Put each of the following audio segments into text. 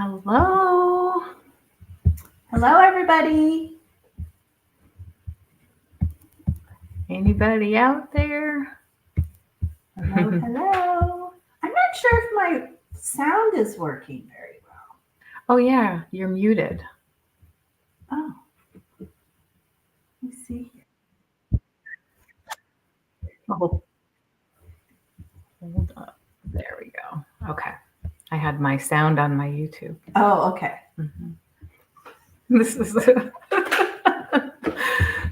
Hello. Hello, everybody. Anybody out there? Hello, hello. I'm not sure if my sound is working very well. Oh, yeah, you're muted. Oh, let me see here. Oh, hold up. There we go. Okay. I had my sound on my YouTube. Oh, okay. This is. Is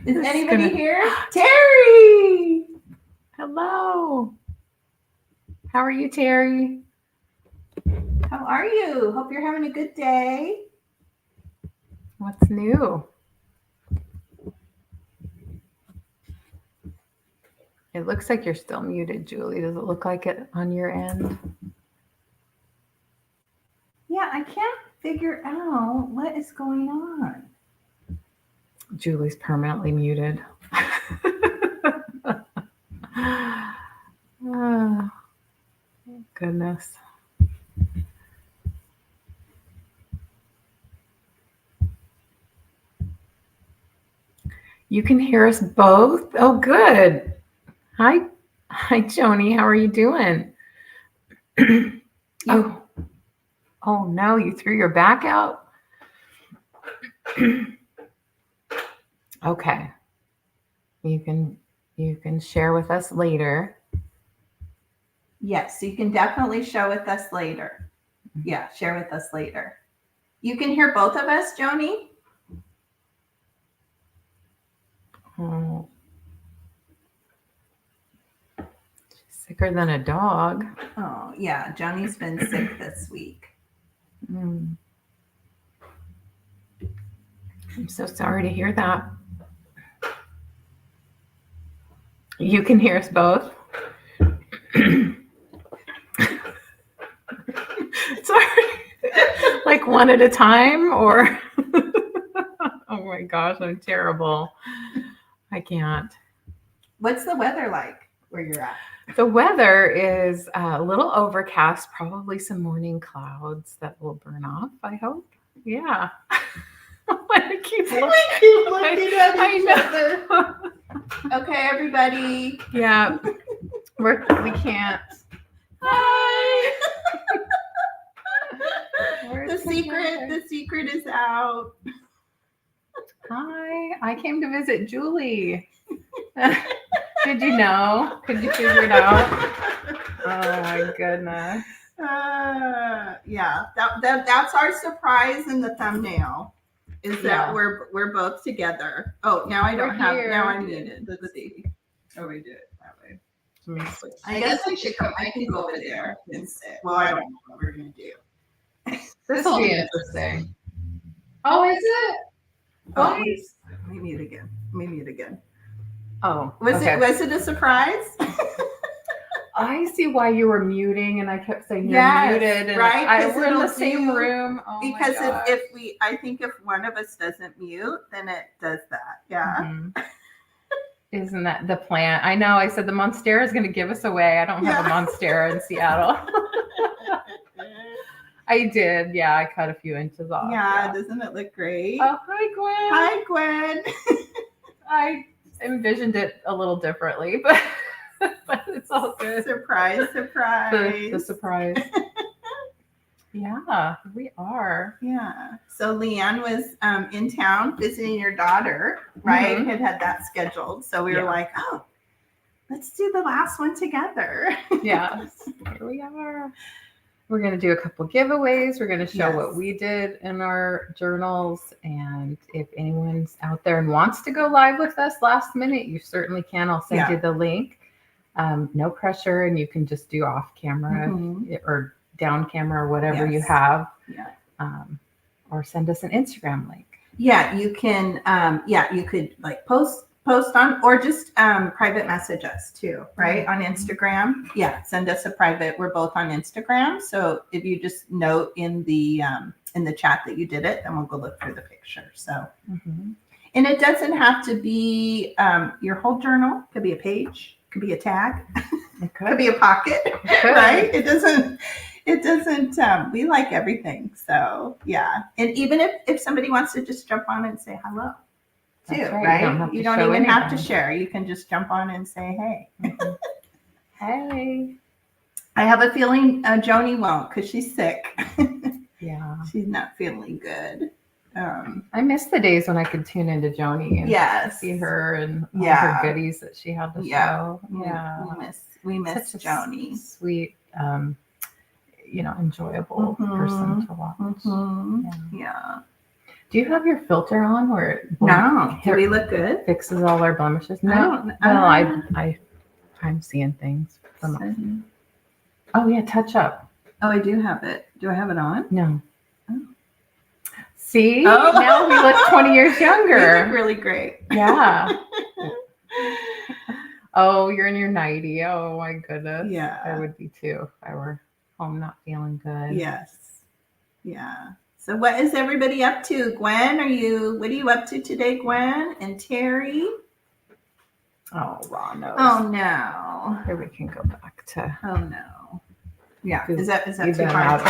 anybody here? Terry! Hello. How are you, Terry? How are you? Hope you're having a good day. What's new? It looks like you're still muted, Julie. Does it look like it on your end? Yeah, I can't figure out what is going on. Julie's permanently muted. Oh, goodness. You can hear us both? Oh, good. Hi, Joni. How are you doing? Oh no, you threw your back out? Okay. You can share with us later. Yes, you can definitely share with us later. Yeah, share with us later. You can hear both of us, Joni? Oh. She's sicker than a dog. Oh, yeah, Joni's been sick this week. I'm so sorry to hear that. You can hear us both. Sorry. Like one at a time or oh my gosh, I'm terrible. I can't. What's the weather like where you're at? The weather is a little overcast, probably some morning clouds that will burn off, I hope. Yeah. I keep looking at each other. Okay, everybody. Yeah. We can't. Hi. The secret is out. Hi. I came to visit Julie. Did you know? Could you figure it out? Oh my goodness. Yeah, that's our surprise in the thumbnail. Is that we're both together. Oh, now I don't have. Now I'm muted. Let's see. Oh, we do it that way. I guess I should come. I can go over there and sit. Well, I don't know what we're gonna do. This will be interesting. Oh, is it? Oh, let me mute again. Oh, was it a surprise? I see why you were muting, and I kept saying you're muted, and right? We're in the same room. Oh because I think if one of us doesn't mute, then it does that. Yeah. Mm-hmm. Isn't that the plan? I know. I said the Monstera is going to give us away. I don't have a Monstera in Seattle. I did. Yeah, I cut a few inches off. Yeah, doesn't it look great? Oh, hi, Gwen. Hi, Gwen. I envisioned it a little differently, but it's all good. Surprise. The surprise. Yeah, we are. Yeah. So LeAnne was in town visiting your daughter, right? Mm-hmm. Had that scheduled. So we were like, oh, let's do the last one together. Yes, here we are. We're going to do a couple giveaways. We're going to show what we did in our journals. And if anyone's out there and wants to go live with us last minute, you certainly can. I'll send you the link. No pressure. And you can just do off camera or down camera or whatever you have. Yeah. Or send us an Instagram link. Yeah, you can. You could like post on or just private message us too, right? On Instagram. Yeah, send us a private. We're both on Instagram. So if you just note in the chat that you did it, then we'll go look through the picture. So and it doesn't have to be your whole journal. It could be a page, it could be a tag, it could be a pocket, right? It doesn't we like everything. So yeah. And even if somebody wants to just jump on and say hello too, That's right? You You don't don't even have to anything. share. You can just jump on and say, hey. Hey. I have a feeling Joni won't because she's sick. Yeah. She's not feeling good. I miss the days when I could tune into Joni and Yes. see her and all Yeah. her goodies that she had to Yeah. show. Yeah. We miss Such a Joni. sweet, enjoyable person to watch. Yeah. Do you have your filter on where it No. Do we look good? fixes all our blemishes? No. I'm seeing things from. Oh yeah, touch up. Oh, I do have it. Do I have it on? No. Oh. See, now we look 20 years younger. You look really great. Yeah. Oh, you're in your 90. Oh my goodness. Yeah. I would be too if I were home not feeling good. Yes. Yeah. So what is everybody up to? Gwen, what are you up to today, Gwen and Terry? Oh, raw nose. Oh no. Here we can go back to. Oh no. Yeah. Is that too been far? out.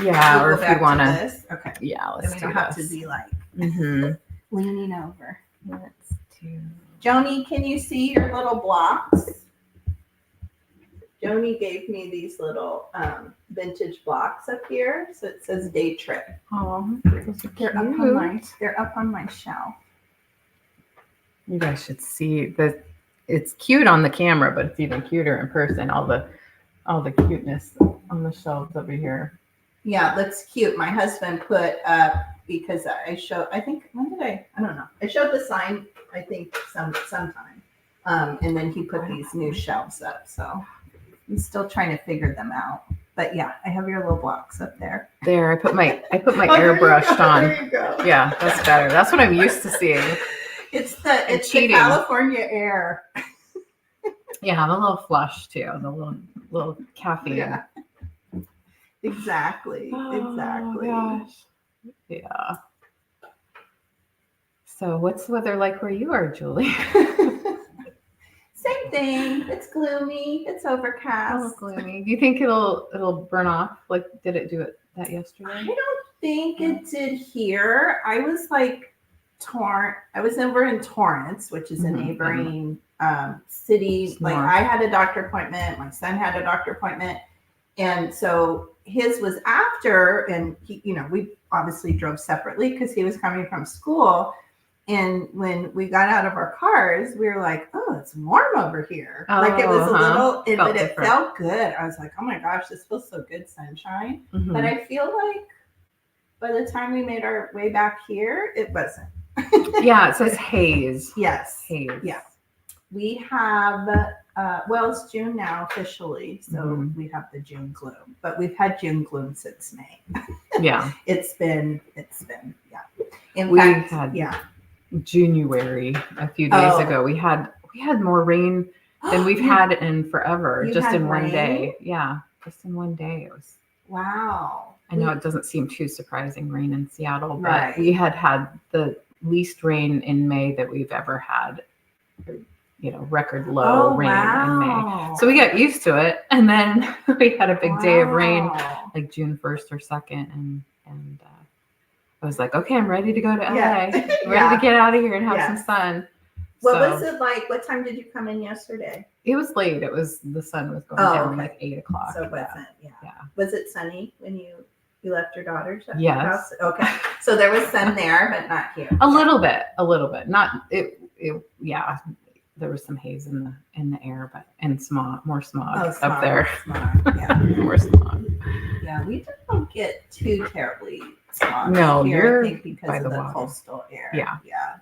Yeah, or if you want to. Okay. Yeah, let's Then we do don't have this. to be like Mm-hmm. leaning over. Let's do. Joni, can you see your little blocks? Joni gave me these little vintage blocks up here. So it says day trip. Oh, They're up on my shelf. You guys should see that. It's cute on the camera, but it's even cuter in person. All the cuteness on the shelves over here. Yeah, looks cute. My husband put up because I think when did I don't know. I showed the sign, I think sometime. And then he put these new shelves up. So I'm still trying to figure them out. But yeah, I have your little blocks up there. There, I put my airbrushed on. There you go. Yeah, that's better. That's what I'm used to seeing. It's the California air. Yeah, I'm a little flush too. The little caffeine. Yeah. Exactly. Exactly. Gosh. Yeah. So what's the weather like where you are, Julie? Same thing. It's gloomy. It's overcast. Oh, gloomy. Do you think it'll burn off? Like, did it do that yesterday? I don't think it did here. I was like I was over in Torrance, which is a neighboring city. Like I had a doctor appointment. My son had a doctor appointment. And so his was after, and he, we obviously drove separately because he was coming from school. And when we got out of our cars, we were like, oh, it's warm over here. Like it was a little, but it felt good. I was like, oh my gosh, this feels so good, sunshine. Mm-hmm. But I feel like by the time we made our way back here, it wasn't. Yeah, it says haze. Yes. Haze. Yeah. We have, it's June now officially. So we have the June gloom. But we've had June gloom since May. Yeah. It's been, yeah. In we fact, had yeah. January a few days ago. We had more rain than we've had in forever. Just in one day. Yeah. Just in one day. It was. Wow. I know it doesn't seem too surprising, rain in Seattle, but we had the least rain in May that we've ever had. Record low rain in May. So we got used to it. And then we had a big day of rain, like June 1st or 2nd. And I was like, okay, I'm ready to go to LA. I'm ready to get out of here and have some sun. What was it like? What time did you come in yesterday? It was late. The sun was going down like 8 o'clock. So it wasn't, yeah. Was it sunny when you left your daughter's house? Okay. So there was sun there, but not here. A little bit. Not it. Yeah. There was some haze in the air, and more smog up there. Smog, yeah. More smog. Yeah, we don't get too terribly smog. No, here, I think because by of the the water. coastal air. Yeah.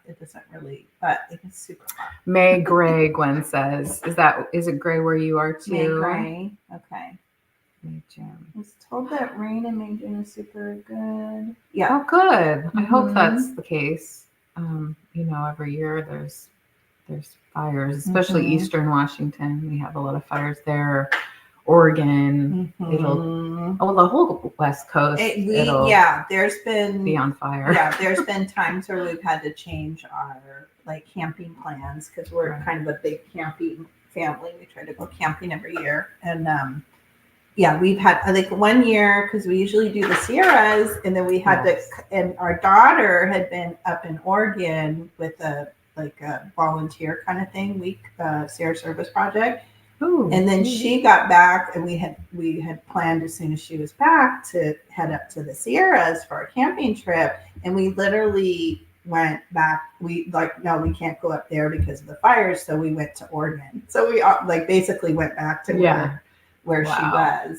It doesn't really, but it is super hot. May gray, Gwen says. Is it gray where you are too? May gray. Okay. May June. I was told that rain in May June is super good. Yeah. Oh, good. I hope that's the case. Every year there's fires, especially Eastern Washington. We have a lot of fires there. Oregon, the whole West Coast. There's been be on fire. Yeah, there's been times where we've had to change our camping plans because we're kind of a big camping family. We try to go camping every year, and yeah, we've had like 1 year because we usually do the Sierras, and then we had to, and our daughter had been up in Oregon with a volunteer kind of thing, Sierra Service Project. Ooh, and then she got back, and we had planned as soon as she was back to head up to the Sierras for a camping trip, and we literally went back. We no, we can't go up there because of the fires, so we went to Oregon. So we basically went back to where she was.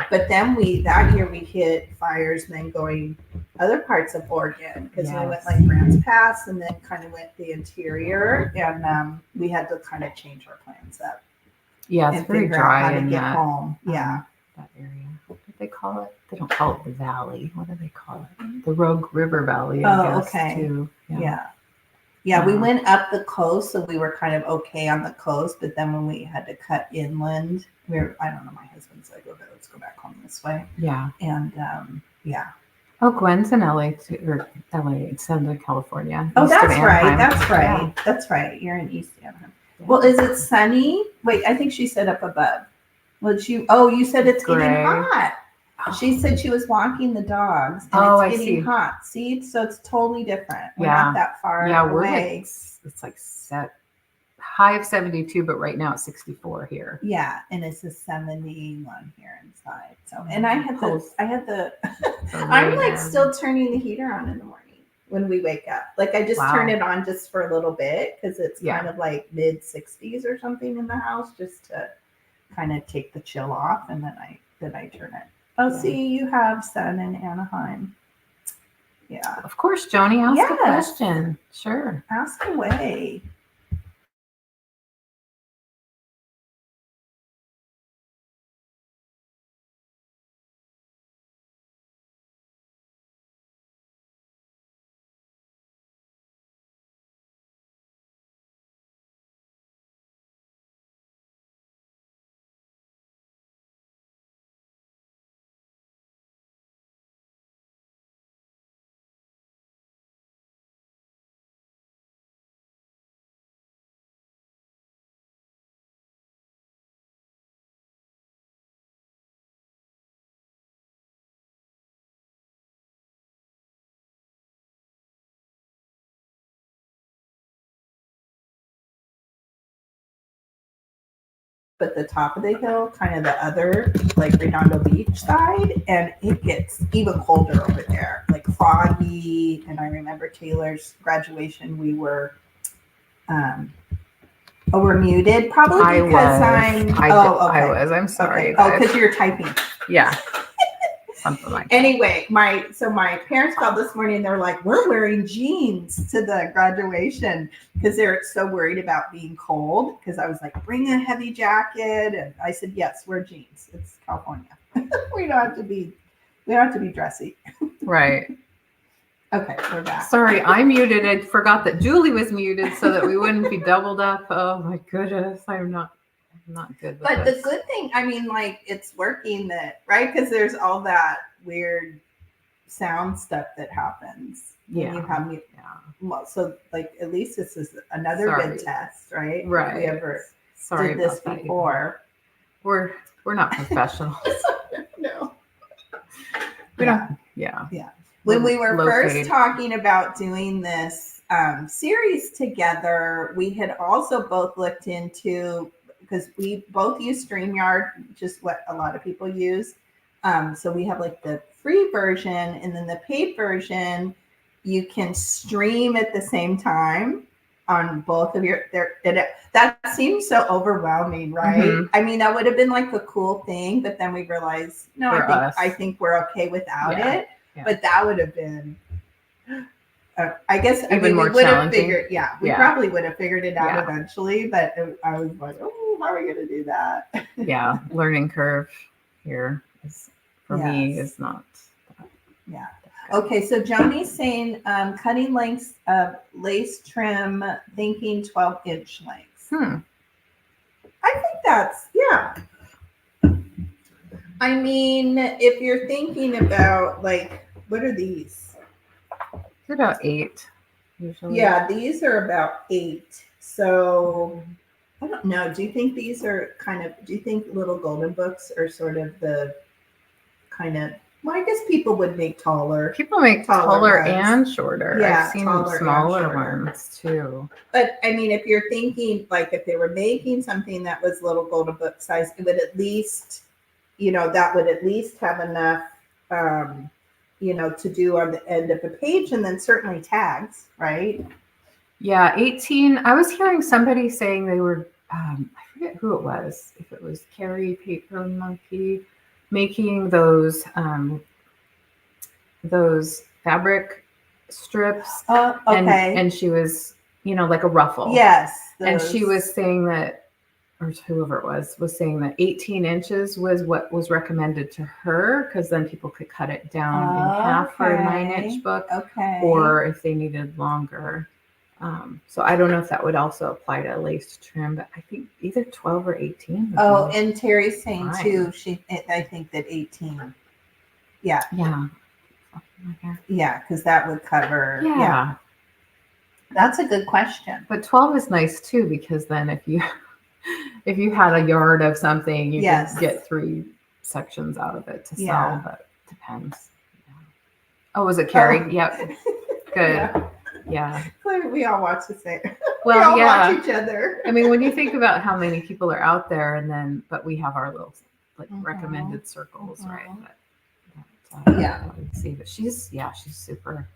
But then that year we hit fires, and then going other parts of Oregon, because we went like Grants Pass, and then kind of went the interior, and we had to kind of change our plans up. Yeah, it's very dry how to in get that, home. that area. What do they call it? They don't call it the valley. What do they call it? The Rogue River Valley, I guess, too. Yeah, we went up the coast, so we were kind of okay on the coast. But then when we had to cut inland, I don't know, my husband's like, okay, let's go back home this way. Yeah. And Oh, Gwen's in LA too, or LA, Southern California. Oh, that's right. That's right. Yeah. That's right. You're in East Anaheim. Yeah. Well, is it sunny? Wait, I think she said up above. Well, you said it's getting hot. She said she was walking the dogs, and it's getting hot. See, so it's totally different. We're not that far away. It's like set high of 72, but right now it's 64 here. Yeah, and it's a 71 here inside. So, and I had the I'm like still turning the heater on in the morning when we wake up. Like I just turn it on just for a little bit because it's kind of like mid 60s or something in the house, just to kind of take the chill off, and then I turn it. Oh, see, you have sun in Anaheim. Yeah. Of course, Joni, ask a question. Sure. Ask away. But the top of the hill, kind of the other, like Redondo Beach side, and it gets even colder over there, like foggy. And I remember Taylor's graduation, we were, we're muted, probably because I was. I'm sorry. Okay. Because you're typing. Yeah. Something like that. Anyway, my parents called this morning, and they're like, we're wearing jeans to the graduation because they're so worried about being cold. Because I was like, bring a heavy jacket, and I said, yes, wear jeans. It's California. we don't have to be dressy. Right. Okay, we're back. Sorry, I muted. I forgot that Julie was muted so that we wouldn't be doubled up. Oh my goodness, I'm not good with But this. The good thing, I mean, like, it's working right? Because there's all that weird sound stuff that happens when you have mute. Well, so like at least this is another good test, right? Right. If we ever did this before. We're not professionals. No. We don't. Yeah. When we were first talking about doing this series together, we had also both looked into, because we both use StreamYard, just what a lot of people use. So we have like the free version, and then the paid version, you can stream at the same time on both of that seems so overwhelming, right? Mm-hmm. I mean, that would have been like a cool thing, but then we realized, no, I think we're okay without it. Yeah. But that would have been, I guess, even more we would have challenging. figured, we probably would have figured it out eventually, but I was like, oh, how are we going to do that? Yeah, learning curve here is, for me, is not. Yeah. Okay, so Joni's saying cutting lengths of lace trim, thinking 12-inch lengths. I think that's, I mean, if you're thinking about, like, what are these? They're about 8, usually. Yeah, these are about 8. So, I don't know. Do you think these are do you think little golden books are sort of the kind of, well, I guess people would make taller. People make taller ones. and shorter. Yeah, I've seen taller smaller and shorter. ones too. But I mean, if you're thinking like if they were making something that was little golden book size, it would at least, that would at least have enough, to do on the end of the page, and then certainly tags, right? Yeah, 18. I was hearing somebody saying they were, I forget who it was, if it was Carrie Paper Monkey, making those fabric strips. Oh, okay. And she was, like a ruffle. Yes. And she was saying that, or whoever it was saying that 18 inches was what was recommended to her, because then people could cut it down in half for a 9-inch book. Okay. Or if they needed longer. So I don't know if that would also apply to lace trim, but I think either 12 or 18. Oh, and Terry's saying fine. too, I think that 18. Yeah. Yeah. Yeah, because that would cover. Yeah. That's a good question. But 12 is nice too, because then if you had a yard of something, you can get 3 sections out of it to sell, but it depends. Yeah. Oh, was it Carrie? Oh. Yep. Good. Yeah. We all watch the same. Well, we all watch each other. I mean, when you think about how many people are out there, but we have our little recommended circles, right? But see, but she's super,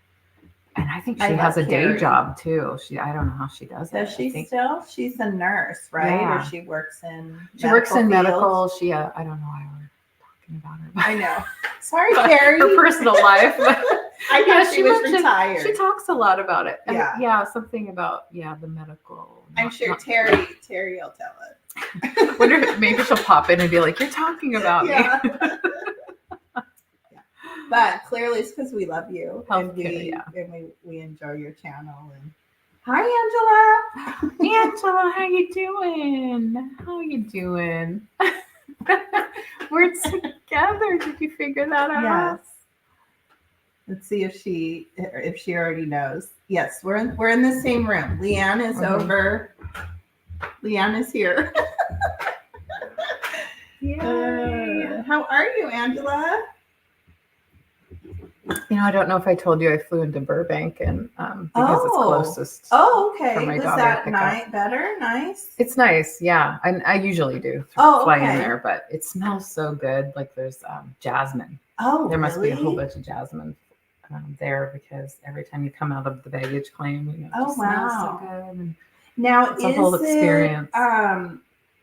and I think she has a day job too. I don't know how she does it. Does she still? She's a nurse, right? Yeah. Or she works in. Medical. She, I don't know why we're talking about her. I know. Sorry, Carrie. Her personal life. I know she was retired. She talks a lot about it. Yeah. Yeah, something about the medical. I'm sure Terry will tell it. Wonder if maybe she'll pop in and be like, "You're talking about me." But clearly it's because we love you and we enjoy your channel. And hi, Angela. Angela, how you doing? We're together. Did you figure that out? Yes. Let's see if she already knows. Yes, we're in the same room. LeAnne is over. LeAnne is here. Yay. How are you, Angela? I don't know if I told you I flew into Burbank, and because it's closest. Oh, okay. For my Was daughter that nice? It's nice, yeah. I usually do fly in there, but it smells so good. Like there's jasmine. Oh, there must be a whole bunch of jasmine there, because every time you come out of the baggage claim, it just smells so good. And now it's a whole experience.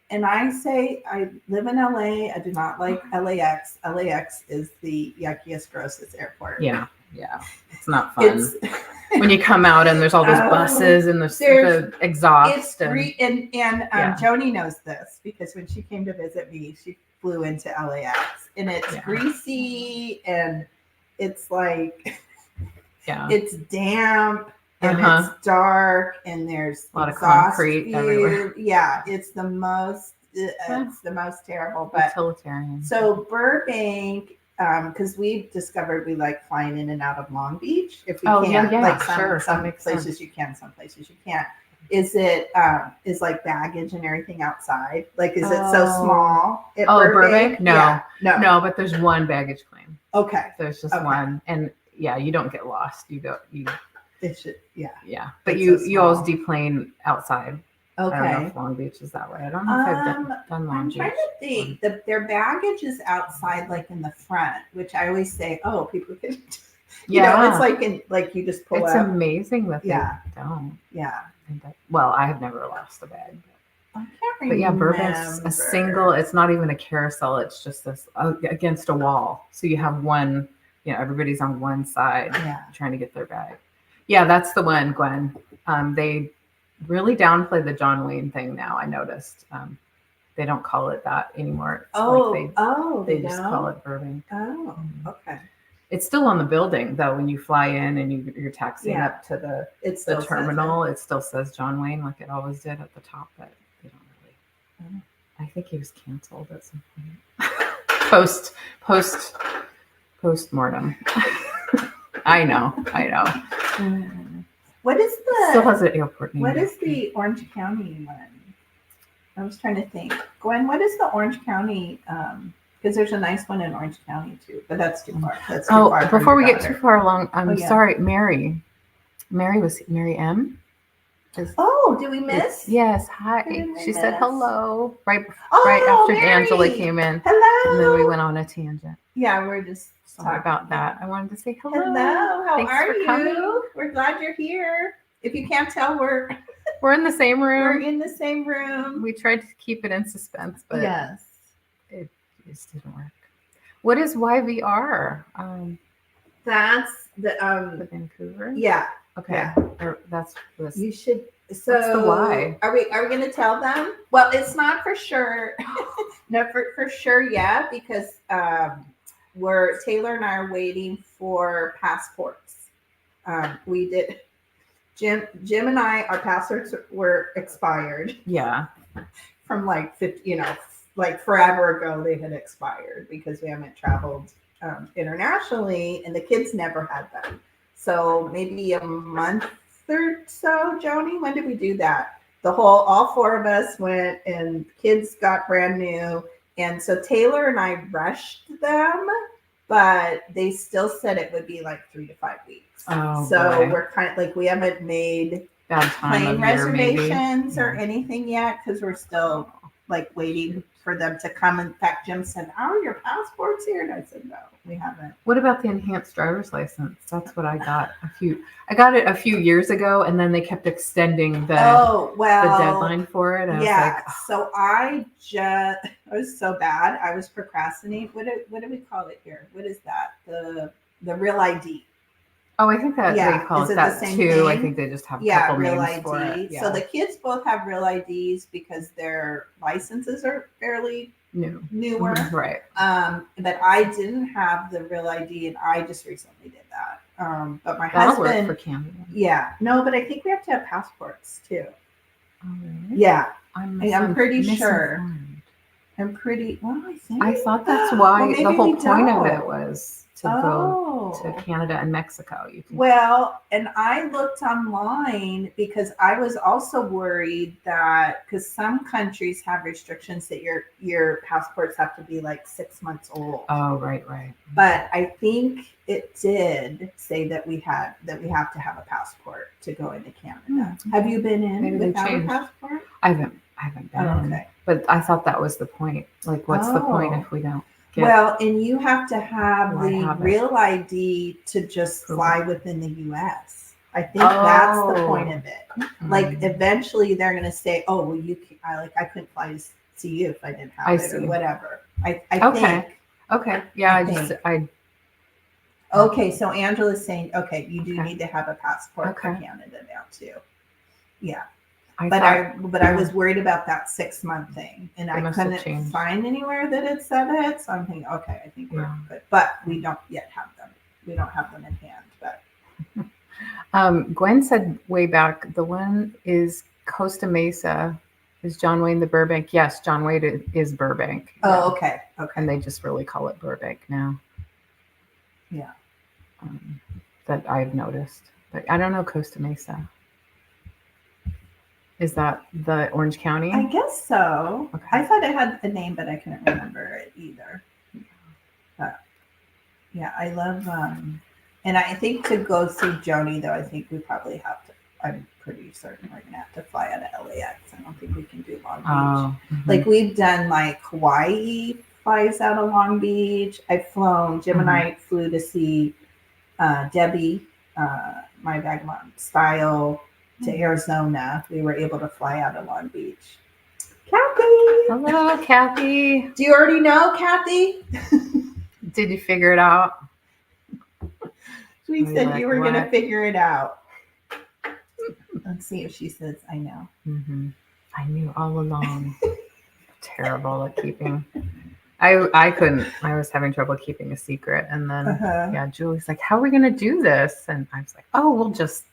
And I say I live in LA. I do not like LAX. LAX is the yuckiest, grossest airport. Yeah. It's not fun. When you come out and there's all those buses and the exhaust. And Joni knows this, because when she came to visit me, she flew into LAX, and it's greasy, and it's like it's damp. And it's dark, and there's a lot of concrete everywhere. Yeah, it's the most terrible. But utilitarian. So Burbank, because we've discovered we like flying in and out of Long Beach if we can. Like some places you can, some places you can't. Is it is like baggage and everything outside? Like, is it so small? Burbank? No, no. No, but there's one baggage claim. Okay. There's just one, and you don't get lost. You It should, yeah. But you always deplane outside. Okay. I don't know if Long Beach is that way. I don't know if I've done Long Beach. I'm trying to think. Their baggage is outside, like in the front, which I always say, people can. It's like you just pull. It's out. amazing that they don't. Yeah. Well, I have never lost a bag. I can't remember. But yeah, Burbank's a single. It's not even a carousel. It's just this against a wall. So you have one. Everybody's on one side trying to get their bag. Yeah, that's the one, Gwen. They really downplay the John Wayne thing now, I noticed. They don't call it that anymore. They just call it Burbank. Oh, okay. It's still on the building, though. When you fly in and you're taxiing up to the terminal, it still says John Wayne, like it always did at the top, but they don't really. I think he was canceled at some point. Post-mortem. I know. What is the still has an airport name? What is the Orange County one? I was trying to think. Gwen, what is the Orange County? Because there's a nice one in Orange County too, but that's too far. That's too far. Before we get too far along, I'm yeah. sorry, Mary. Mary was Mary M. Did we miss? Yes. Hi. She said hello right after Mary. Angela came in. Hello. And then we went on a tangent. Yeah, we're just sorry about that. I wanted to say hello. Hello. How Thanks are for you? Coming. We're glad you're here. If you can't tell, we're in the same room. We're in the same room. We tried to keep it in suspense, but yes, it just didn't work. What is YVR? That's the Vancouver. Yeah. Okay. Yeah. Or that's this. You should. So what's the why? Are we going to tell them? Well, it's not for sure. No, for sure. Yeah, because Taylor and I are waiting for passports. We did. Jim and I, our passports were expired. Yeah. From like 50, like forever ago, they had expired because we haven't traveled internationally, and the kids never had them. So maybe a month or so, Joni, when did we do that? All four of us went, and kids got brand new. And so Taylor and I rushed them, but they still said it would be like 3 to 5 weeks. Oh, so boy. We're kind of like, we haven't made plane reservations or anything yet, because we're still like waiting for them to come. In fact, Jim said, "Are your passports here?" And I said, "No, we haven't." What about the enhanced driver's license? That's what I got I got it a few years ago, and then they kept extending the deadline for it. And yeah. I was like, so I was so bad. I was procrastinating. What do we call it here? What is that? The real ID. Oh, I think that they call it that too. Thing? I think they just have a couple real names ID. For it. Yeah. So the kids both have real IDs because their licenses are fairly newer. Right. But I didn't have the real ID, and I just recently did that. But my That'll husband work for Canada. Yeah. No, but I think we have to have passports too. Oh, really? Yeah. I'm pretty sure. I thought that's why the whole point of it was to go to Canada and Mexico. And I looked online because I was also worried that because some countries have restrictions that your passports have to be like 6 months old. Oh, right. But I think it did say that we have to have a passport to go into Canada. Have you been in without a passport? I haven't been. Okay. But I thought that was the point. Like, what's the point if we don't? And you have to have the real ID to just fly within the U.S. I think that's the point of it. Mm-hmm. Like, eventually they're going to say, "Oh, well, you can." I couldn't fly to see you if I didn't have it or whatever. I think. Okay. Yeah. Okay. So Angela's saying, okay, you do need to have a passport for Canada now too. Yeah. I was worried about that 6 month thing, and I couldn't find anywhere that it said it. So I'm thinking, okay, I think we're good, but we don't yet have them. We don't have them in hand. But Gwen said way back, the one is Costa Mesa. Is John Wayne the Burbank? Yes, John Wayne is Burbank. Oh, okay. And they just really call it Burbank now. Yeah. That I've noticed, but I don't know Costa Mesa. Is that the Orange County? I guess so. Okay. I thought it had a name, but I couldn't remember it either. But yeah, I love, and I think to go see Joni, though, I think we probably have to, I'm pretty certain we're going to have to fly out of LAX. I don't think we can do Long Beach. Mm-hmm. Like, we've done like Hawaii flies out of Long Beach. I've flown, Jim and I flew to see Debbie, my Vagabond Style, to Arizona. We were able to fly out of Long Beach. Kathy! Hello, Kathy. Do you already know, Kathy? Did you figure it out? We said you were going to figure it out. Let's see if she says, I know. Mm-hmm. I knew all along. Terrible at keeping. I couldn't. I was having trouble keeping a secret. And then, Julie's like, how are we going to do this? And I was like, oh, we'll just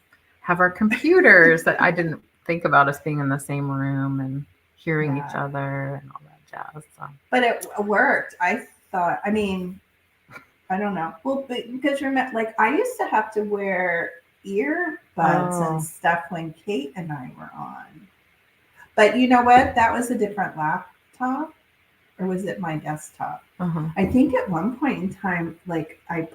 have our computers. That I didn't think about us being in the same room and hearing each other and all that jazz. So. But it worked. I thought, I mean, I don't know. Well, because remember, like, I used to have to wear earbuds and stuff when Kate and I were on. But you know what? That was a different laptop, or was it my desktop? Uh-huh. I think at one point in time, like I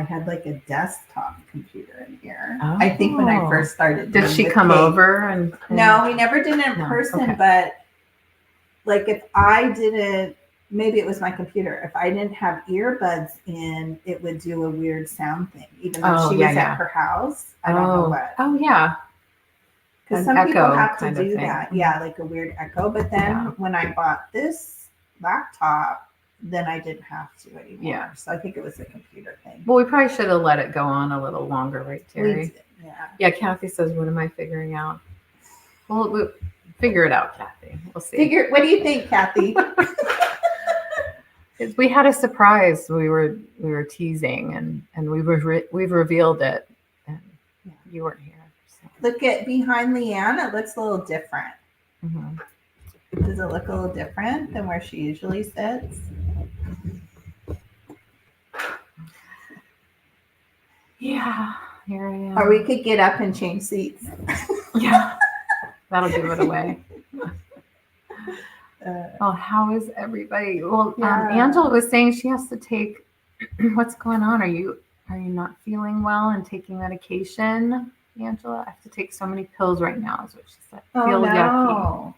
had like a desktop computer in here. I think when I Oh. first started. Did doing she with come Kate. over and No, we never did it in No, person, okay. but like if I didn't, maybe it was my computer. If I didn't have earbuds in, it would do a weird sound thing, even though she was at her house. I don't know what. Oh yeah. Because An some people echo have to kind of do thing. that. Yeah, like a weird echo. But then Yeah. when I bought this laptop, then I didn't have to anymore. Yeah. So I think it was a computer thing. Well, we probably should have let it go on a little longer, right, Terry? We did, yeah. Yeah, Kathy says, what am I figuring out? Well, we'll figure it out, Kathy. We'll see. What do you think, Kathy? We had a surprise. We were teasing, and we've revealed it, and you weren't here. So. Look at behind LeAnne. It looks a little different. Mm-hmm. Does it look a little different than where she usually sits? Yeah, here I am. Or we could get up and change seats. Yeah, that'll give it away. Oh, how is everybody? Well, Yeah. Angela was saying she has to take. What's going on? Are you not feeling well and taking medication, Angela? I have to take so many pills right now. Is what she said. Oh, Feel no. yucky.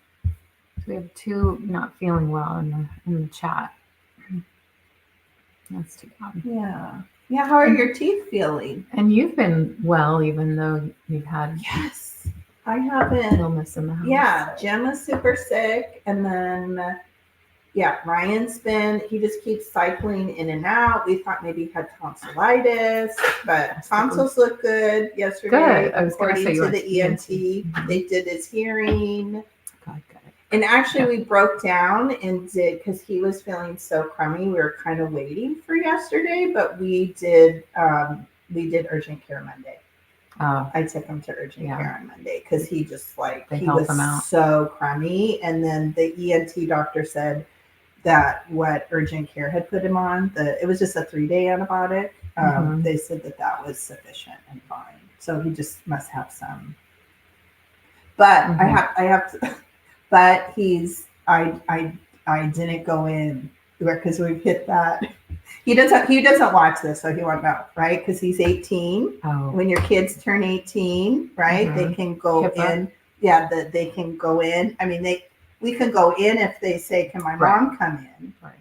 So we have two not feeling well in the chat. That's too bad. Yeah. Yeah. How are your teeth feeling? And you've been well, even though you've had I haven't. illness in the house. Yeah, Jim was super sick, and then Ryan's he just keeps cycling in and out. We thought maybe he had tonsillitis, but tonsils look good yesterday. Good. I was going to say according to the ENT. Mm-hmm. They did his hearing. God. And actually, we broke down and did, because he was feeling so crummy. We were kind of waiting for yesterday, but we did urgent care Monday. Oh. I took him to urgent care on Monday because he just he was so crummy. And then the ENT doctor said that what urgent care had put him on, it was just a 3-day antibiotic. They said that was sufficient and fine. So he just must have some. But I have to. But I didn't go in because we've hit that. He doesn't watch this, so he won't know, right? Because he's 18. Oh. When your kids turn 18, right, they can go in. Yeah, they can go in. I mean, we can go in if they say, "Can my mom come in?" Right.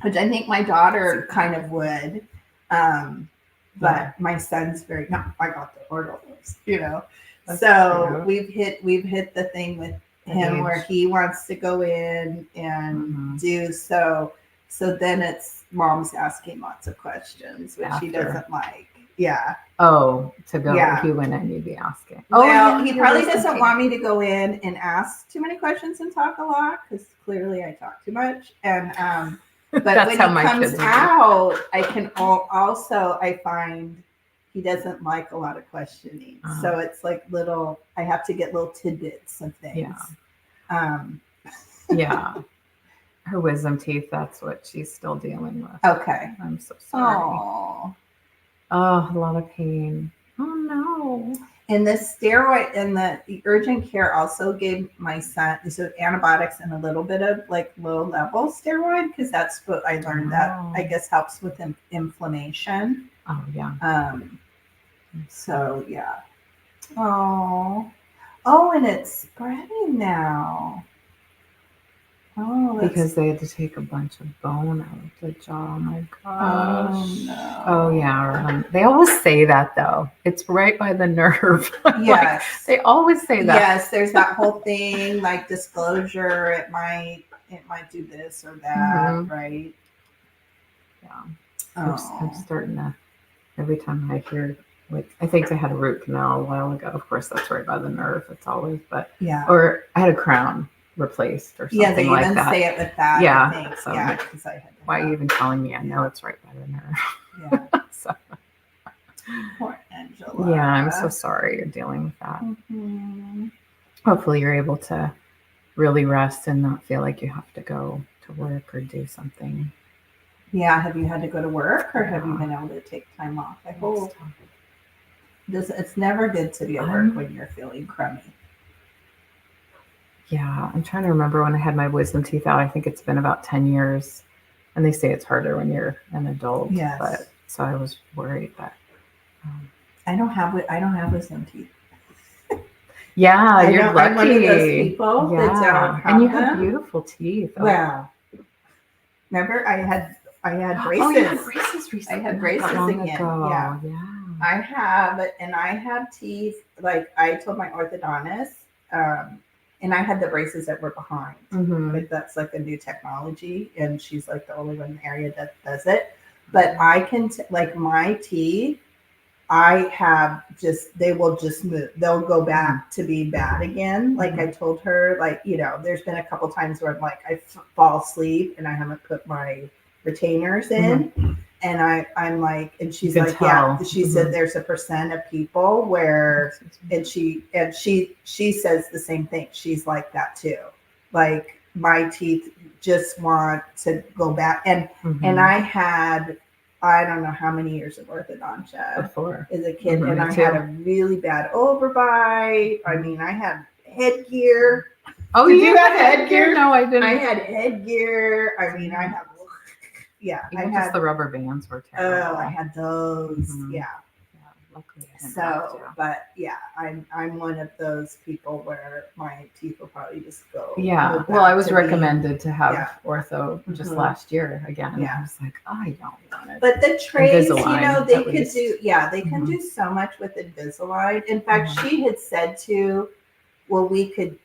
Which I think my daughter kind of would. But my son's I got the orderlies, That's so cute. we've hit the thing with him where he wants to go in and do so. So then it's mom's asking lots of questions, which he doesn't like. Yeah. Oh, to go if you went in, you'd be asking. Well, he probably doesn't want me to go in and ask too many questions and talk a lot because clearly I talk too much. And but when he comes out, I can also I find he doesn't like a lot of questioning. So it's like I have to get little tidbits of things. Yeah. Her wisdom teeth, that's what she's still dealing with. Okay. I'm so sorry. Aww. Oh, a lot of pain. Oh no. And the steroid and the urgent care also gave my son antibiotics and a little bit of low level steroid because that's what I learned that I guess helps with inflammation. Oh yeah. So yeah. Oh, and it's spreading now. Oh, because they had to take a bunch of bone out of the jaw. Oh my gosh. Oh no. Oh yeah. They always say that though. It's right by the nerve. Yes. They always say that. Yes, there's that whole thing disclosure. It might do this or that, right? Yeah. I'm starting to. Every time I hear, I think I had a root canal a while ago. Of course, that's right by the nerve. It's always, or I had a crown replaced or something like that. Yeah, they even say it with that. Yeah. I think. So because I had. Why are you even telling me? I know it's right by the nerve. Yeah. So. Poor Angela. Yeah, I'm so sorry you're dealing with that. Mm-hmm. Hopefully you're able to really rest and not feel like you have to go to work or do something. Yeah, have you had to go to work or have you been able to take time off? I hope. It's never good to be at work when you're feeling crummy. Yeah, I'm trying to remember when I had my wisdom teeth out. I think it's been about 10 years. And they say it's harder when you're an adult. Yes. But so I was worried that. I don't have wisdom teeth. Yeah, you're lucky. I'm one of those people that don't have and you them. have beautiful teeth. Well, remember I had braces. Oh, you had braces recently. I had braces again. Yeah. I have teeth, like I told my orthodontist, and I had the braces that were behind. Like that's like a new technology, and she's like the only one in the area that does it. But I can like my teeth, I have they will just move. They'll go back to be bad again. Like I told her, like, you know, there's been a couple times where I'm like, I fall asleep and I haven't put my retainers in. And I'm like, and she's like, yeah, she said there's a % of people where, and she says the same thing. She's like that too. Like my teeth just want to go back. And I don't know how many years of orthodontia before as a kid. And I had a really bad overbite. I mean, I had headgear. Oh, did you have headgear? No, I didn't. I had headgear. I mean, I have, yeah. Even just the rubber bands were terrible. Oh, I had those. Yeah. Luckily, but yeah, I'm one of those people where my teeth will probably just go. Yeah. Well, I was recommended to have ortho just last year again. Yeah. I was like, I don't want it. But the trays, you know, they could least. do. Yeah, they can do so much with Invisalign. In fact, she had said well, we could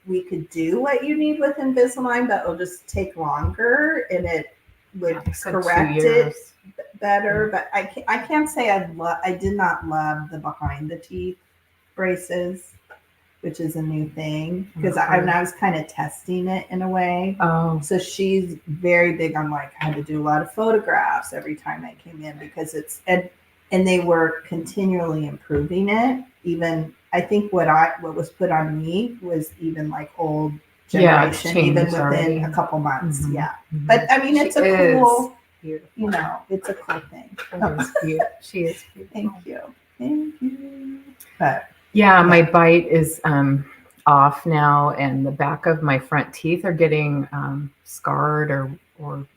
do what you need with Invisalign, but it'll just take longer, and it would correct it better. But I can't say I did not love the behind the teeth braces, which is a new thing, because I was kind of testing it in a way. Oh, so she's very big on, like, I had to do a lot of photographs every time I came in, because it's and they were continually improving it. Even I think what was put on me was even like old generation, even within a couple months. But I mean, it's cool. Beautiful. You know, it's a cool thing. She is cute. Thank you. But yeah, my bite is off now, and the back of my front teeth are getting scarred or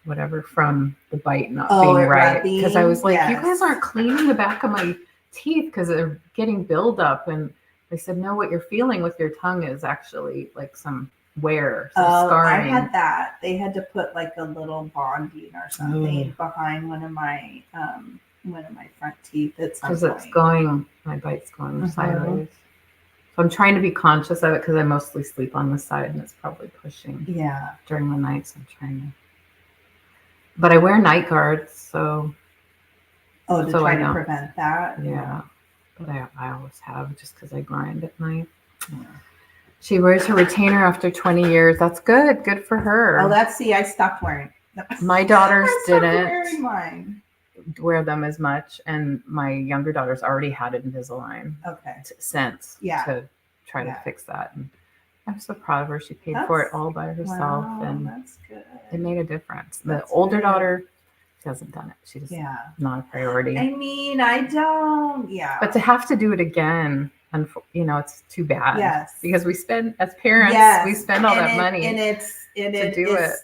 whatever from the bite not being right. Because I was like, you guys aren't cleaning the back of my teeth because they're getting buildup. And they said, no, what you're feeling with your tongue is actually like some wear, scarring. I had that. They had to put like a little bonding or something behind one of my front teeth at some point. Because my bite's going sideways. So I'm trying to be conscious of it because I mostly sleep on the side, and it's probably pushing during the night. So I'm trying to. But I wear night guards, so. Oh, to try to prevent that? Yeah. But I always have, just because I grind at night. Yeah. She wears her retainer after 20 years. That's good. Good for her. Oh, I stopped wearing. My daughters didn't wearing mine. Wear them as much, and my younger daughter's already had Invisalign. Since to try to fix that. And I'm so proud of her. She paid for it all by herself, and that's good. It made a difference. The older daughter, she hasn't done it. She's not a priority. I mean, I don't. Yeah. But to have to do it again, and it's too bad. Yes. Because we spend, as parents, we spend all that money. And it's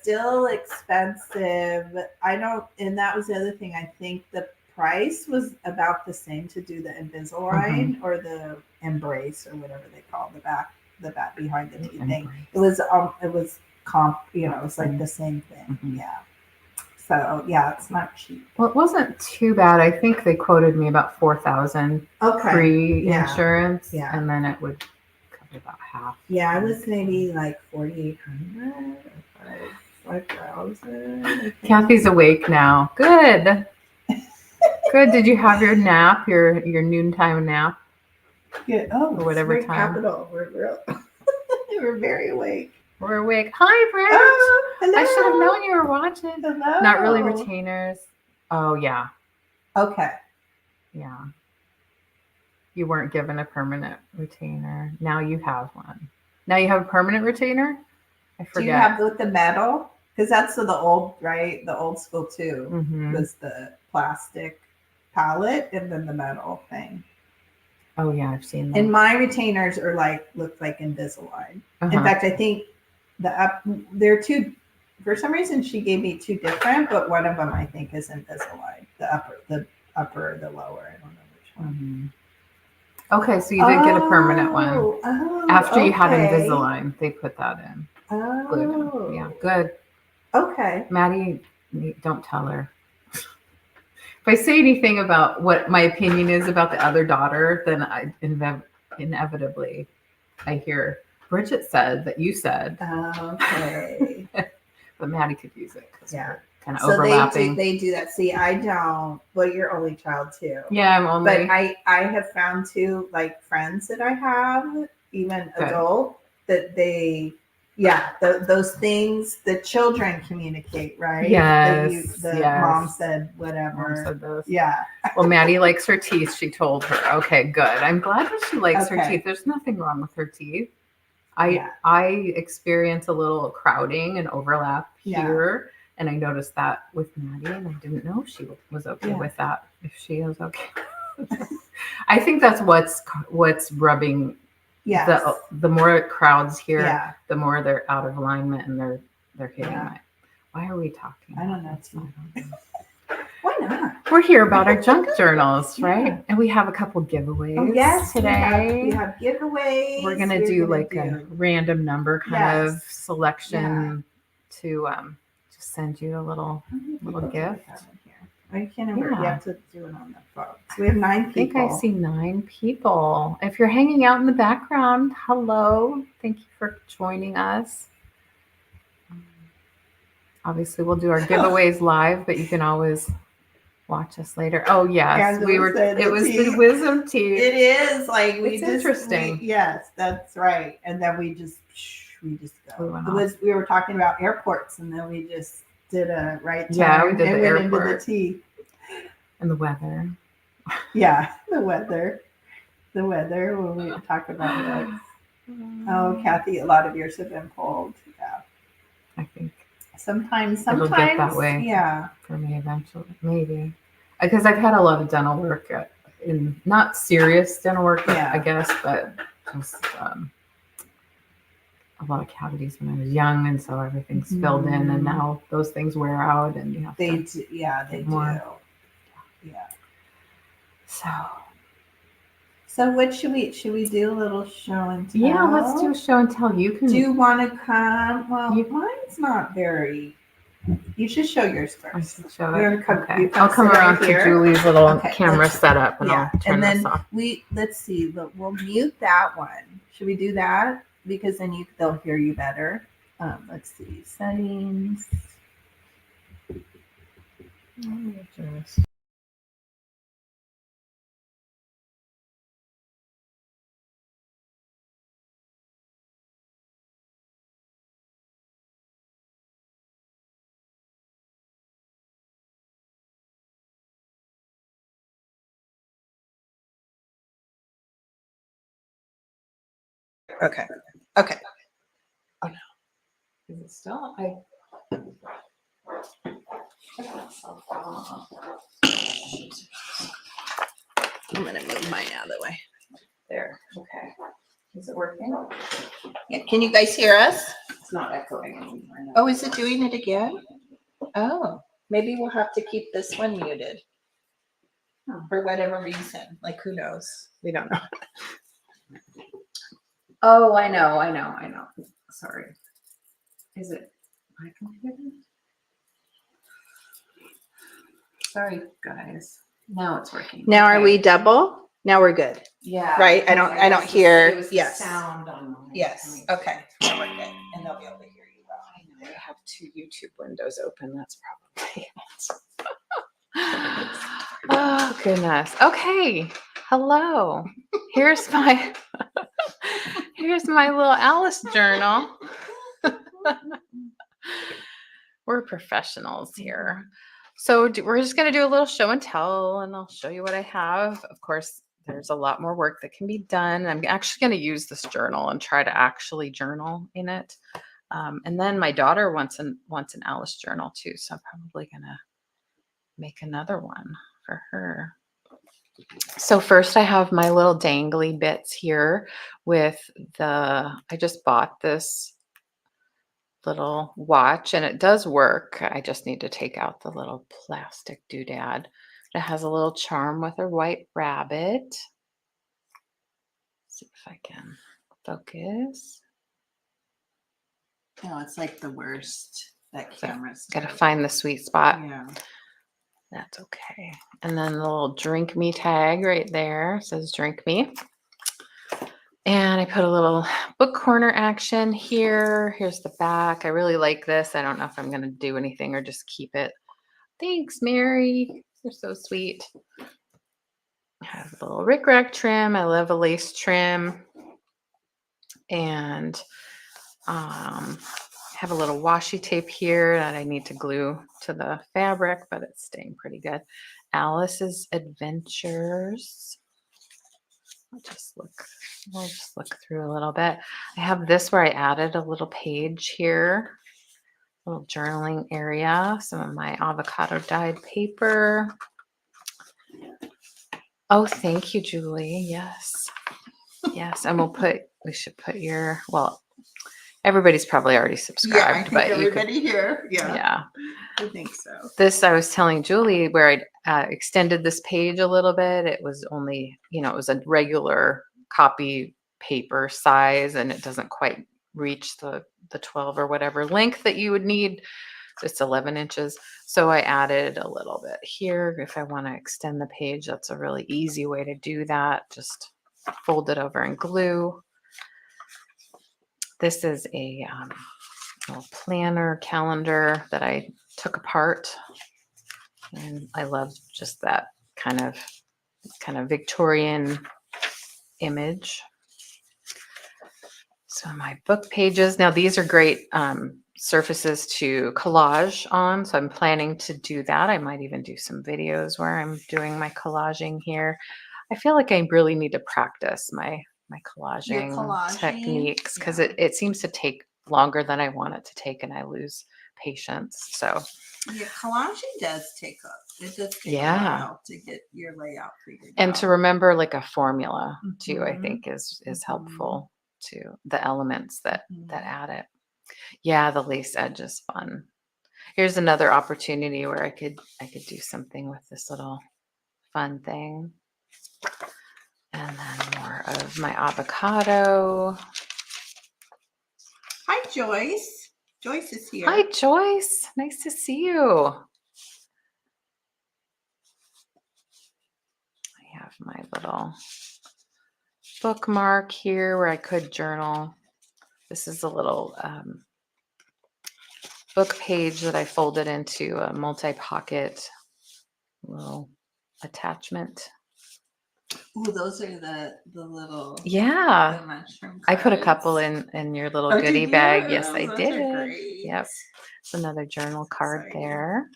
still expensive. And that was the other thing. I think the price was about the same to do the Invisalign or the Embrace or whatever they call the back behind the teeth thing. It was comp. It's like the same thing. Yeah. So it's not cheap. Well, it wasn't too bad. I think they quoted me about $4,000 pre-insurance, and then it would cover about half. Yeah, I was maybe like $4,800 or $5,000. Kathy's awake now. Good. Good. Did you have your nap? Your noontime nap? Yeah. Oh, or whatever time. Capital. We're very awake. We're awake. Hi, Brent. Oh, hello. I should have known you were watching. Hello. Not really retainers. Oh, yeah. Okay. Yeah. You weren't given a permanent retainer. Now you have one. Now you have a permanent retainer? I forget. Do you have with the metal? Because that's the old, right? The old school too was the plastic palette and then the metal thing. Oh yeah, I've seen that. And my retainers are look like Invisalign. In fact, I think They're two. For some reason, she gave me two different, but one of them I think is Invisalign. The upper, or the lower. I don't know which one. Okay, so you did get a permanent one. Oh, After you had okay. Invisalign, they put that in. Glued in. Oh, Yeah, good. okay. Maddie, don't tell her. If I say anything about what my opinion is about the other daughter, then I inevitably I hear Bridget said that you said. Okay. But Maddie could use it because we're kind of So overlapping. they do that. See, I don't. Well, you're only child too. Yeah, I'm only. But I have found too, like friends that I have, even adult, that they, those things the children communicate, right? Yes. The mom said whatever. Mom said this. Yeah. Well, Maddie likes her teeth. She told her. Okay, good. I'm glad that she likes her teeth. There's nothing wrong with her teeth. I experience a little crowding and overlap here, and I noticed that with Maddie, and I didn't know if she was okay with that. If she was okay, I think that's what's rubbing. Yeah. The more it crowds here, the more they're out of alignment and they're hitting my. Why are we talking? I don't know. Why not? We're here about our junk journals, right? And we have a couple giveaways today. We have giveaways. We're gonna do a random number kind of selection to just send you a little gift. I can't remember. You have to do it on the phone. So we have 9 people. I think I see 9 people. If you're hanging out in the background, hello. Thank you for joining us. Obviously, we'll do our giveaways live, but you can always watch us later. Oh yes, it was the wisdom teeth. It is it's interesting. Yes, that's right. And then we just go. We were talking about airports, and then we just did a right turn. Yeah, we did and the went airport. Into the teeth. And the weather. Yeah, the weather. The weather when we talk about that. Oh, Kathy, a lot of yours have been pulled. Yeah, I think. Sometimes it'll get that way. Yeah, for me eventually, maybe, because I've had a lot of dental work in not serious dental work, I guess, but just a lot of cavities when I was young, and so everything's filled in, and now those things wear out, and you have they to. Do. Yeah. So what should we do? A little show and tell? Yeah, let's do a show and tell. You can. Do you want to come? Well, mine's not very. You should show yours first. I should show it. Okay. I'll come around to Julie's little camera setup, and I'll turn this off. Let's see. We'll mute that one. Should we do that? Because then they'll hear you better. Let's see. Settings. Okay. Oh no. Is it still? I'm gonna move mine out of the way. There. Okay. Is it working? Yeah. Can you guys hear us? It's not echoing anymore. Oh, is it doing it again? Oh, maybe we'll have to keep this one muted. For whatever reason. Like, who knows? We don't know. Oh, I know. Sorry. Is it my computer? Sorry, guys. Now it's working. Now are we double? Now we're good. Yeah. Right? I don't hear. It was the sound on mine. Yes. Okay. Now we're good. And they'll be able to hear you well. I know. I have 2 YouTube windows open. That's probably it. Oh, goodness. Okay. Hello. Here's my little Alice journal. We're professionals here. So we're just going to do a little show and tell, and I'll show you what I have. Of course, there's a lot more work that can be done. I'm actually going to use this journal and try to actually journal in it. And then my daughter wants an Alice journal too. So I'm probably going to make another one for her. So first I have my little dangly bits here with I just bought this little watch, and it does work. I just need to take out the little plastic doodad. It has a little charm with a white rabbit. See if I can focus. Oh, it's like the worst. That camera's Gotta find the sweet spot. Yeah. That's okay. And then the little drink me tag right there says drink me. And I put a little book corner action here. Here's the back. I really like this. I don't know if I'm going to do anything or just keep it. Thanks, Mary. You're so sweet. I have a little rickrack trim. I love a lace trim. And have a little washi tape here that I need to glue to the fabric, but it's staying pretty good. Alice's Adventures. We'll just look through a little bit. I have this where I added a little page here, a little journaling area, some of my avocado dyed paper. Oh, thank you, Julie. Yes. Yes. And we should put your, well, everybody's probably already subscribed. Yeah, I think but everybody here. Yeah. Yeah. I think so. This, I was telling Julie, where I extended this page a little bit. It was only, it was a regular copy paper size, and it doesn't quite reach the 12 or whatever length that you would need. It's 11 inches. So I added a little bit here. If I want to extend the page, that's a really easy way to do that. Just fold it over and glue. This is a little planner calendar that I took apart, and I love just that kind of Victorian image. So my book pages, now these are great surfaces to collage on, so I'm planning to do that. I might even do some videos where I'm doing my collaging here. I feel like I really need to practice my collaging techniques, because it seems to take longer than I want it to take, and I lose patience. So yeah, collaging does take it does take a while to get your layout figured out. And to remember like a formula too, I think is helpful to the elements that add it. Yeah, the lace edge is fun. Here's another opportunity where I could do something with this little fun thing. And then more of my avocado. Hi, Joyce. Joyce is here. Hi, Joyce. Nice to see you. I have my little bookmark here where I could journal. This is a little book page that I folded into a multi-pocket little attachment. Ooh, those are the little the mushroom I put a cards. couple in your little goodie bag. Yes, I did. Yep. It's another journal card there.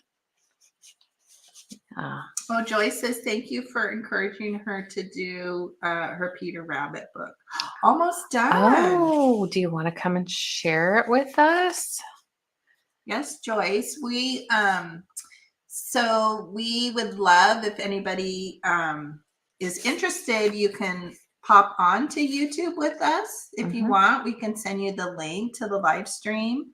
Oh, Joyce says thank you for encouraging her to do her Peter Rabbit book. Almost done. Oh, do you want to come and share it with us? Yes, Joyce. So we would love if anybody is interested, you can pop on to YouTube with us if you want. We can send you the link to the live stream.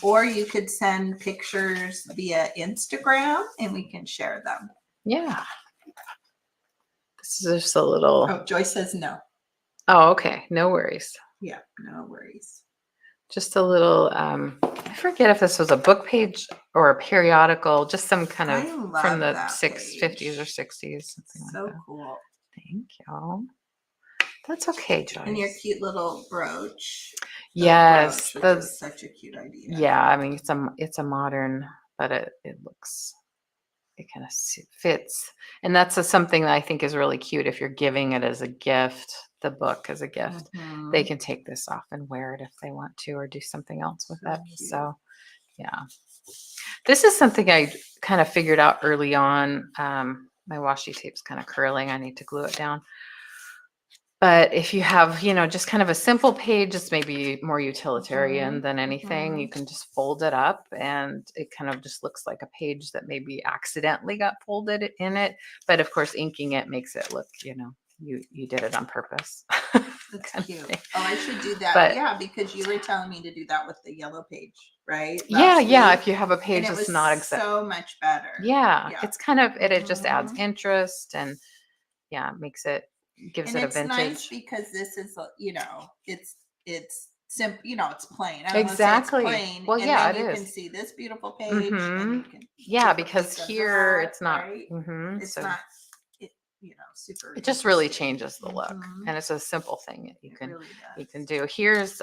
Or you could send pictures via Instagram and we can share them. Yeah. This is just a little. Oh, Joyce says no. Oh, okay. No worries. Yeah, no worries. Just a little, I forget if this was a book page or a periodical, just some kind of from the 50s or 60s. Something so like that. Cool. Thank you. That's okay, Joyce. And your cute little brooch. Yes. That's such a cute idea. Yeah, I mean, it's a modern, but it kind of fits. And that's something that I think is really cute. If you're giving it as a gift, the book as a gift, they can take this off and wear it if they want to, or do something else with it. So, yeah. This is something I kind of figured out early on. My washi tape's kind of curling. I need to glue it down. But if you have, just kind of a simple page, it's maybe more utilitarian than anything. You can just fold it up and it kind of just looks like a page that maybe accidentally got folded in it. But of course, inking it makes it look, you did it on purpose. That's cute. Oh, I should do that. But yeah, because you were telling me to do that with the yellow page, right? yeah, Last yeah. week. If you have a page And it that's was not exact, so much better. yeah, it's kind of it just adds Mhm. interest and yeah, makes it gives And it a it's nice vintage. because this is, it's simple, it's plain. I don't want to say it's Exactly. plain. Well, And yeah, then it you is. can see this beautiful page and you can Yeah, take a because piece of here that, it's not. right? It's So not, it, super. it just really interesting. changes the look, Mhm. and it's a simple thing that It really you does. can do. Here's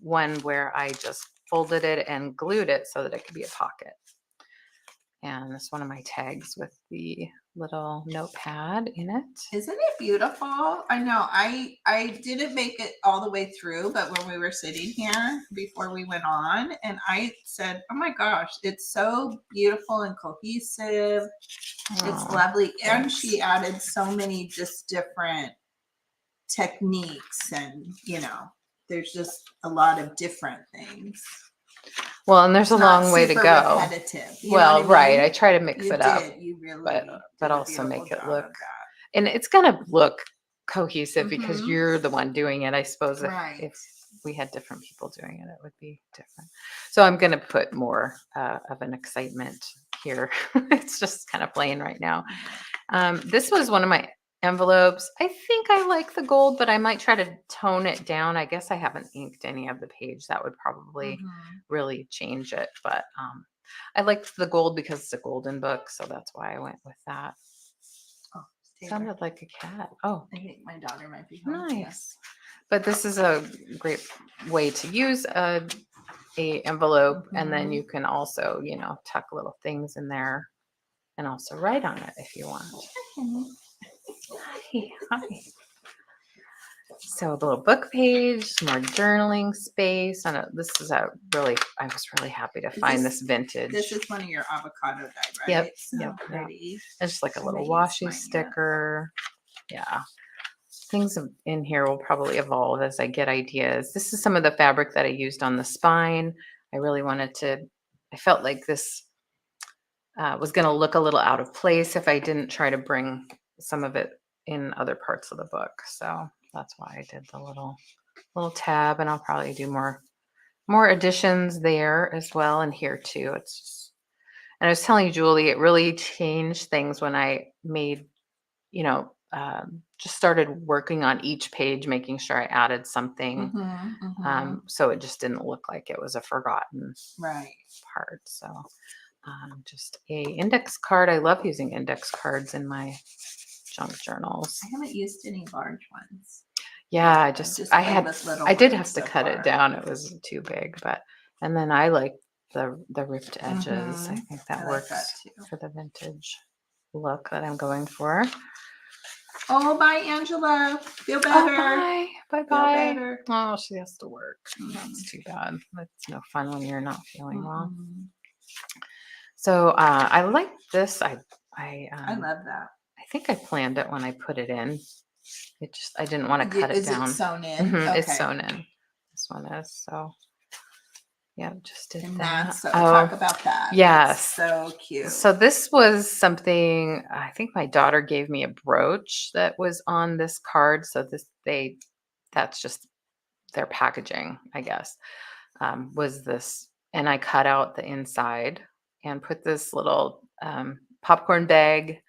one where I just folded it and glued it so that it could be a pocket. And it's one of my tags with the little notepad in it. Isn't it beautiful? I know. I didn't make it all the way through, but when we were sitting here before we went on, and I said, "Oh my gosh, it's so beautiful and cohesive. It's Oh, lovely." And thanks. she added so many just different techniques, and there's just a lot of different things. Well, and there's a It's not long way to super go. repetitive. You know Well, what I right. mean? I try to mix You it up, did. You really but did a also beautiful make it job look. of that. And it's gonna look cohesive because Mhm. you're the one doing it. I suppose Right. if we had different people doing it, it would be different. So I'm gonna put more of an excitement here. It's just kind of plain right now. This was one of my envelopes. I think I like the gold, but I might try to tone it down. I guess I haven't inked any of the page. That would probably really change it. But I liked the gold because it's a golden book, so that's why I went with that. Oh, Sounded like a cat. Oh, I think my daughter might be home. nice. But this is a great way to use a envelope, and then you can also, tuck little things in there and also write on it if you want. Hi, hi. So a little book page, more journaling space. I was really happy to find this vintage. This is one of your avocado die, right? Yep. So Yep. pretty. It's just like a I little haven't used washi mine yet. sticker. Yeah. Things in here will probably evolve as I get ideas. This is some of the fabric that I used on the spine. I really I felt like this was going to look a little out of place if I didn't try to bring some of it in other parts of the book. So that's why I did the little tab, and I'll probably do more additions there as well, and here too. And I was telling Julie, it really changed things when I made, just started working on each page, making sure I added something. So it just didn't look like it was a forgotten part. So just a index card. I love using index cards in my junk journals. I haven't used any large ones. Yeah, I did have to cut it down. It was too big, and then I like the ripped edges. I think that works for the vintage look that I'm going for. Oh, bye, Angela. Feel better. Oh, bye. Feel better. Oh, she has to work. That's too bad. That's no fun when you're not feeling well. So I like this. I love that. I think I planned it when I put it in. I didn't want to cut it down. Is it sewn in? Okay. It's sewn in. This one is. So yeah, just did that. Talk about that. Yes. That's so cute. So this was something, I think my daughter gave me a brooch that was on this card. So that's just their packaging, I guess, was this. And I cut out the inside and put this little popcorn bag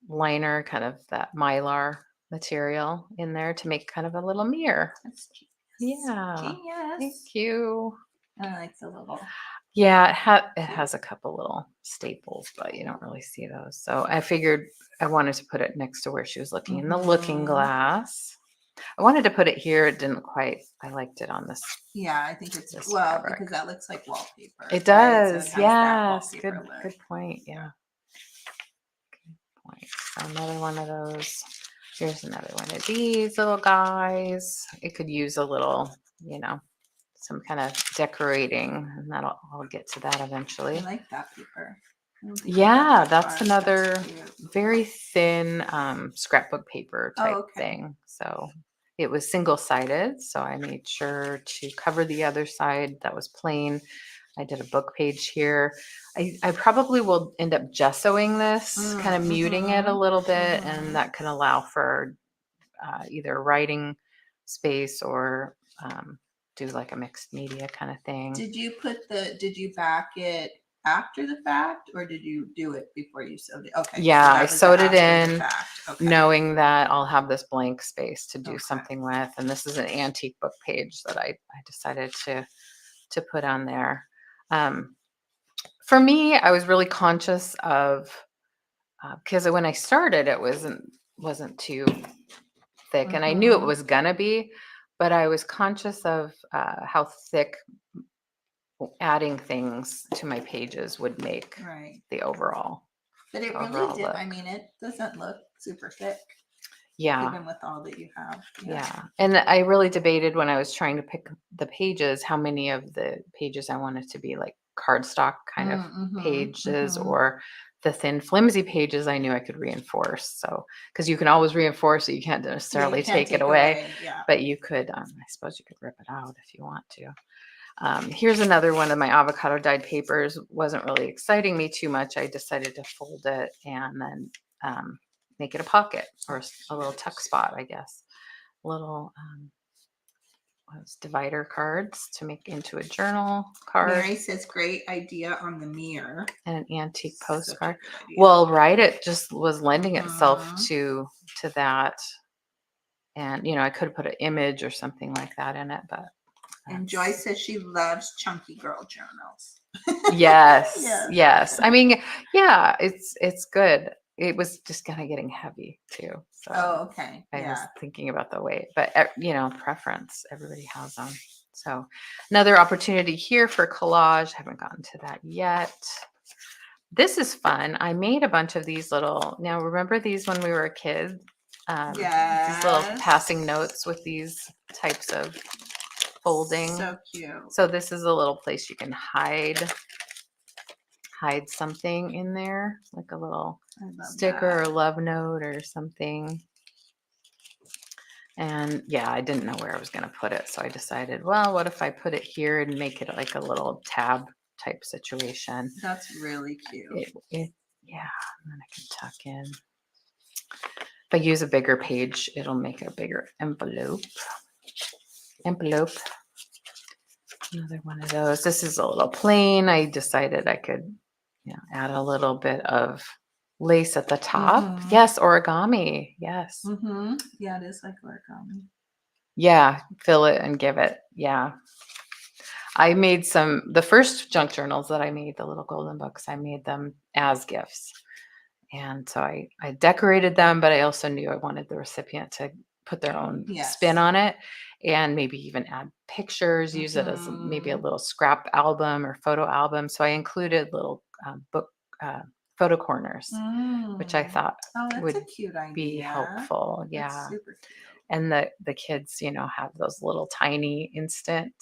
liner, kind of that mylar material in there to make kind of a little mirror. That's genius. Yeah. Genius. Thank you. I like the little. Yeah, it has a couple little staples, but you don't really see those. So I figured I wanted to put it next to where she was looking in the looking glass. I wanted to put it here. It didn't quite. I liked it on this. Yeah, I think it's fabric. Because that looks like wallpaper. It does. Right? So yes. Good point. Yeah. Good point. So another one of those. Here's another one of these little guys. It could use a little, some kind of decorating, and I'll get to that eventually. I like that paper. Yeah, that's another very thin scrapbook paper type thing. So it was single-sided, so I made sure to cover the other side that was plain. I did a book page here. I probably will end up gessoing this, kind of muting it a little bit, and that can allow for either writing space or do like a mixed media kind of thing. Did you back it after the fact, or did you do it before you sewed it? Okay. Yeah, so I that was sewed it after the in, fact. Okay. knowing that I'll have this blank space to do Okay. something with. And this is an antique book page that I decided to put on there. For me, I was really conscious of, because when I started, it wasn't too thick, and I knew it was gonna be, but I was conscious of how thick adding things to my pages would make Right. the overall. But it really did. I mean, it doesn't look super thick. Yeah. Even with all that you have. Yeah. And I really debated when I was trying to pick the pages, how many of the pages I wanted to be like cardstock kind of pages or the thin flimsy pages I knew I could reinforce. So, because you can always reinforce it, you can't necessarily take it away, yeah. but you could, I suppose you could rip it out if you want to. Here's another one of my avocado dyed papers. Wasn't really exciting me too much. I decided to fold it and then make it a pocket or a little tuck spot, I guess. Little divider cards to make into a journal card. Mary says, great idea on the mirror. And an antique postcard. Well, right, it just was lending itself to that. And, I could put an image or something like that in it, but. And Joy says she loves chunky girl journals. Yes, yes. I mean, yeah, it's good. It was just kind of getting heavy too. So okay. I was thinking about the weight, but preference. Everybody has them. So another opportunity here for collage. Haven't gotten to that yet. This is fun. I made a bunch of these little. Now remember these when we were a kid? These little passing notes with these types of folding. So cute. So this is a little place you can hide something in there, like a little sticker or love note or something. And yeah, I didn't know where I was going to put it. So I decided, well, what if I put it here and make it like a little tab type situation? That's really cute. Yeah, and then I can tuck in. If I use a bigger page, it'll make a bigger envelope. Another one of those. This is a little plain. I decided I could add a little bit of lace at the top. Yes, origami. Yes. Yeah, it is like origami. Yeah, fill it and give it. Yeah. I made the first junk journals that I made, the little golden books, I made them as gifts. And so I decorated them, but I also knew I wanted the recipient to put their own spin on it and maybe even add pictures, use it as maybe a little scrap album or photo album. So I included little book photo corners, which I thought would a cute idea. Be helpful. Yeah. That's super cute. And the kids, have those little tiny instant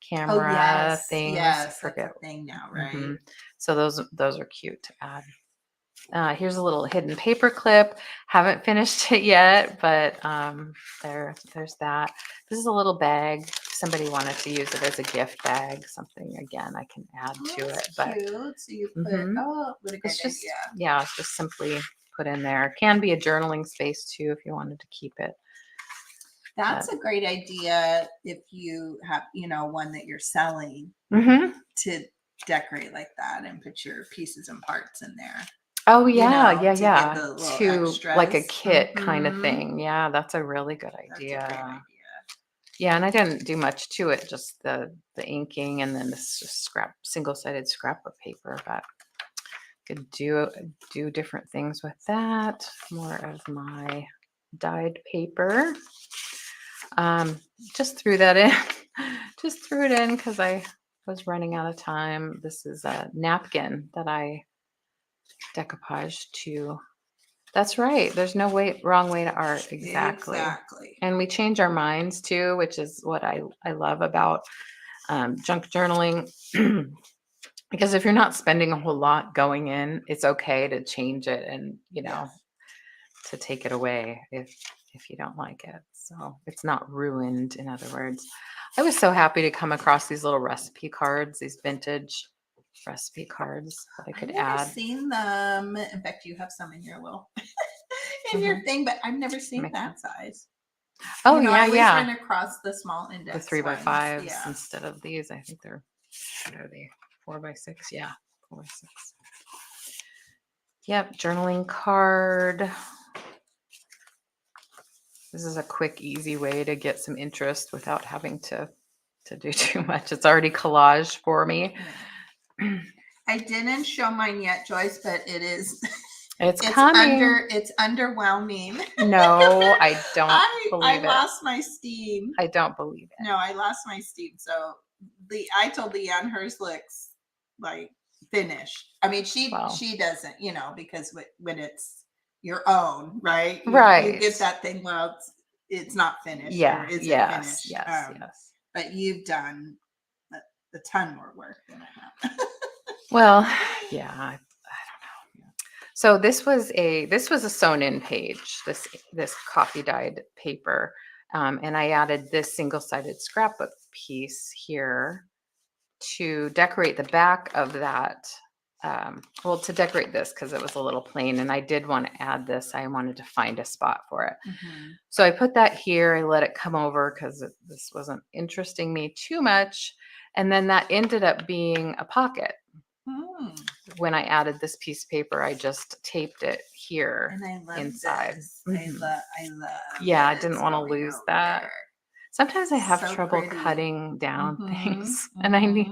camera things. Yes, that's a thing now, right? So those are cute to add. Here's a little hidden paper clip. Haven't finished it yet, but there's that. This is a little bag. Somebody wanted to use it as a gift bag. Something again I can add to it. But cute. So you put what a great idea. It's just simply put in there. Can be a journaling space too if you wanted to keep it. That's a great idea if you have one that you're selling to decorate like that and put your pieces and parts in there. Oh yeah, yeah. To like a kit kind of thing. Yeah, that's a really good idea. That's a great idea. Yeah, and I didn't do much to it, just the inking and then this just single-sided scrapbook paper, but could do different things with that. More of my dyed paper. Just threw that in. Just threw it in because I was running out of time. This is a napkin that I decoupage to. That's right. There's no wrong way to art. Exactly. And we change our minds too, which is what I love about junk journaling. Because if you're not spending a whole lot going in, it's okay to change it and to take it away if you don't like it. So it's not ruined, in other words. I was so happy to come across these little recipe cards, these vintage recipe cards that I could add. I've seen them. In fact, you have some in your little in your thing, but I've never seen that size. Oh, I always yeah. run across the small index. The 3x5s Yeah. instead of these. I think they're, what are they? 4x6. Yeah. 4x6. Yep. Journaling card. This is a quick, easy way to get some interest without having to do too much. It's already collaged for me. I didn't show mine yet, Joyce, but it is. It's coming. It's underwhelming. No, I don't believe it. I lost my steam. I don't believe it. No, I lost my steam. So I told LeAnne hers looks like finished. I mean, she doesn't, because when it's your own, right? You get that thing. Well, it's not finished. Yeah. Or is it finished? Yes. But you've done a ton more work than I have. Well, yeah, I don't know. So this was a sewn-in page. This coffee dyed paper, and I added this single-sided scrapbook piece here to decorate the back of that. To decorate this because it was a little plain, and I did want to add this. I wanted to find a spot for it, so I put that here. I let it come over because this wasn't interesting me too much, and then that ended up being a pocket. When I added this piece of paper, I just taped it here and I love inside. I love. Yeah, I didn't want to lose that. There. Sometimes I have trouble cutting down things, and I need,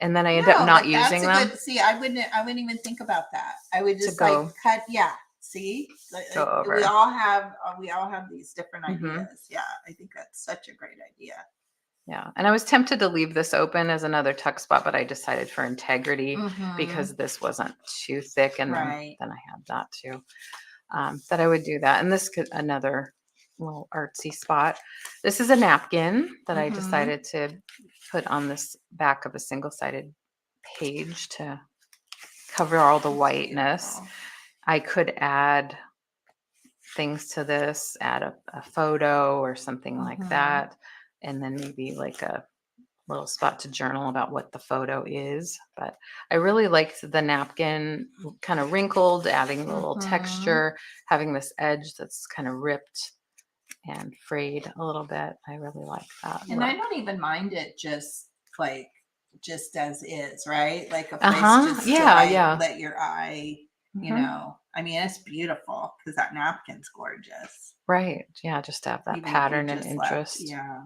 and then I end up not using them. See, I wouldn't even think about that. I would just cut. Yeah. See, go over. We all have these different ideas. Yeah, I think that's such a great idea. Yeah. And I was tempted to leave this open as another tuck spot, but I decided for integrity because this wasn't too thick. And then I had that too, that I would do that. And this could another little artsy spot. This is a napkin that I decided to put on this back of a single-sided page to cover all the whiteness. Beautiful. I could add things to this, add a photo or something like that. And then maybe like a little spot to journal about what the photo is. But I really liked the napkin, kind of wrinkled, adding a little texture, having this edge that's kind of ripped and frayed a little bit. I really like that. And I don't even mind it just as is, right? Like a place to let your eye, I mean, it's beautiful because that napkin's gorgeous. Right. Yeah. Just to have that pattern and interest. Yeah.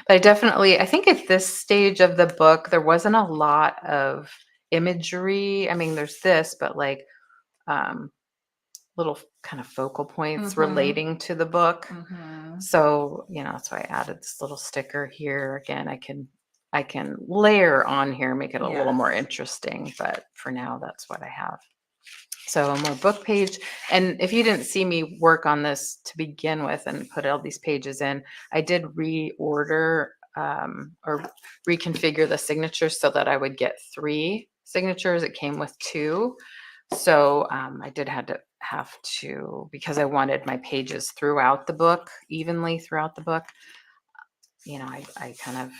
But I think at this stage of the book, there wasn't a lot of imagery. I mean, there's this, but like little kind of focal points relating to the book. So, that's why I added this little sticker here. Again, I can layer on here, make it a little more interesting, but for now, that's what I have. So a more book page. And if you didn't see me work on this to begin with and put all these pages in, I did reorder or reconfigure the signatures so that I would get 3 signatures. It came with 2. So I did have to, because I wanted my pages throughout the book, evenly throughout the book, I kind of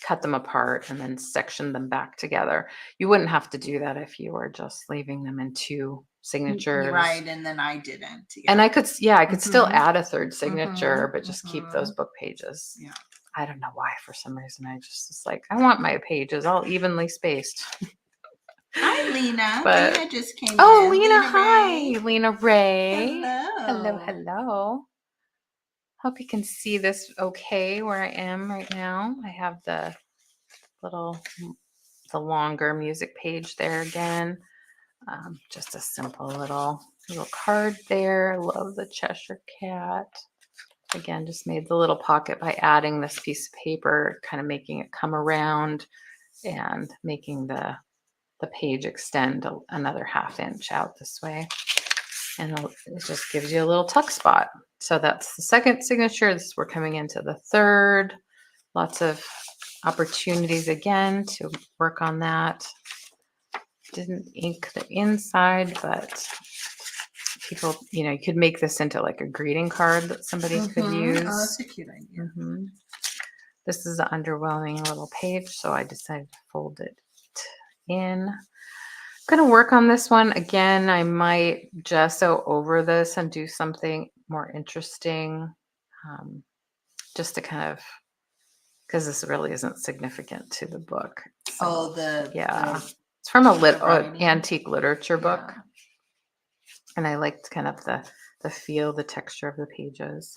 cut them apart and then section them back together. You wouldn't have to do that if you were just leaving them in 2 signatures. Right. And then I didn't. And I could still add a 3rd signature, but just keep those book pages. Yeah. I don't know why, for some reason, I just was like, I want my pages all evenly spaced. Hi, Lena. Lena just came in. Oh, Lena, hi. Lena Ray. Hello. Hello. Hope you can see this okay where I am right now. I have the longer music page there again. Just a simple little card there. Love the Cheshire Cat. Again, just made the little pocket by adding this piece of paper, kind of making it come around and making the page extend another 1/2 inch out this way. And it just gives you a little tuck spot. So that's the 2nd signature. We're coming into the 3rd. Lots of opportunities again to work on that. Didn't ink the inside, but people, you could make this into like a greeting card that somebody could use. Oh, that's a cute idea. This is an underwhelming little page, so I decided to fold it in. I'm going to work on this one again. I might gesso over this and do something more interesting, just to kind of, because this really isn't significant to the book. So, yeah, it's from a antique literature book, and I liked kind of the feel, the texture of the pages.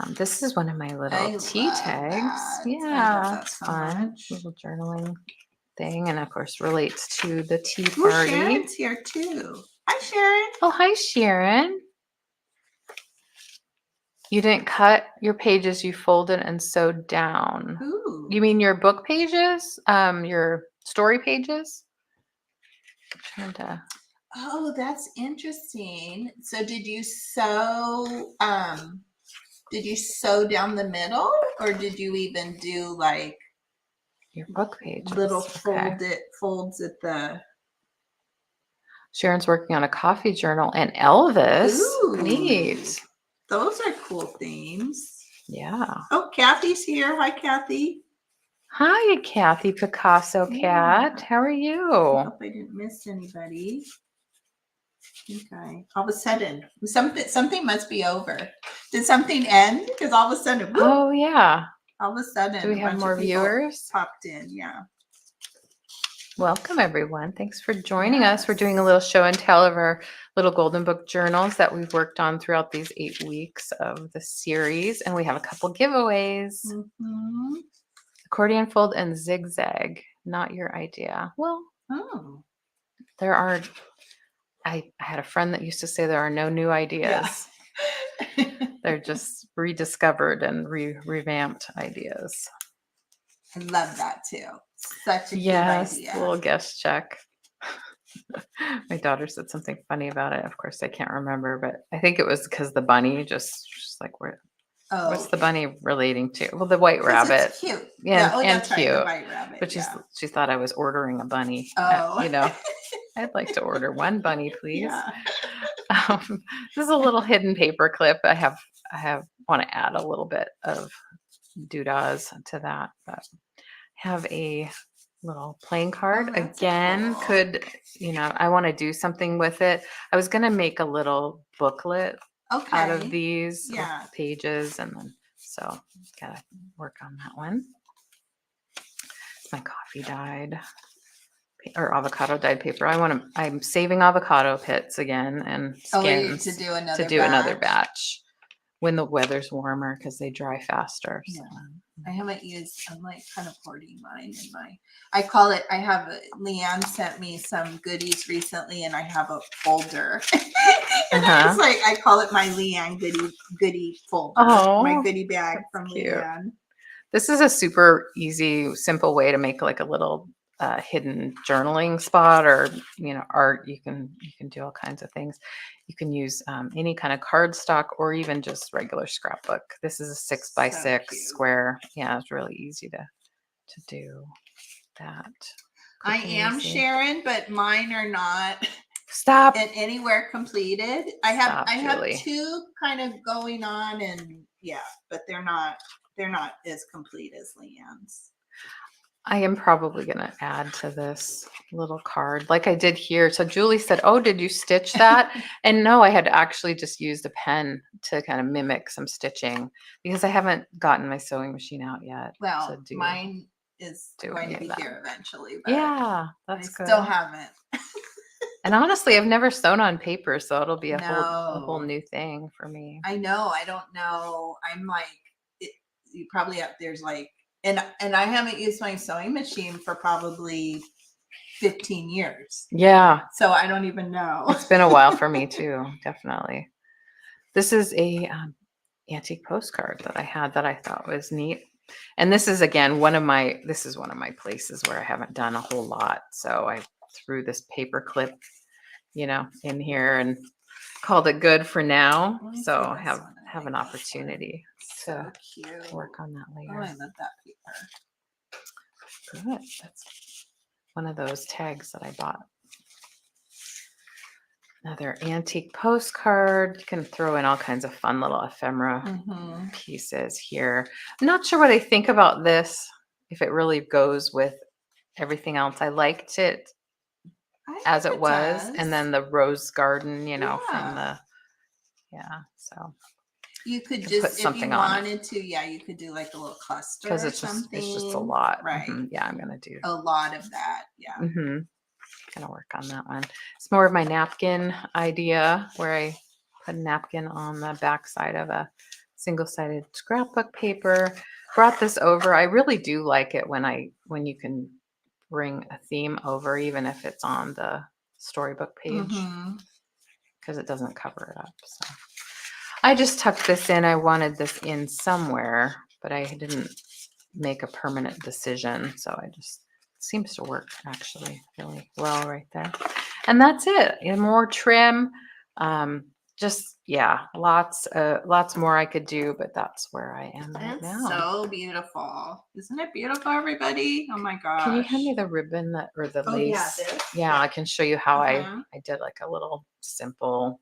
This is one of my little tea tags. Yeah, that's fun. Little journaling thing, and of course relates to the tea party. Sharon's here too. Hi, Sharon. Oh, hi, Sharon. You didn't cut your pages, you folded and sewed down. Ooh. You mean your book pages? Your story pages? Oh, that's interesting. So did you sew down the middle, or did you even do like your book pages? Little folds at the. Sharon's working on a coffee journal and Elvis. Ooh, neat. Those are cool themes. Yeah. Oh, Kathy's here. Hi, Kathy. Hi, Kathy Picasso Cat. How are you? I hope I didn't miss anybody. Okay. All of a sudden, something must be over. Did something end? Because all of a sudden, whoop, oh yeah. All of a sudden, do we have more viewers? Popped in, yeah. Welcome, everyone. Thanks for joining us. We're doing a little show and tell of our little Golden Book journals that we've worked on throughout these 8 weeks of the series. And we have a couple giveaways. Mm-hmm. Accordion fold and zigzag. Not your idea. Well, there are. I had a friend that used to say there are no new ideas. Yeah. They're just rediscovered and revamped ideas. I love that too. Such a good idea. Little guest check. My daughter said something funny about it. Of course, I can't remember, but I think it was because the bunny just like, what's the bunny relating to? Well, the white rabbit. It's cute. Yeah, and that's cute. Right, the white rabbit. But she thought I was ordering a bunny. I'd like to order one bunny, please. Yeah. This is a little hidden paper clip. I want to add a little bit of doodahs to that, but have a little playing card. Again, cool. I want to do something with it. I was going to make a little booklet out of these pages, and then so gotta work on that one. My coffee dyed or avocado dyed paper. I'm saving avocado pits again and skins to do another batch when the weather's warmer because they dry faster. So. I haven't used. I'm like kind of hoarding mine in my. LeAnne sent me some goodies recently, and I have a folder. And it's like I call it my LeAnne goodie folder. Oh, my goodie bag from LeAnne. This is a super easy, simple way to make like a little hidden journaling spot, or art. You can do all kinds of things. You can use any kind of cardstock or even just regular scrapbook. This is a 6x6 square. Yeah, it's really easy to do that. I am Sharon, but mine are not. Stop. And anywhere completed. I have two kind of going on, and but they're not as complete as LeAnne's. I am probably going to add to this little card like I did here. So Julie said, oh, did you stitch that? And no, I had actually just used a pen to kind of mimic some stitching because I haven't gotten my sewing machine out yet. Well, mine is going to be here eventually. But yeah, that's good. Still haven't. And honestly, I've never sewn on paper, so it'll be a whole new thing for me. I know. I don't know. I'm like, you probably there's like, and I haven't used my sewing machine for probably 15 years. Yeah. So I don't even know. It's been a while for me too, definitely. This is a antique postcard that I had that I thought was neat. And this is one of my places where I haven't done a whole lot. So I threw this paper clip, in here and called it good for now. So I have an opportunity to work on that later. Oh, I love that paper. Good. That's one of those tags that I bought. Another antique postcard. You can throw in all kinds of fun little ephemera pieces here. I'm not sure what I think about this, if it really goes with everything else. I liked it as it was. And then the rose garden, from the, Yeah. So you could put just, if you something on it. wanted to, yeah, you could do like a little cluster Because or it's something. just a lot. Right. Yeah, I'm gonna do A lot of that. Yeah. Gonna work on that one. It's more of my napkin idea where I put a napkin on the back side of a single-sided scrapbook paper. Brought this over. I really do like it when you can bring a theme over, even if it's on the storybook page, because it doesn't cover it up. So I just tucked this in. I wanted this in somewhere, but I didn't make a permanent decision. So I just, it seems to work actually really well right there. And that's it. And more trim. Just, yeah, lots more I could do, but that's where I am right now. So beautiful. Isn't it beautiful, everybody? Oh my gosh. Can you hand me the ribbon or the lace? Yeah, this? Yeah, I can show you how I did like a little simple,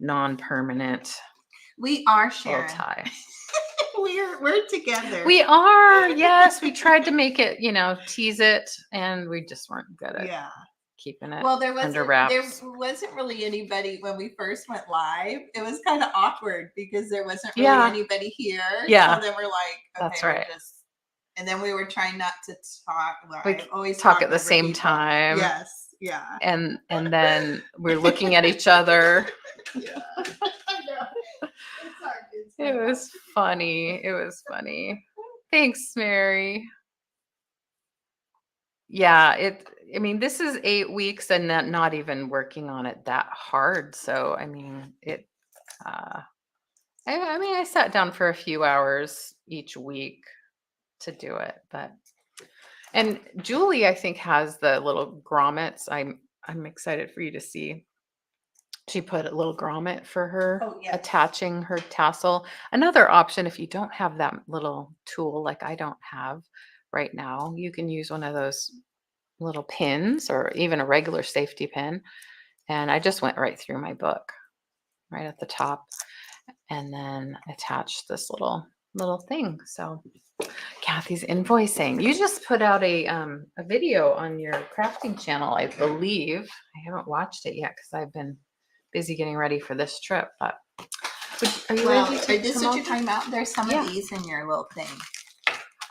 non-permanent We are sharing. tie. We're together. We are. Yes, we tried to make it, tease it, and we just weren't good at keeping it under wraps. There wasn't really anybody when we first went live. It was kind of awkward because there wasn't really anybody here. Yeah. So then we're like, okay, that's right. And then we were trying not to talk. Well, we I always talk at the same time. Yes. Yeah. And then we're looking at each other. Yeah. I know. It was funny. It was funny. Thanks, Mary. Yeah, this is 8 weeks and not even working on it that hard. So, I sat down for a few hours each week to do it, and Julie, I think, has the little grommets. I'm excited for you to see. She put a little grommet for her attaching her tassel. Another option, if you don't have that little tool, like I don't have right now, you can use one of those little pins or even a regular safety pin. And I just went right through my book, right at the top, and then attached this little thing. So Kathy's invoicing. You just put out a video on your crafting channel, I believe. I haven't watched it yet because I've been busy getting ready for this trip. But are you ready to this what you're talking about? There's some of these in your little thing.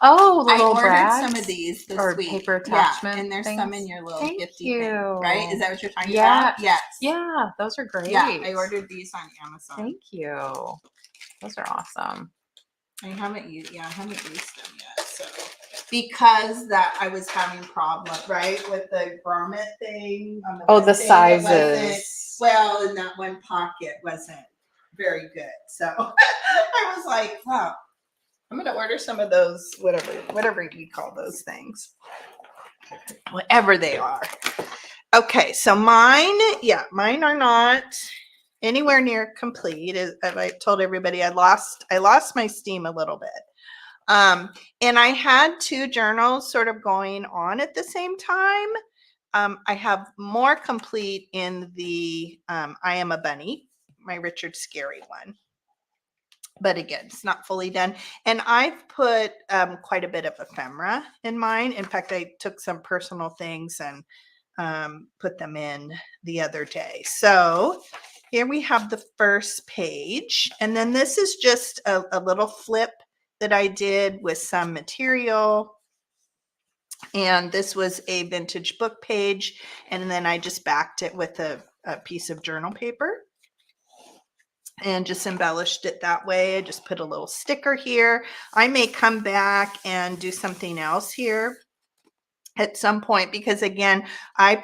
Oh, little I ordered brads? some of these this or week. paper attachment. Yeah, and there's some in your little gifty you. thing, right? Is that what you're talking about? Yes. Yeah, those are great. Yeah, I ordered these on Amazon. Thank you. Those are awesome. I haven't used them yet. So because I was having problems, right, with the grommet thing. On the sizes. Well, in that one pocket wasn't very good. So I was like, wow, I'm going to order some of those, whatever we call those things, whatever they are. Okay, so mine are not anywhere near complete. As I told everybody, I lost my steam a little bit. And I had 2 journals sort of going on at the same time. I have more complete in the I Am a Bunny, my Richard Scarry one. But again, it's not fully done. And I've put quite a bit of ephemera in mine. In fact, I took some personal things and put them in the other day. So here we have the first page. And then this is just a little flip that I did with some material. And this was a vintage book page. And then I just backed it with a piece of journal paper and just embellished it that way. I just put a little sticker here. I may come back and do something else here at some point, because again, I'm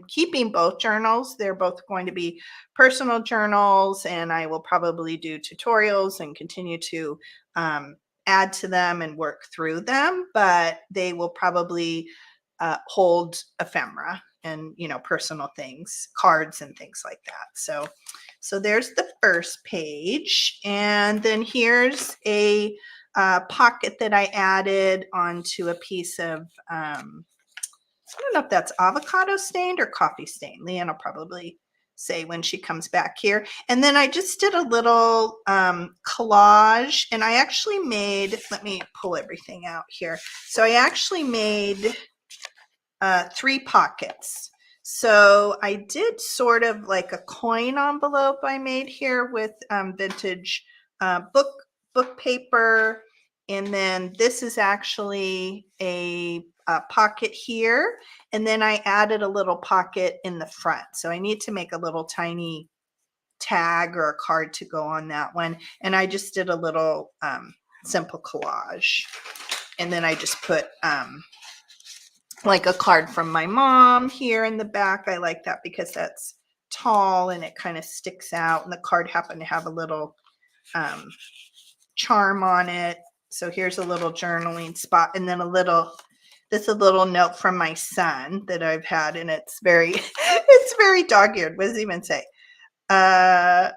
keeping both journals. They're both going to be personal journals, and I will probably do tutorials and continue to add to them and work through them, but they will probably hold ephemera and, personal things, cards and things like that. So there's the first page. And then here's a pocket that I added onto a piece of, I don't know if that's avocado stained or coffee stained. LeAnne will probably say when she comes back here. And then I just did a little collage, and I actually made, let me pull everything out here. So I actually made 3 pockets. So I did sort of like a coin envelope I made here with vintage book paper. And then this is actually a pocket here. And then I added a little pocket in the front. So I need to make a little tiny tag or a card to go on that one. And I just did a little simple collage. And then I just put like a card from my mom here in the back. I like that because that's tall and it kind of sticks out. And the card happened to have a little charm on it. So here's a little journaling spot, and then a little note from my son that I've had, and it's very it's very dog-eared. What does it even say? I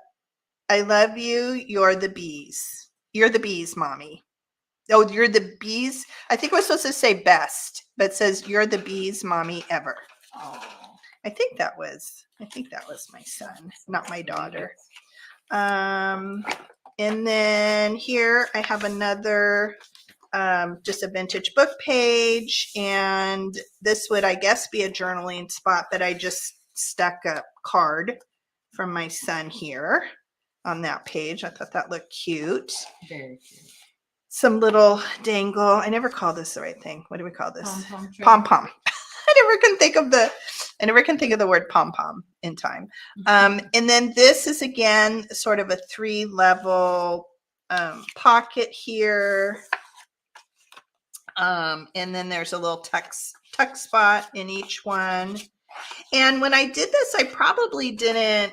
love you. You're the bees. You're the bees, mommy. Oh, you're the bees. I think we're supposed to say best, but it says you're the bees, mommy, ever. Oh. I think that was my son, not my daughter. And then here I have another, just a vintage book page. And this would, I guess, be a journaling spot, but I just stuck a card from my son here on that page. I thought that looked cute. Very cute. Some little dangle. I never call this the right thing. What do we call this? Pom-pom. Pom-pom. I never can think of the word pom-pom in time. And then this is again sort of a 3-level pocket here. And then there's a little tuck spot in each one. And when I did this, I probably didn't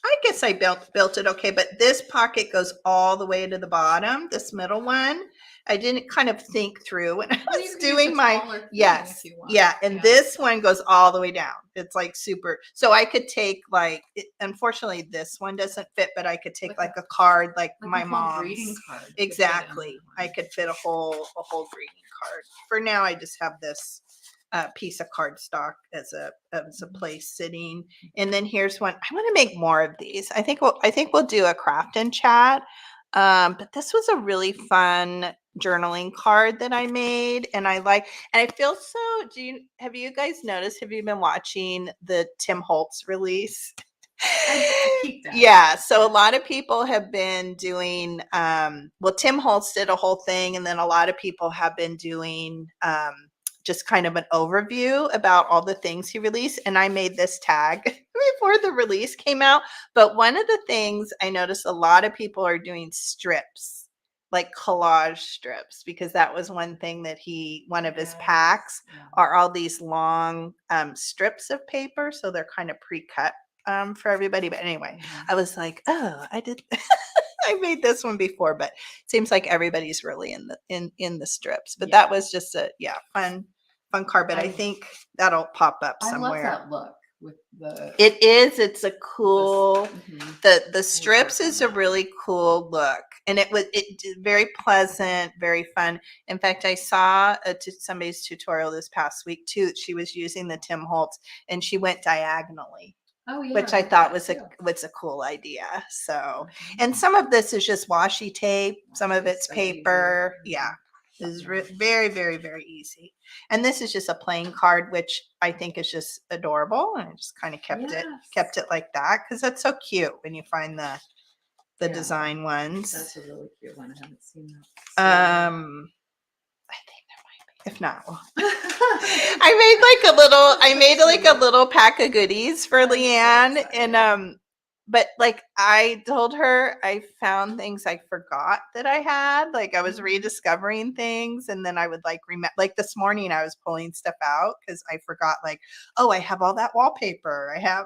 I guess I built it okay, but this pocket goes all the way to the bottom, this middle one. I didn't kind of think through when I was doing my, yes, yeah. And this one goes all the way down. It's like super, so I could take like, unfortunately this one doesn't fit, but I could take like a card, like my mom's. Exactly. I could fit a whole greeting card. For now, I just have this piece of cardstock as a place sitting. And then here's one. I want to make more of these. I think we'll do a craft and chat. But this was a really fun journaling card that I made, and I feel so. Have you guys noticed? Have you been watching the Tim Holtz release? Yeah, so a lot of people have been doing Tim Holtz did a whole thing, and then a lot of people have been doing just kind of an overview about all the things he released. And I made this tag before the release came out. But one of the things I noticed a lot of people are doing strips, like collage strips, because that was one thing that one of his packs are all these long strips of paper. So they're kind of pre-cut for everybody. But anyway, I was like, oh, I did. I made this one before, but it seems like everybody's really in the strips. But that was just a fun card. But I think that'll pop up somewhere. I love that look with the. It's a cool. The strips is a really cool look, and it very pleasant, very fun. In fact, I saw somebody's tutorial this past week too. She was using the Tim Holtz, and she went diagonally. Oh, yeah, which I thought was a cool idea. So, and some of this is just washi tape. Some of it's paper. Yeah, it's very, very, very easy. And this is just a plain card, which I think is just adorable. And I just kind of kept it like that because that's so cute when you find the design ones. That's a really cute one. I haven't seen that. I think there might be. If not, I made a little pack of goodies for LeAnne, and but like I told her I found things I forgot that I had. Like I was rediscovering things, and then I would like remember. Like this morning, I was pulling stuff out because I forgot. Like, oh, I have all that wallpaper. I have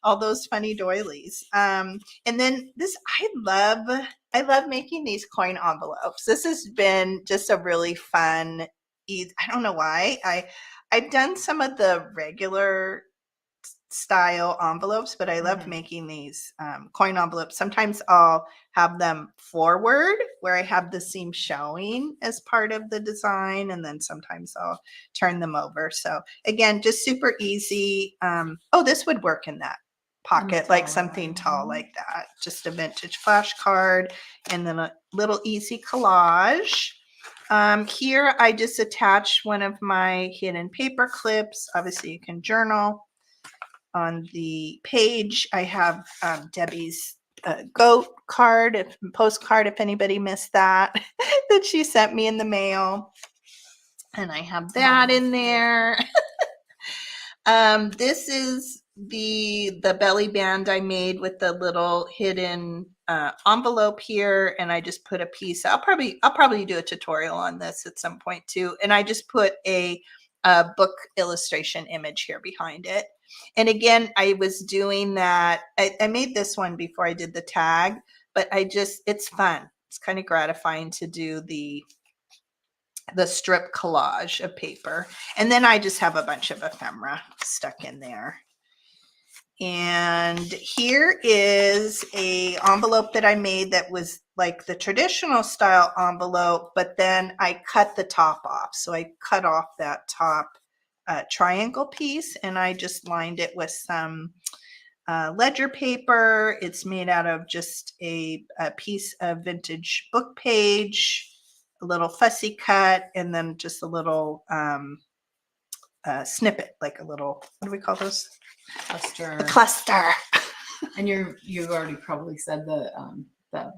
all those funny doilies. And then this, I love making these coin envelopes. This has been just a really fun. I don't know why. I've done some of the regular style envelopes, but I love making these coin envelopes. Sometimes I'll have them forward where I have the seam showing as part of the design, and then sometimes I'll turn them over. So again, just super easy. This would work in that pocket, like something tall like that. Just a vintage flashcard, and then a little easy collage. Here I just attached one of my hidden paper clips. Obviously you can journal. On the page, I have Debbie's goat card, postcard, if anybody missed that, that she sent me in the mail. And I have that in there. This is the belly band I made with the little hidden envelope here, and I just put a piece. I'll probably do a tutorial on this at some point too. And I just put a book illustration image here behind it. And again, I was doing that. I made this one before I did the tag, but it's fun. It's kind of gratifying to do the strip collage of paper. And then I just have a bunch of ephemera stuck in there. And here is a envelope that I made that was like the traditional style envelope, but then I cut the top off. So I cut off that top triangle piece, and I just lined it with some ledger paper. It's made out of just a piece of vintage book page, a little fussy cut, and then just a little snippet, like a little, what do we call those? Cluster. A cluster. And you've already probably said the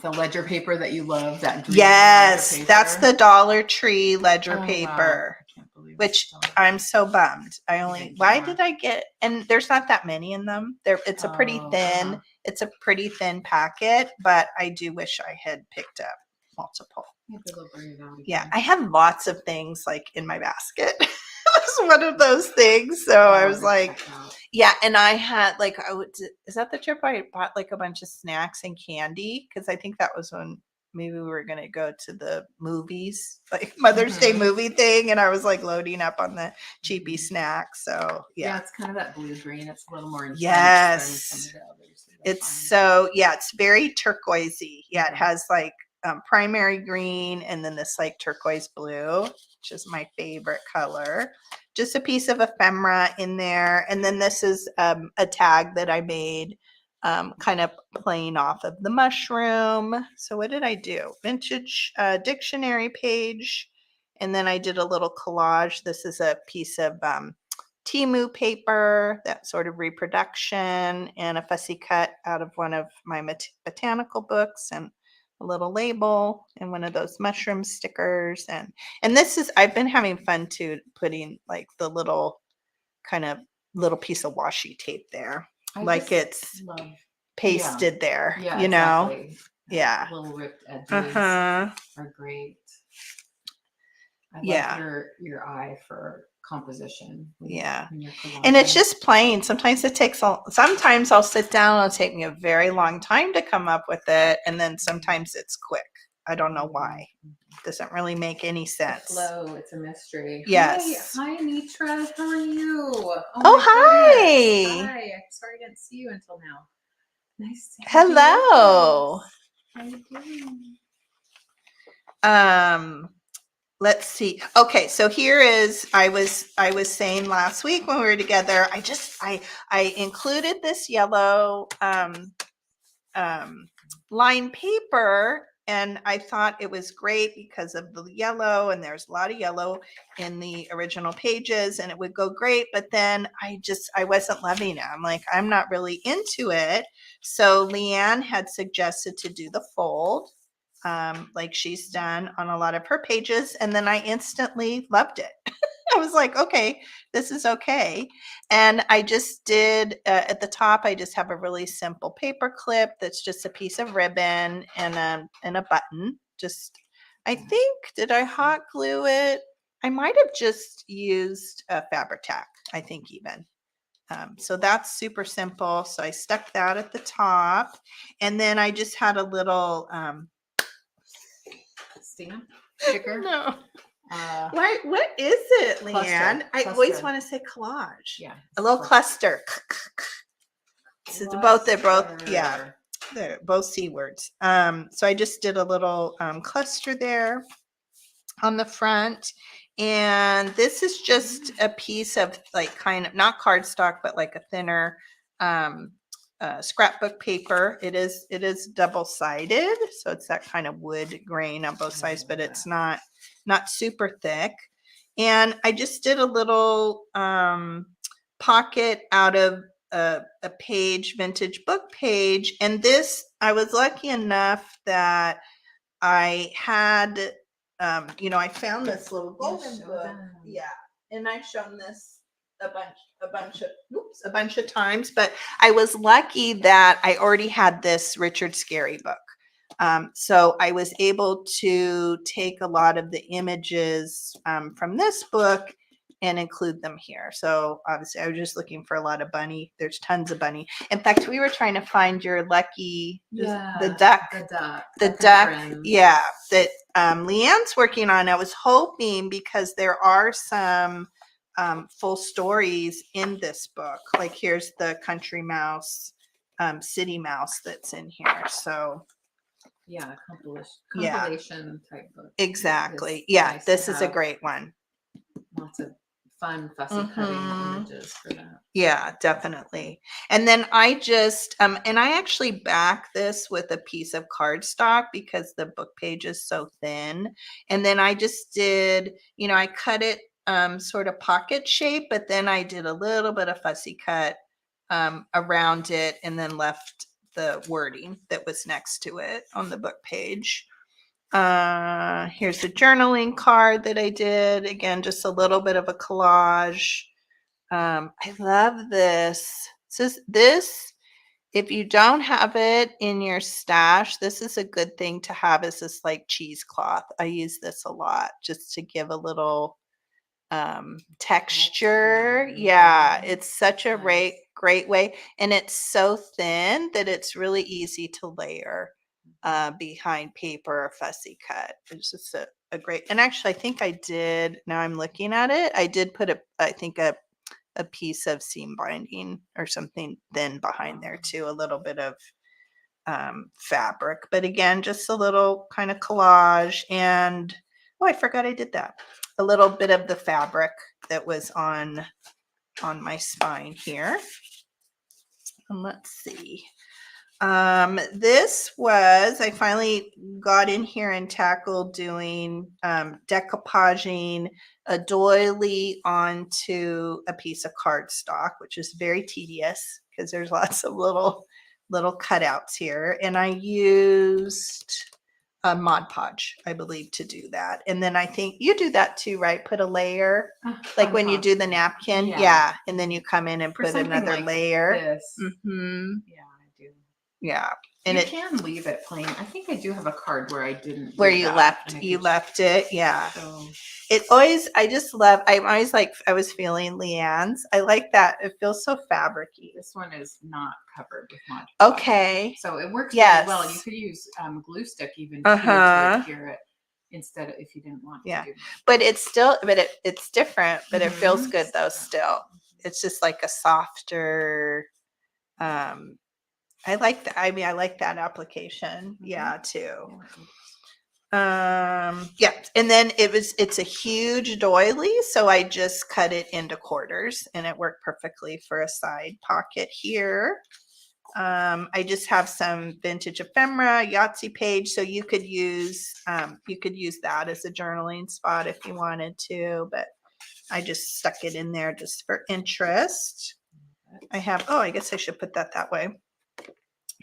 ledger paper that you love. That green Yes, ledger that's paper. the Dollar Tree ledger Oh, paper. wow. I can't believe Which it's Dollar I'm so bummed. Thank Why you. did I get, and there's not that many in them. It's a pretty Oh, thin, it's a pretty thin packet, but I do wish I had picked up multiple. Maybe they'll bring it out again. Yeah, I have lots of things like in my basket. It was one of those things. So I was like, yeah, and I had like, is that the trip I bought like a bunch of snacks and candy? Because I think that was when maybe we were going to go to the movies, like Mother's Day movie thing. And I was like loading up on the cheapy snacks. So Yeah, it's kind of that blue green. It's a little more intense Yes. than some of the others. It's very turquoisey. Yeah, it has like primary green and then this like turquoise blue, which is my favorite color. Just a piece of ephemera in there. And then this is a tag that I made kind of playing off of the mushroom. So what did I do? Vintage dictionary page. And then I did a little collage. This is a piece of Timu paper, that sort of reproduction, and a fussy cut out of one of my botanical books, and a little label and one of those mushroom stickers. And this is, I've been having fun too, putting like the little kind of little piece of washi tape there. Like it's pasted there, Yeah, you know? exactly. Yeah. Little ripped edges Uh-huh. are great. I Yeah. like your eye for composition. Yeah. Collaging. And it's just plain. Sometimes sometimes I'll sit down, it'll take me a very long time to come up with it. And then sometimes it's quick. I don't know why. It doesn't really make any sense. Flow, it's a mystery. Yes. Hi, Mitra. How are you? Oh, hi. Hi. Sorry I didn't see you until now. Nice to Hello. How are you doing? Let's see. Okay, so here is, I was saying last week when we were together, I included this yellow line paper, and I thought it was great because of the yellow, and there's a lot of yellow in the original pages, and it would go great, but then I wasn't loving it. I'm like, I'm not really into it. So LeAnne had suggested to do the fold, like she's done on a lot of her pages, and then I instantly loved it. I was like, okay, this is okay. And I just did, at the top, I just have a really simple paper clip that's just a piece of ribbon and a button. I think, did I hot glue it? I might have just used a Fabri-Tac, I think even. So that's super simple. So I stuck that at the top. And then I just had a little stamp sticker. No. What is it, LeAnne? I always want to say collage. Yeah. A little cluster. This is both, yeah. They're both C words. So I just did a little cluster there on the front. And this is just a piece of like kind of not cardstock, but like a thinner scrapbook paper. It is double-sided, so it's that kind of wood grain on both sides, but it's not super thick. And I just did a little pocket out of a page, vintage book page. And this, I was lucky enough that I had, I found this little golden book. Yeah. And I've shown this a bunch of times, but I was lucky that I already had this Richard Scarry book. So I was able to take a lot of the images from this book and include them here. So obviously I was just looking for a lot of bunny. There's tons of bunny. In fact, we were trying to find your lucky, the duck. Yeah, that LeAnne's working on. I was hoping, because there are some full stories in this book. Like here's the country mouse, city mouse that's in here. So yeah, compilation type book. Exactly. Yeah, nice this is a great one. Lots of fun fussy cutting images for that. Yeah, definitely. And then I just and I actually back this with a piece of cardstock because the book page is so thin. And then I just did, I cut it sort of pocket shape, but then I did a little bit of fussy cut around it and then left the wording that was next to it on the book page. Here's the journaling card that I did. Again, just a little bit of a collage. I love this. This, if you don't have it in your stash, this is a good thing to have, is this like cheesecloth. I use this a lot just to give a little texture. Yeah, it's such a great way. And it's so thin that it's really easy to layer behind paper or fussy cut. It's just a great, and actually I think I did, now I'm looking at it, I did put a piece of seam binding or something thin behind there too, a little bit of fabric, but again, just a little kind of collage. And I forgot I did that. A little bit of the fabric that was on my spine here. And let's see. This was, I finally got in here and tackled doing decoupaging a doily onto a piece of cardstock, which is very tedious because there's lots of little cutouts here. And I used Mod Podge, I believe, to do that. And then I think you do that too, right? Put a layer, like when you do the napkin. Yeah. And then you come in and put another layer. This. Mm-hmm. Yeah, I do. Yeah. And you can leave it plain. I think I do have a card where I didn't. Where you left it. Yeah. So. It always, I'm always like, I was feeling LeAnne's. I like that. It feels so fabricy. This one is not covered with Mod Podge. Okay. So it works really well. You could use glue stick even to adhere it instead of, if you didn't want to do it. But it's still, it's different, but it feels good though still. It's just like a softer, I like that. I mean, I like that application. Yeah, too. Yeah. And then it's a huge doily. So I just cut it into quarters and it worked perfectly for a side pocket here. I just have some vintage ephemera, Yahtzee page. So you could use that as a journaling spot if you wanted to, but I just stuck it in there just for interest. I have, I guess I should put that way.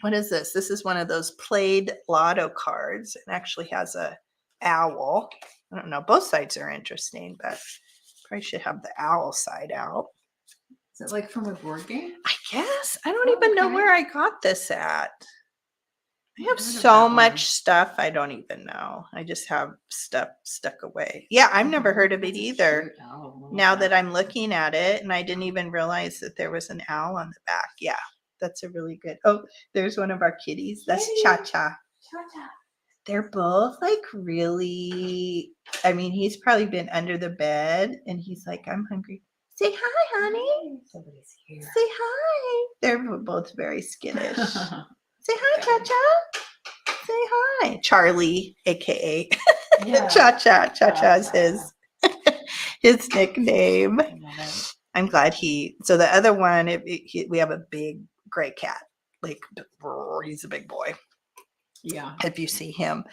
What is this? This is one of those played lotto cards. It actually has a owl. I don't know. Both sides are interesting, but probably should have the owl side out. Is it like from a board game? I guess. I don't even know where I got this at. I have so much stuff. I don't even know. I just have stuff stuck away. Yeah, I've never heard of it either. Now that I'm looking at it, and I didn't even realize that there was an owl on the back. Yeah. That's a really good. Oh, there's one of our kitties. That's Cha-Cha. Cha-Cha. They're both like really, I mean, he's probably been under the bed and he's like, I'm hungry. Say hi, honey. Somebody's here. Say hi. They're both very skittish. Say hi, Cha-Cha. Say hi. Charlie, AKA Cha-Cha. Cha-Cha is his nickname. I'm glad so the other one, we have a big gray cat. like, he's a big boy. Yeah. If you see him.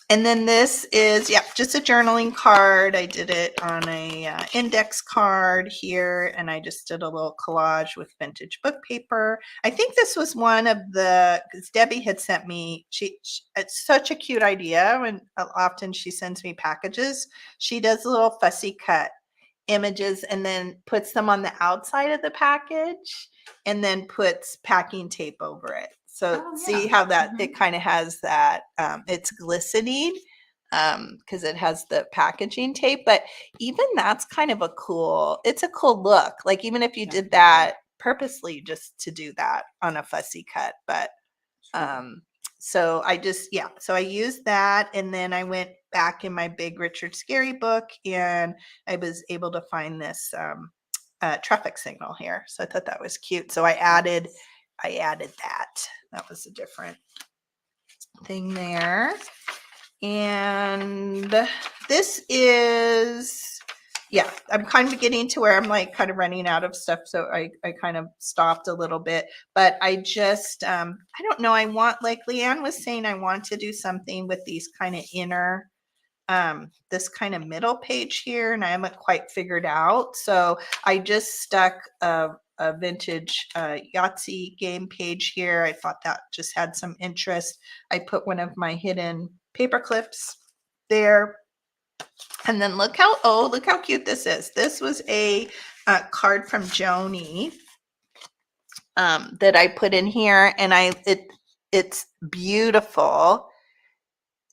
And then this is, just a journaling card. I did it on a index card here, and I just did a little collage with vintage book paper. I think this was one of because Debbie had sent me, it's such a cute idea when often she sends me packages. She does a little fussy cut images and then puts them on the outside of the package and then puts packing tape over it. So see how that it kind of has that it's glistening because it has the packaging tape, but even that's kind of it's a cool look. Like even if you did that purposely just to do that on a fussy cut, but so I just, so I used that, and then I went back in my big Richard Scarry book, and I was able to find this traffic signal here. So I thought that was cute. So I added that. That was a different thing there. And this is, I'm kind of getting to where I'm like kind of running out of stuff. So I kind of stopped a little bit, but I just, I don't know. I want, like LeAnne was saying, I want to do something with these kind of inner, this kind of middle page here, and I haven't quite figured out. So I just stuck a vintage Yahtzee game page here. I thought that just had some interest. I put one of my hidden paper clips there. And then look how cute this is. This was a card from Joni that I put in here, and it's beautiful.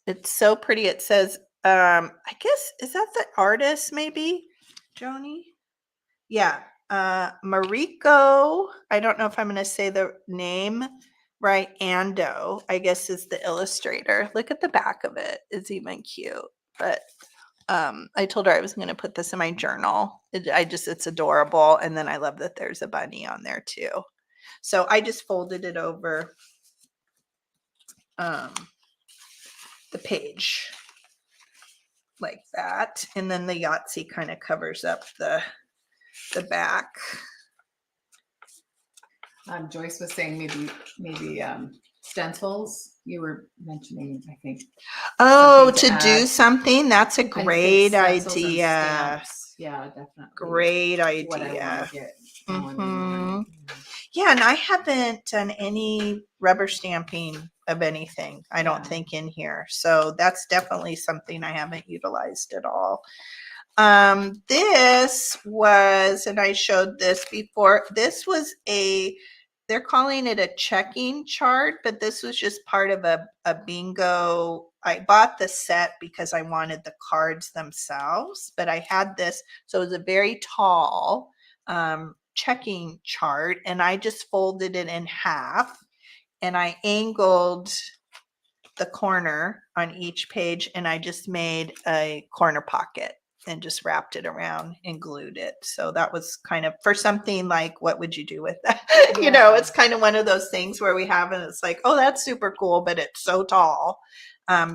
It's so pretty. It says, I guess, is that the artist maybe? Joni? Yeah. Mariko. I don't know if I'm going to say the name right. Ando, I guess, is the illustrator. Look at the back of it. It's even cute. But I told her I was going to put this in my journal. It's adorable. And then I love that there's a bunny on there too. So I just folded it over the page like that. And then the Yahtzee kind of covers up the back. Joyce was saying maybe stencils. You were mentioning, I think. Oh, to do something. That's a great idea. Yeah, definitely. Great idea. What I want to get going on. Yeah, and I haven't done any rubber stamping of anything, I don't think, in here. So that's definitely something I haven't utilized at all. This was, and I showed this before, this was they're calling it a checking chart, but this was just part of a bingo. I bought the set because I wanted the cards themselves, but I had this, so it was a very tall checking chart, and I just folded it in half, and I angled the corner on each page, and I just made a corner pocket and just wrapped it around and glued it. So that was kind of for something like, what would you do with that? You know, it's kind of one of those things where we have, and it's like, oh, that's super cool, but it's so tall.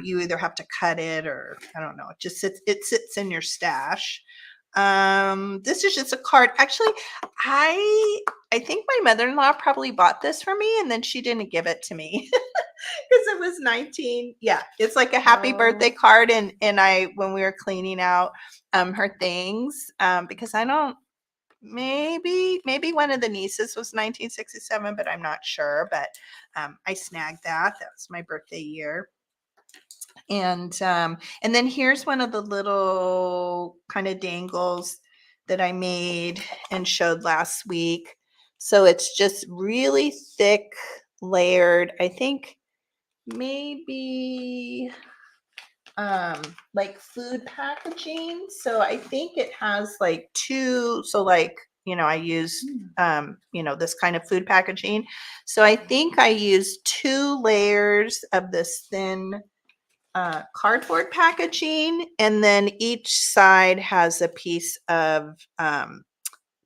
You either have to cut it, or I don't know, it sits in your stash. This is just a card. Actually, I think my mother-in-law probably bought this for me, and then she didn't give it to me because it was 19. Yeah, it's like a happy birthday card, and I, when we were cleaning out her things, because I don't, maybe one of the nieces was 1967, but I'm not sure. But I snagged that. That was my birthday year. And then here's one of the little kind of dangles that I made and showed last week. So it's just really thick, layered. I think maybe like food packaging. So I think it has like two. So like, you know, I used you know, this kind of food packaging. So I think I used 2 layers of this thin cardboard packaging, and then each side has a piece of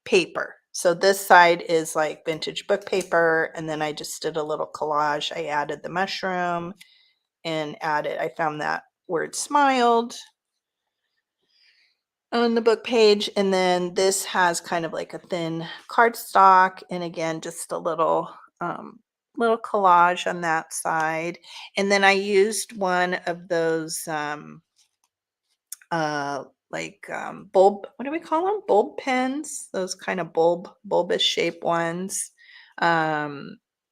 paper. So this side is like vintage book paper, and then I just did a little collage. I added the mushroom and I found that word smiled. on the book page. And then this has kind of like a thin cardstock, and again, just a little little collage on that side. And then I used one of those bulb, what do we call them? Bulb pens, those kind of bulbous shape ones.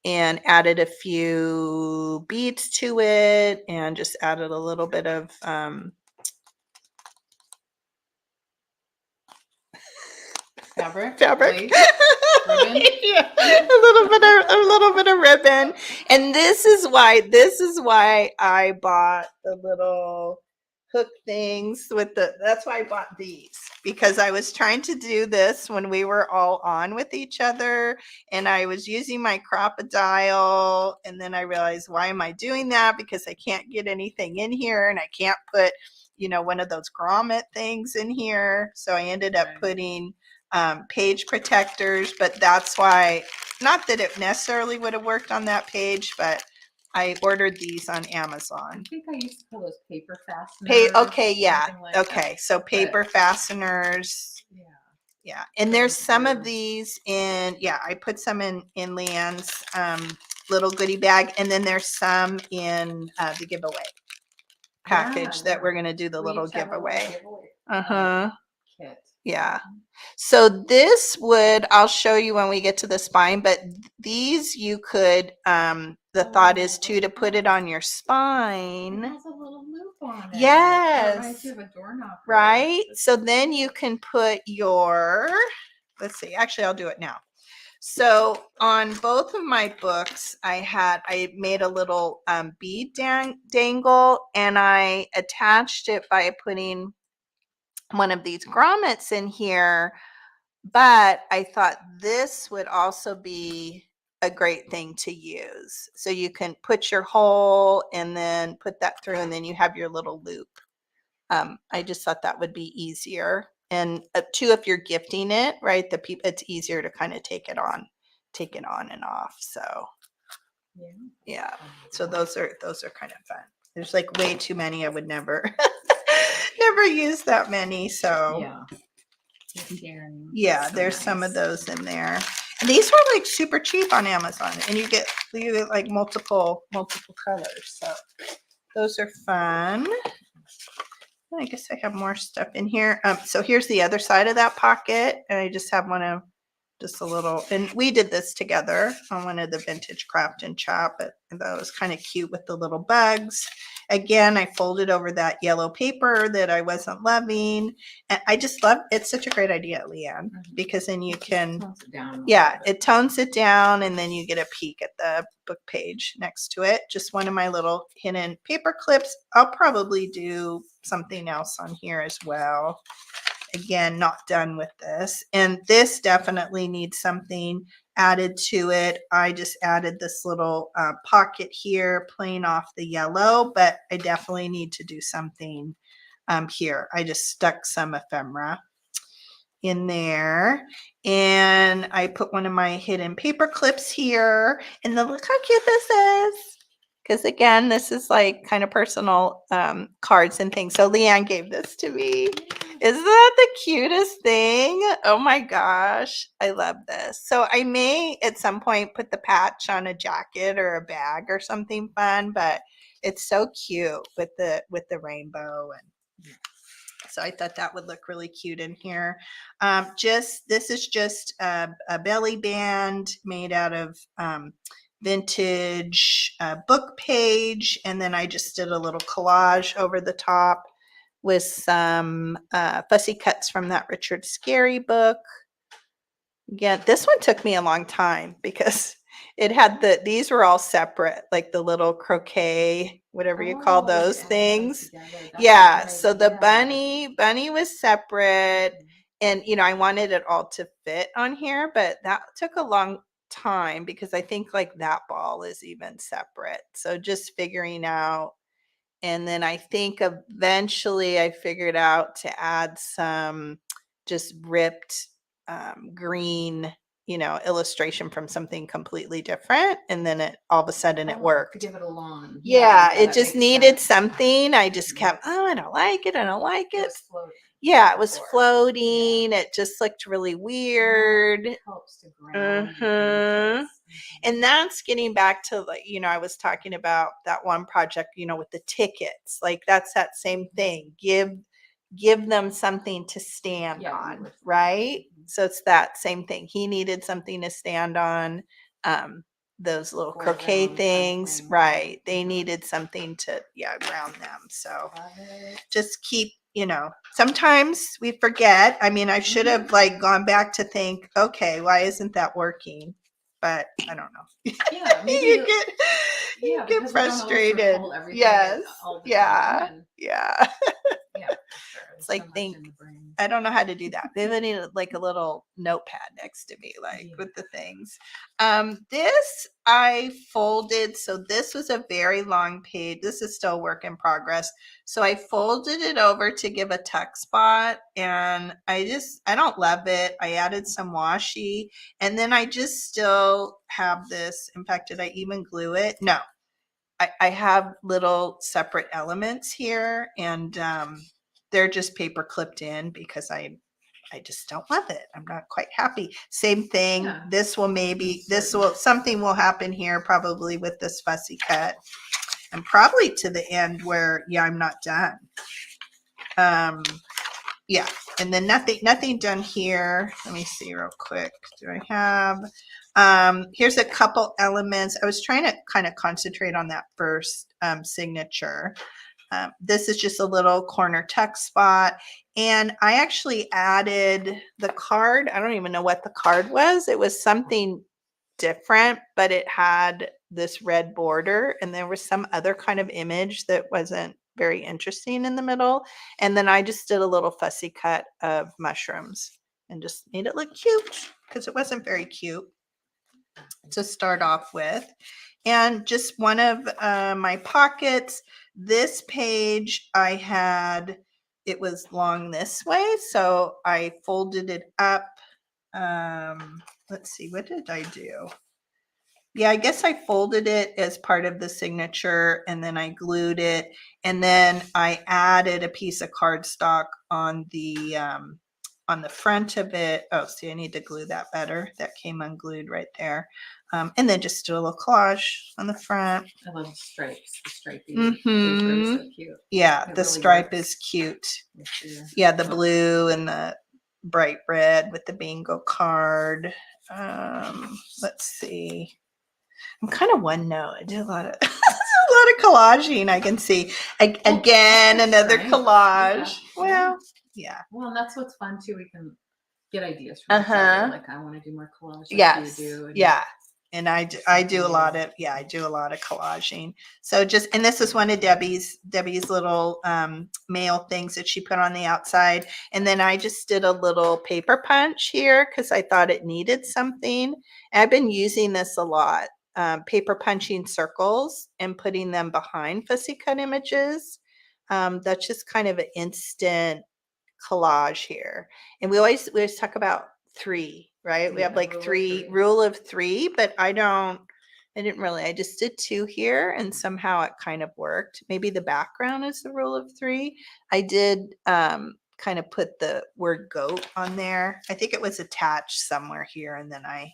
And added a few beads to it, and just added a little bit of Fabric. fabric. Ribbon? Yeah, a little bit of ribbon. And this is why I bought the little hook things with that's why I bought these, because I was trying to do this when we were all on with each other, and I was using my crocodile, and then I realized, why am I doing that? Because I can't get anything in here, and I can't put, one of those grommet things in here. So I ended up putting page protectors, but that's why, not that it necessarily would have worked on that page, but I ordered these on Amazon. I think I used to call those paper fasteners. Okay, yeah. something like Okay, that. so paper fasteners. Yeah. Yeah, and there's some of these in, I put some in LeAnne's little goodie bag, and then there's some in the giveaway package that we're going to do the little giveaway. Kit. Yeah. So this I'll show you when we get to the spine, but these you could, the thought is to put it on your spine. It has a little loop on it. Yes. It reminds you of a doorknob. Right. So then you can put let's see, actually I'll do it now. So on both of my books, I made a little bead dangle, and I attached it by putting one of these grommets in here, but I thought this would also be a great thing to use. So you can put your hole and then put that through, and then you have your little loop. I just thought that would be easier. And too, if you're gifting it, right, it's easier to kind of take it on and off. So yeah. So those are kind of fun. There's like way too many. I would never use that many. So yeah, there's some of those in there. And these were like super cheap on Amazon, and you get like multiple colors. So those are fun. I guess I have more stuff in here. So here's the other side of that pocket, and I just have just a little, and we did this together on one of the vintage craft and chop, but that was kind of cute with the little bugs. Again, I folded over that yellow paper that I wasn't loving, and I just love, it's such a great idea, LeAnne, because then you can, it tones it down, and then you get a peek at the book page next to it. Just one of my little hidden paper clips. I'll probably do something else on here as well. Again, not done with this, and this definitely needs something added to it. I just added this little pocket here, playing off the yellow, but I definitely need to do something here. I just stuck some ephemera in there, and I put one of my hidden paper clips here, and then look how cute this is. Because again, this is like kind of personal cards and things. So LeAnne gave this to me. Isn't that the cutest thing? Oh my gosh, I love this. So I may at some point put the patch on a jacket or a bag or something fun, but it's so cute with the rainbow, and so I thought that would look really cute in here. This is just a belly band made out of vintage book page, and then I just did a little collage over the top with some fussy cuts from that Richard Scarry book. Again, this one took me a long time because it had these were all separate, like the little croquet, whatever you call those things. Yeah, so the bunny was separate, and I wanted it all to fit on here, but that took a long time because I think like that ball is even separate. So just figuring out. And then I think eventually I figured out to add some just ripped green, illustration from something completely different. And then all of a sudden it worked. To give it a lawn. Yeah, it just needed something. I just kept, I don't like it. I don't like it. Yeah, it was before. floating. It just looked really weird. It helps to ground your Mhm. images. And that's getting back to, like, I was talking about that one project, with the tickets. Like, that's that same thing. Give them something to stand Yeah, on, viewers. right? Mhm. So it's that same thing. He needed something to stand on. Those little For croquet them, kind of things, thing. right? They Mhm. needed something to, ground them. So Love it. just keep, sometimes we forget. I mean, I should have like gone back to think, okay, why isn't that working? But I don't know. Yeah, maybe you get because we don't always frustrated. recall everything Yes. all the Yeah. time. And Yeah. yeah, for sure. It's There's like so much think in the brain. I don't know how to do that. Maybe I need like a little notepad next to me, like Yeah. with the things. This I folded. So this was a very long page. This is still work in progress. So I folded it over to give a tuck spot, and I don't love it. I added some washi, and then I just still have this. In fact, did I even glue it? No. I have little separate elements here, and they're just paper clipped in because I just don't love it. I'm not quite happy. Same thing. Yeah. Something will happen here probably with this fussy cut, and probably to the end where, I'm not done. Yeah. And then nothing done here. Let me see real quick. Do I have, here's a couple elements. I was trying to kind of concentrate on that first signature. This is just a little corner tuck spot. And I actually added the card. I don't even know what the card was. It was something different, but it had this red border, and there was some other kind of image that wasn't very interesting in the middle. And then I just did a little fussy cut of mushrooms and just made it look cute because it wasn't very cute to start off with. And just one of my pockets, this page it was long this way, so I folded it up. Let's see, what did I do? Yeah, I guess I folded it as part of the signature, and then I glued it, and then I added a piece of cardstock on the front of it. Oh, see, I need to glue that better. That came unglued right there. And then just do a little collage on the front. I love the stripes. The stripy Mhm. paper is so cute. Yeah, It the really stripe works. is cute. Yeah. Yeah, the blue and the bright red with the bingo card. Let's see. I'm kind of one note. I do a lot of a lot of collaging. I can see again another right. collage. Yeah. Well, yeah. Well, and that's what's fun too. We can get ideas from each other. Like, I want to do more collage. Like Yes. you do. And Yeah. And I do a lot of collaging. So and this is one of Debbie's little mail things that she put on the outside. And then I just did a little paper punch here because I thought it needed something. And I've been using this a lot. Paper punching circles and putting them behind fussy cut images. That's just kind of an instant collage here. And we always talk about 3, right? We have like rule of 3, but I didn't really. I just did 2 here, and somehow it kind of worked. Maybe the background is the rule of 3. I did kind of put the word goat on there. I think it was attached somewhere here, and then I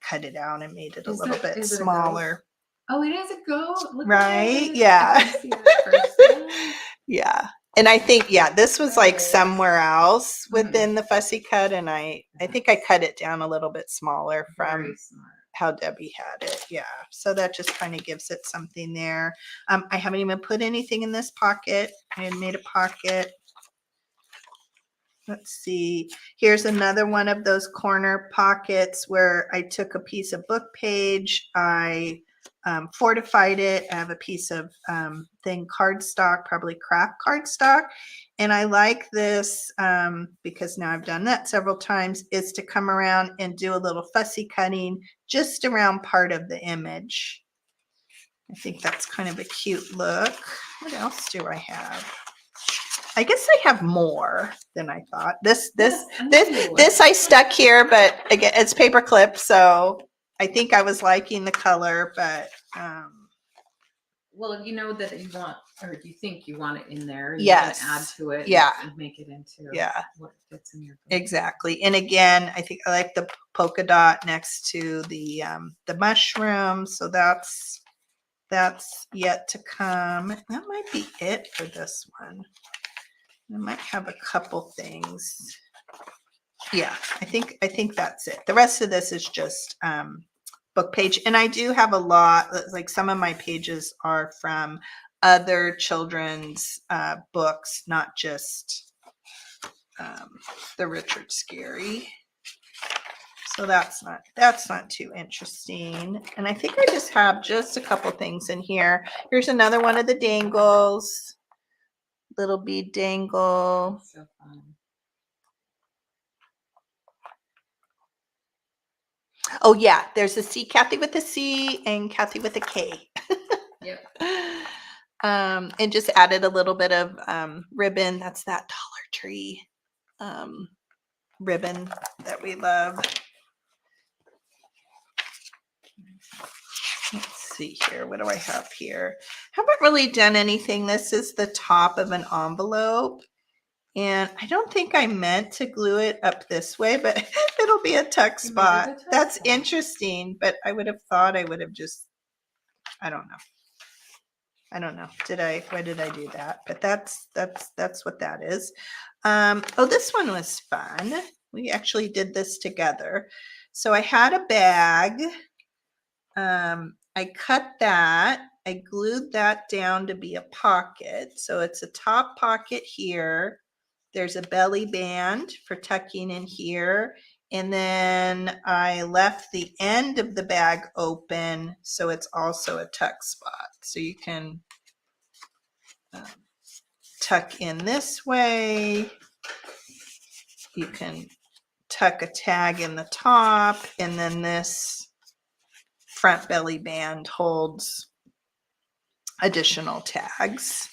cut it out and made it a little bit smaller. Oh, it is a goat. Look right? At it. Yeah. I see that first. Yeah. And I think, this was like somewhere else within the fussy cut. And I think I cut it down a little bit smaller from how Debbie had it. Yeah. So that just kind of gives it something there. I haven't even put anything in this pocket. I had made a pocket. Let's see. Here's another one of those corner pockets where I took a piece of book page. I fortified it. I have a piece of thin cardstock, probably craft cardstock. And I like this because now I've done that several times, is to come around and do a little fussy cutting just around part of the image. I think that's kind of a cute look. What else do I have? I guess I have more than I thought. This I stuck here, but again, it's paper clip, so I think I was liking the color, but Well, you know that you want, or you think you want it in there. And Yes. You're going to add to it. Yeah. And make it into what fits in your book. Exactly. And again, I think I like the polka dot next to the mushroom. So that's yet to come. That might be it for this one. I might have a couple things. Yeah, I think that's it. The rest of this is just book page. And I do have a lot, like some of my pages are from other children's books, not just the Richard Scarry. So that's not too interesting. And I think I just have just a couple things in here. Here's another one of the dangles. Little bead dangle. So fun. Oh yeah, there's a C, Kathy with a C and Kathy with a K. Yep. And just added a little bit of ribbon. That's that Dollar Tree ribbon that we love. Let's see here. What do I have here? Haven't really done anything. This is the top of an envelope. And I don't think I meant to glue it up this way, but it'll be a tuck spot. That's interesting, but I would have thought I would have just, I don't know. Why did I do that? But that's what that is. Oh, this one was fun. We actually did this together. So I had a bag. I cut that. I glued that down to be a pocket. So it's a top pocket here. There's a belly band for tucking in here. And then I left the end of the bag open, so it's also a tuck spot. So you can tuck in this way. You can tuck a tag in the top, and then this front belly band holds additional tags.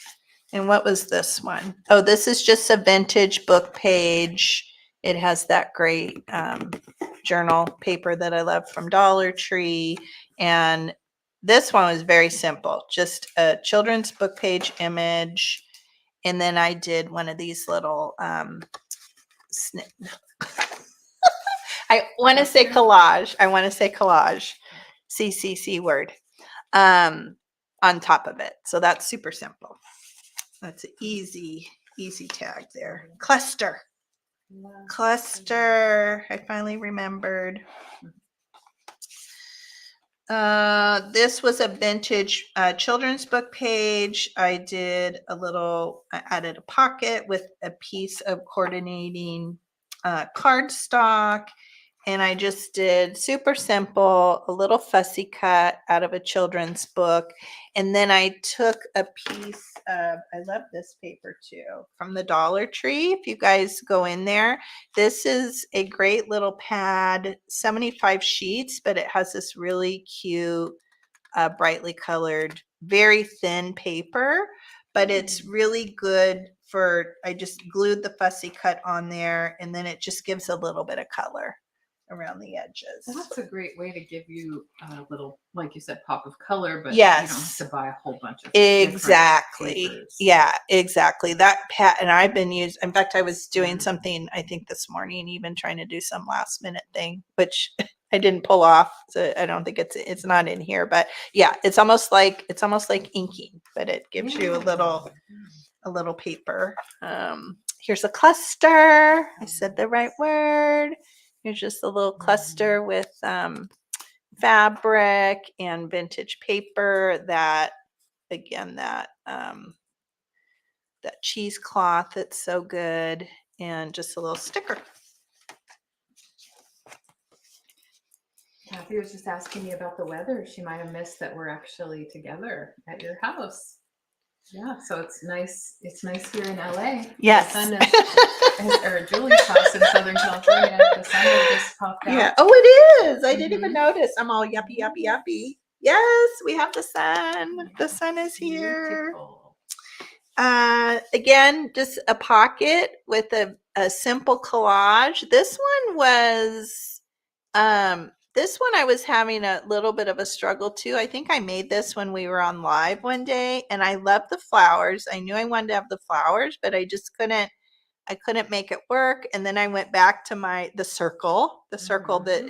And what was this one? Oh, this is just a vintage book page. It has that great journal paper that I love from Dollar Tree. And this one was very simple, just a children's book page image. And then I did one of these little, I want to say collage. CCC word on top of it. So that's super simple. That's an easy tag there. Cluster. I finally remembered. This was a vintage children's book page. I added a pocket with a piece of coordinating cardstock. And I just did super simple, a little fussy cut out of a children's book. And then I took a piece of, I love this paper too, from the Dollar Tree. If you guys go in there, this is a great little pad, 75 sheets, but it has this really cute, brightly colored, very thin paper, but it's really good for, I just glued the fussy cut on there, and then it just gives a little bit of color around the edges. Well, that's a great way to give you a little, like you said, pop of color, but yes, you don't have to buy a whole bunch of exactly. Yeah, exactly. That and I've been using. In fact, I was doing something I think this morning, even trying to do some last minute thing, which I didn't pull off. So I don't think it's not in here, but yeah, it's almost like inking, but it gives you a little paper. Here's a cluster. I said the right word. Here's just a little cluster with fabric and vintage paper. That again, that cheesecloth that's so good, and just a little sticker. Kathy was just asking me about the weather. She might have missed that we're actually together at your house. Yeah, so it's nice. It's nice here in LA. Yes. The sun is, or Julie's house in Southern California. The sun just popped out. Yeah. Oh, it is. I didn't even notice. I'm all yuppie. Yes, we have the sun. The sun is here. Beautiful. Again, just a pocket with a simple collage. This one was This one I was having a little bit of a struggle too. I think I made this when we were on live one day, and I love the flowers. I knew I wanted to have the flowers, but I just couldn't make it work. And then I went back to the circle that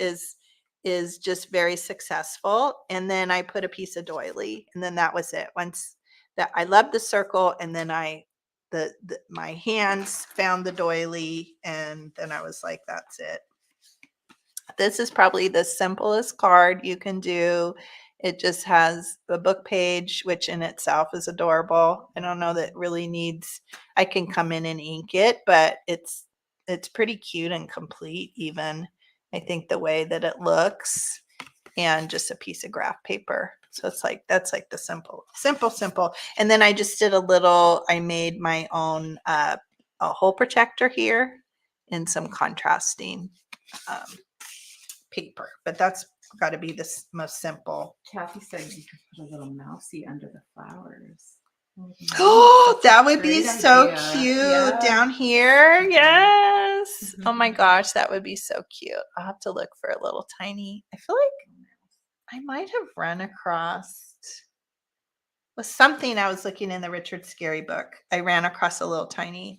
is just very successful. And then I put a piece of doily, and then that was it. Once that, I loved the circle, and then my hands found the doily, and then I was like, that's it. This is probably the simplest card you can do. It just has a book page, which in itself is adorable. I don't know that it really needs, I can come in and ink it, but it's pretty cute and complete even. I think the way that it looks, and just a piece of graph paper. So it's like, that's like the simple. And then I just did I made my own a hole protector here and some contrasting paper, but that's got to be the most simple. Kathy said you could put a little mousey under the flowers. Oh, that would be so idea. cute. Yeah. Down here. Yes. Mhm. Oh my gosh, that would be so cute. I'll have to look for a little tiny. I feel like I might have run across with something. I was looking in the Richard Scarry book. I ran across a little tiny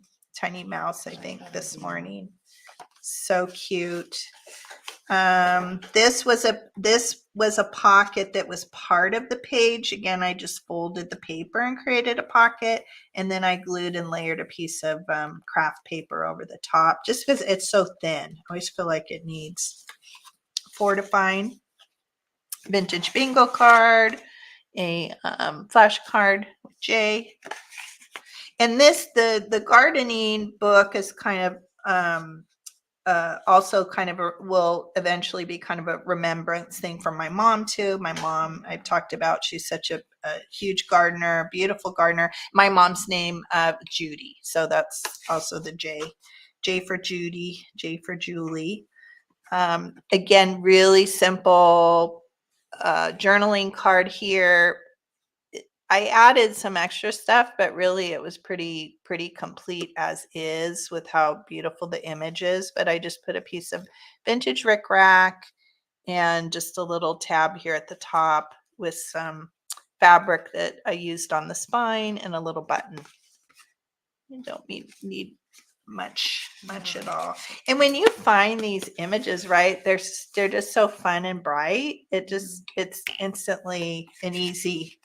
mouse, I think, this morning. So cute. This was a pocket that was part of the page. Again, I just folded the paper and created a pocket, and then I glued and layered a piece of craft paper over the top, just because it's so thin. I always feel like it needs fortifying. Vintage bingo card, a flashcard with Jay, and the gardening book is kind of also kind of will eventually be kind of a remembrance thing from my mom too. My mom, I've talked about, she's such a huge gardener, beautiful gardener. My mom's name, Judy. So that's also the J for Judy, J for Julie. Again, really simple journaling card here. I added some extra stuff, but really it was pretty complete as is with how beautiful the image is. But I just put a piece of vintage rickrack and just a little tab here at the top with some fabric that I used on the spine and a little button. You don't need much at all. And when you find these images, right, they're just so fun and bright. It's instantly an easy.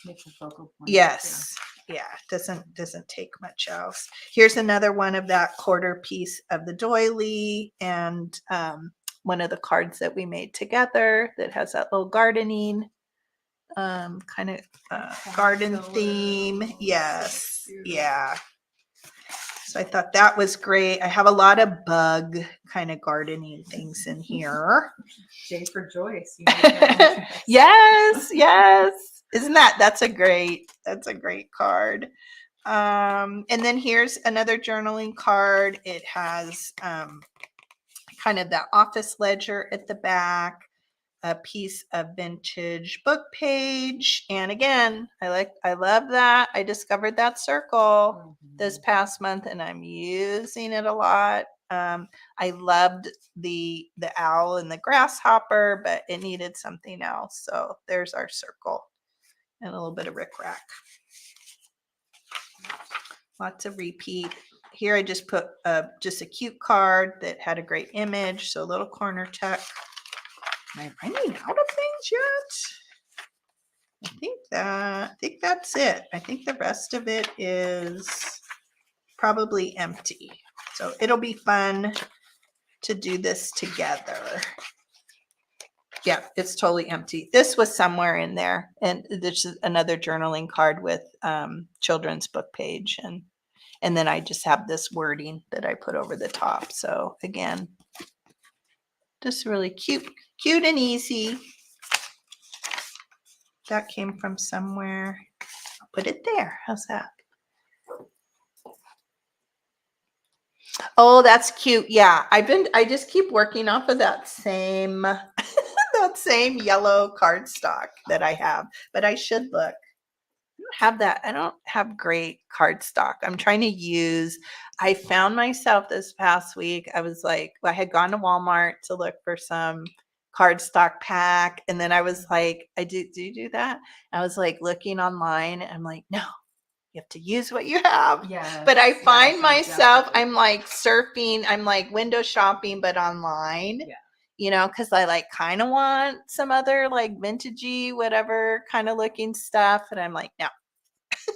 Makes a focal point. Yes. Yeah. Doesn't take much else. Here's another one of that quarter piece of the doily, and one of the cards that we made together that has that little gardening kind of garden theme. Yes. Yeah. So I thought that was great. I have a lot of bug kind of gardening things in here. J for Joyce. Yes. Isn't that's a great card. And then here's another journaling card. It has kind of that office ledger at the back, a piece of vintage book page. And again, I love that. I discovered that circle this past month, and I'm using it a lot. I loved the owl and the grasshopper, but it needed something else. So there's our circle and a little bit of rickrack. Lots of repeat. Here I just put just a cute card that had a great image. So a little corner tuck. Am I running out of things yet? I think that's it. I think the rest of it is probably empty. So it'll be fun to do this together. Yeah, it's totally empty. This was somewhere in there. And this is another journaling card with children's book page. And then I just have this wording that I put over the top. So again, just really cute and easy. That came from somewhere. I'll put it there. How's that? Oh, that's cute. Yeah, I just keep working off of that same that same yellow cardstock that I have, but I should look. I don't have great cardstock. I'm trying to use, I found myself this past week. I was like, I had gone to Walmart to look for some cardstock pack. And then I was like, do you do that? I was like looking online and I'm like, no, you have to use what you have. Yeah. But I find myself, I'm like surfing, I'm like window shopping, but online. Yeah. You know, because I like kind of want some other like vintagey, whatever kind of looking stuff. And I'm like, no.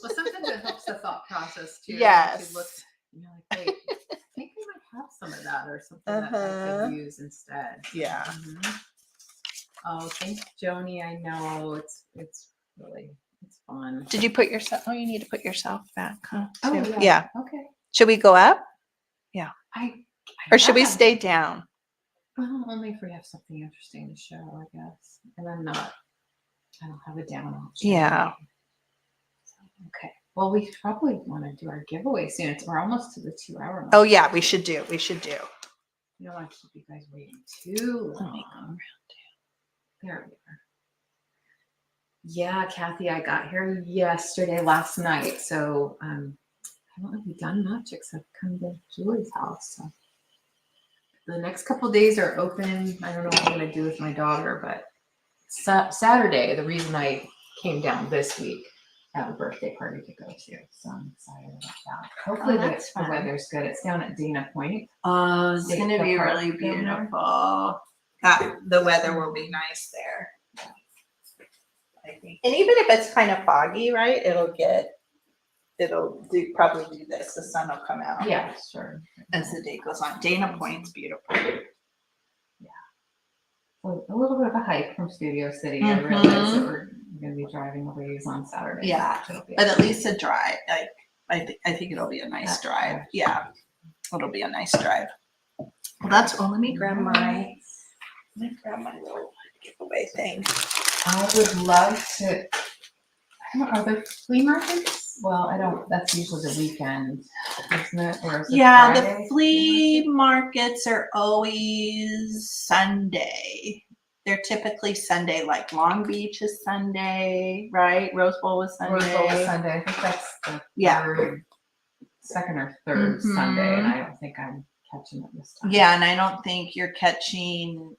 Well, sometimes it helps the thought process too. Yes. To look, you're like, wait, I think we might have some of that or something that I could use instead. Yeah. Mm-hmm. Oh, thanks, Joni. I know it's really fun. Did you put yourself? Oh, you need to put yourself back, huh? Oh, too? yeah. Yeah. Okay. Should we go up? I Or should we have. stay down? Well, only if we have something interesting to show, I guess. And I don't have a down option. Yeah. So, okay. Well, we probably want to do our giveaway soon. We're almost to the 2-hour mark. Oh yeah, we should do. We don't want to keep you guys waiting too long. There we are. Yeah, Kathy, I got here last night. So I haven't really done much except come to Julie's house. So the next couple of days are open. I don't know what I'm going to do with my daughter, but Saturday, the reason I came down this week, I have a birthday party to go to. So I'm excited about that. Hopefully the weather's good. It's down at Dana Point. Oh, it's State going to be park really down there. beautiful. The weather will be nice there. I think. And even if it's kind of foggy, right? Probably do this. The sun will come out. Yeah, sure. As the day goes on. Dana Point's beautiful. So a little bit of a hike from Studio City. I Mhm. realize that we're going to be driving a ways on Saturday. Yeah, but at least a drive. Like I think it'll be a nice drive. Yeah, it'll be a nice drive. Well, let me grab my little giveaway thing. I would love to. I don't know, are there flea markets? Well, I don't. That's usually the weekend, isn't it? Or is it Friday? The flea markets are always Sunday. They're typically Sunday, like Long Beach is Sunday, right? Rose Bowl was Sunday. Rose Bowl is Sunday. I think that's the second or third Sunday, and I don't think I'm catching it this time. Yeah, and I don't think you're catching.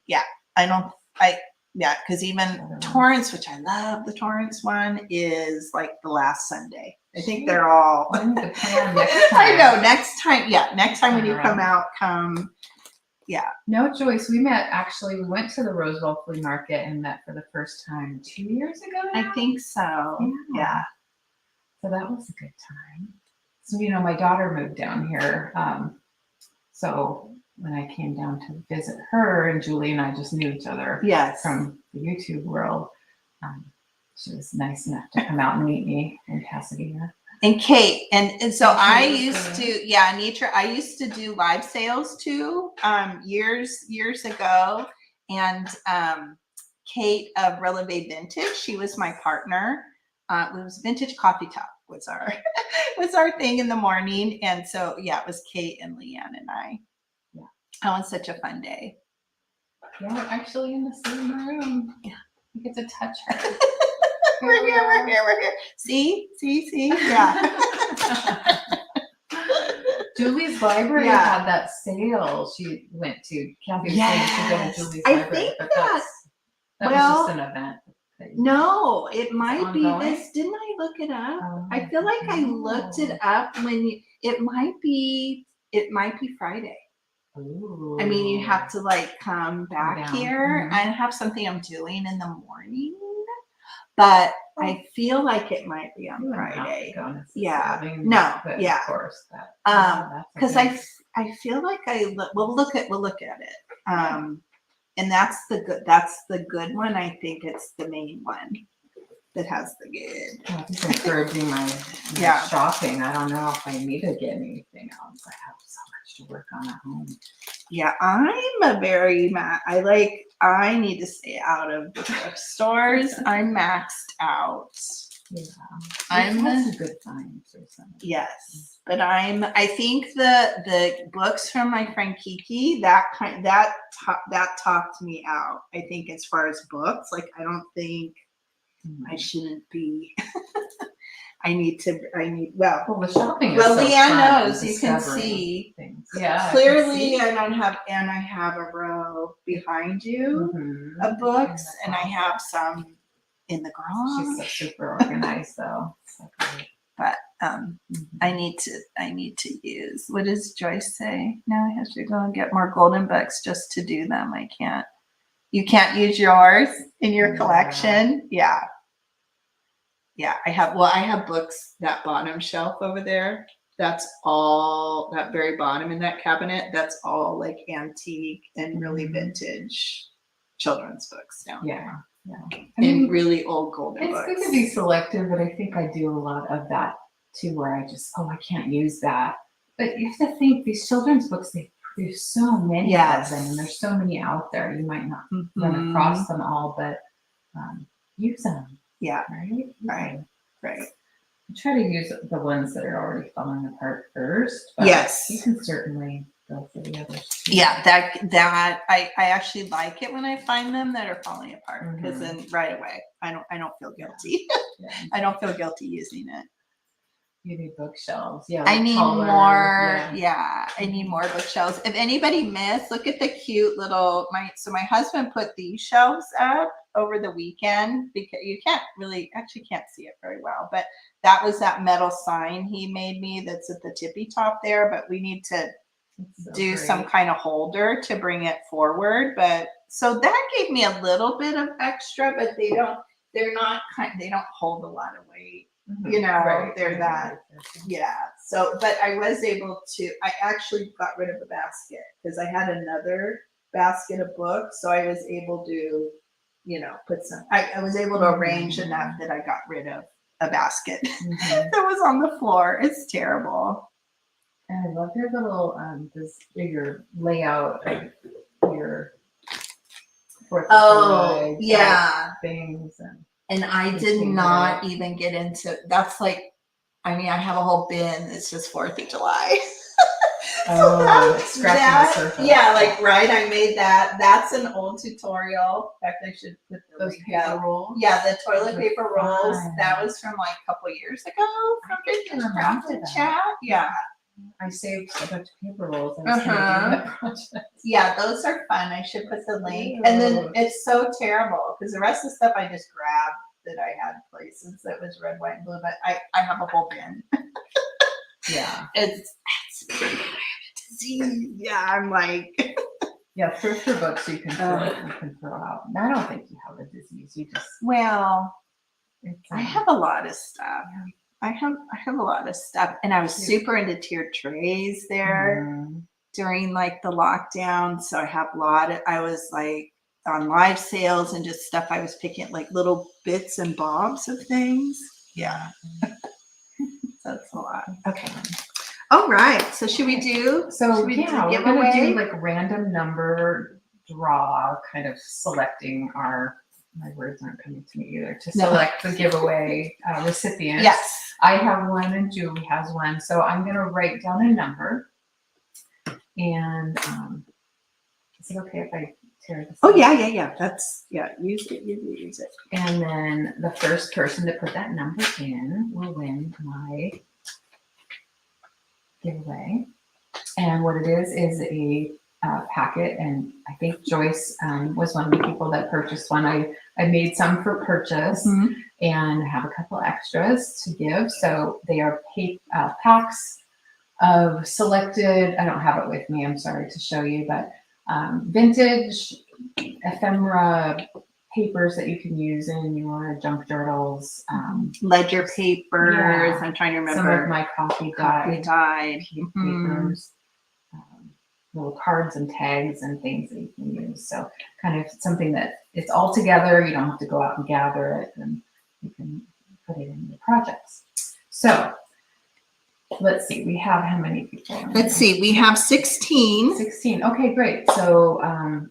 Because even Torrance, which I love, the Torrance one is like the last Sunday. I think they're all. I need to plan next time. I know. Next time when you come out, No, Joyce, we went to the Rose Bowl flea market and met for the first time 2 years ago now? I think so. Yeah. So that was a good time. So, my daughter moved down here. So when I came down to visit her, and Julie and I just knew each other from the YouTube world, she was nice enough to come out and meet me in Pasadena. And Kate, and so I used to, Anitra, I used to do live sales too, years ago. And Kate of Releve Vintage, she was my partner. It was Vintage Coffee Talk was our thing in the morning. And so, it was Kate and LeAnne and I. Yeah. That was such a fun day. Yeah, we're actually in the same room. Yeah. You get to touch her. We're here. See? Yeah. Julie's library had that sale she went to. Kathy was saying to go to Julie's library. That was just an event. No, it might be this. Didn't I look it up? I feel like I looked it up it might be Friday. Ooh. I mean, you have to come back here and have something I'm doing in the morning. But I feel like it might be on Friday. Of course. Because I feel like we'll look at it. And that's the good one. I think it's the main one that has the good. I think I'm encouraging my shopping. I don't know if I need to get anything else. I have so much to work on at home. Yeah, I need to stay out of the thrift stores. I'm maxed out. Yeah, I'm some good finds or something. Yes, but I think the books from my friend Kiki that talked me out. I think as far as books, I don't think I shouldn't be well, Well, the shopping is well, so LeAnne fun, knows, you can discovering see. things. Yeah. Clearly, I don't have, and I have a row behind you Mm-hmm. of books, and I have some in the She's garage. so super organized, though. So great. But I need to use. What does Joyce say? Now I have to go and get more golden books just to do them. I can't. You can't use yours in your collection. Yeah. Yeah, I have books, that bottom shelf over there. That's all, that very bottom in that cabinet, that's all like antique and really vintage children's books down there. Yeah. And really old golden It's books. good to be selective, but I think I do a lot of that too, where I just, I can't use that. But you have to think, these children's books, they produce so many of them, and there's so many out there. You might not run across them all, but use them. Yeah. Right. Right. I try to use the ones that are already falling apart first. But Yes. You can certainly go for the others too. Yeah, that I actually like it when I find them that are falling apart, because then right away I don't feel guilty. Yeah. I don't feel guilty using it. You need bookshelves. Yeah. I need taller, more. Yeah, I need more bookshelves. If anybody missed, look at the cute little so my husband put these shelves up over the weekend, because you can't see it very well, but that was that metal sign he made me that's at the tippy top there, but we need to do some kind of holder to bring it forward. But so that gave me a little bit of extra, but they don't hold a lot of weight. You know, they're that, yeah. So, but I was able to, I actually got rid of the basket because I had another basket of books. So I was able to, put some, I was able to arrange enough that I got rid of a basket that was on the floor. It's terrible. And I love your little, your layout of your things And I did not even get into, that's like, I have a whole bin that's just 4th of July. Scratching the surface. Yeah, I made that. That's an old tutorial. In fact, I should put those paper rolls. Yeah, the toilet paper rolls. That was from a couple years ago from Vintage Craft and Chat. Yeah. I saved a bunch of paper rolls. I was gonna do that project. Yeah, those are fun. I should put the link. And then it's so terrible because the rest of the stuff I just grabbed that I had places that was red, white, and blue, but I have a whole bin. Yeah. It's disease. Yeah, I'm like. Yeah, thrift books you can throw out. I don't think you have a disease. You just I have a lot of stuff. I have a lot of stuff, and I was super into tiered trays there during the lockdown. So I have a lot of. I was on live sales and just stuff I was picking, little bits and bobs of things. Yeah, that's a lot. Okay. All right. So should we do? We're gonna do random number draw, kind of selecting our. My words aren't coming to me either. To select the giveaway recipients. Yes. I have one and Julie has one. So I'm going to write down a number. And is it okay if I tear this out? Yeah. That's, use it. Use it. And then the first person to put that number in will win my giveaway. And what it is a packet, and I think Joyce was one of the people that purchased one. I made some for purchase and have a couple extras to give. So they are packs of selected, I don't have it with me, I'm sorry to show you, but vintage ephemera papers that you can use in your junk journals. Ledger papers, I'm trying to remember. Some of my coffee dyed papers. Little cards and tags and things that you can use. So kind of something that it's all together. You don't have to go out and gather it, and you can put it in your projects. So let's see, we have how many people? Let's see, we have 16. 16, okay, great. So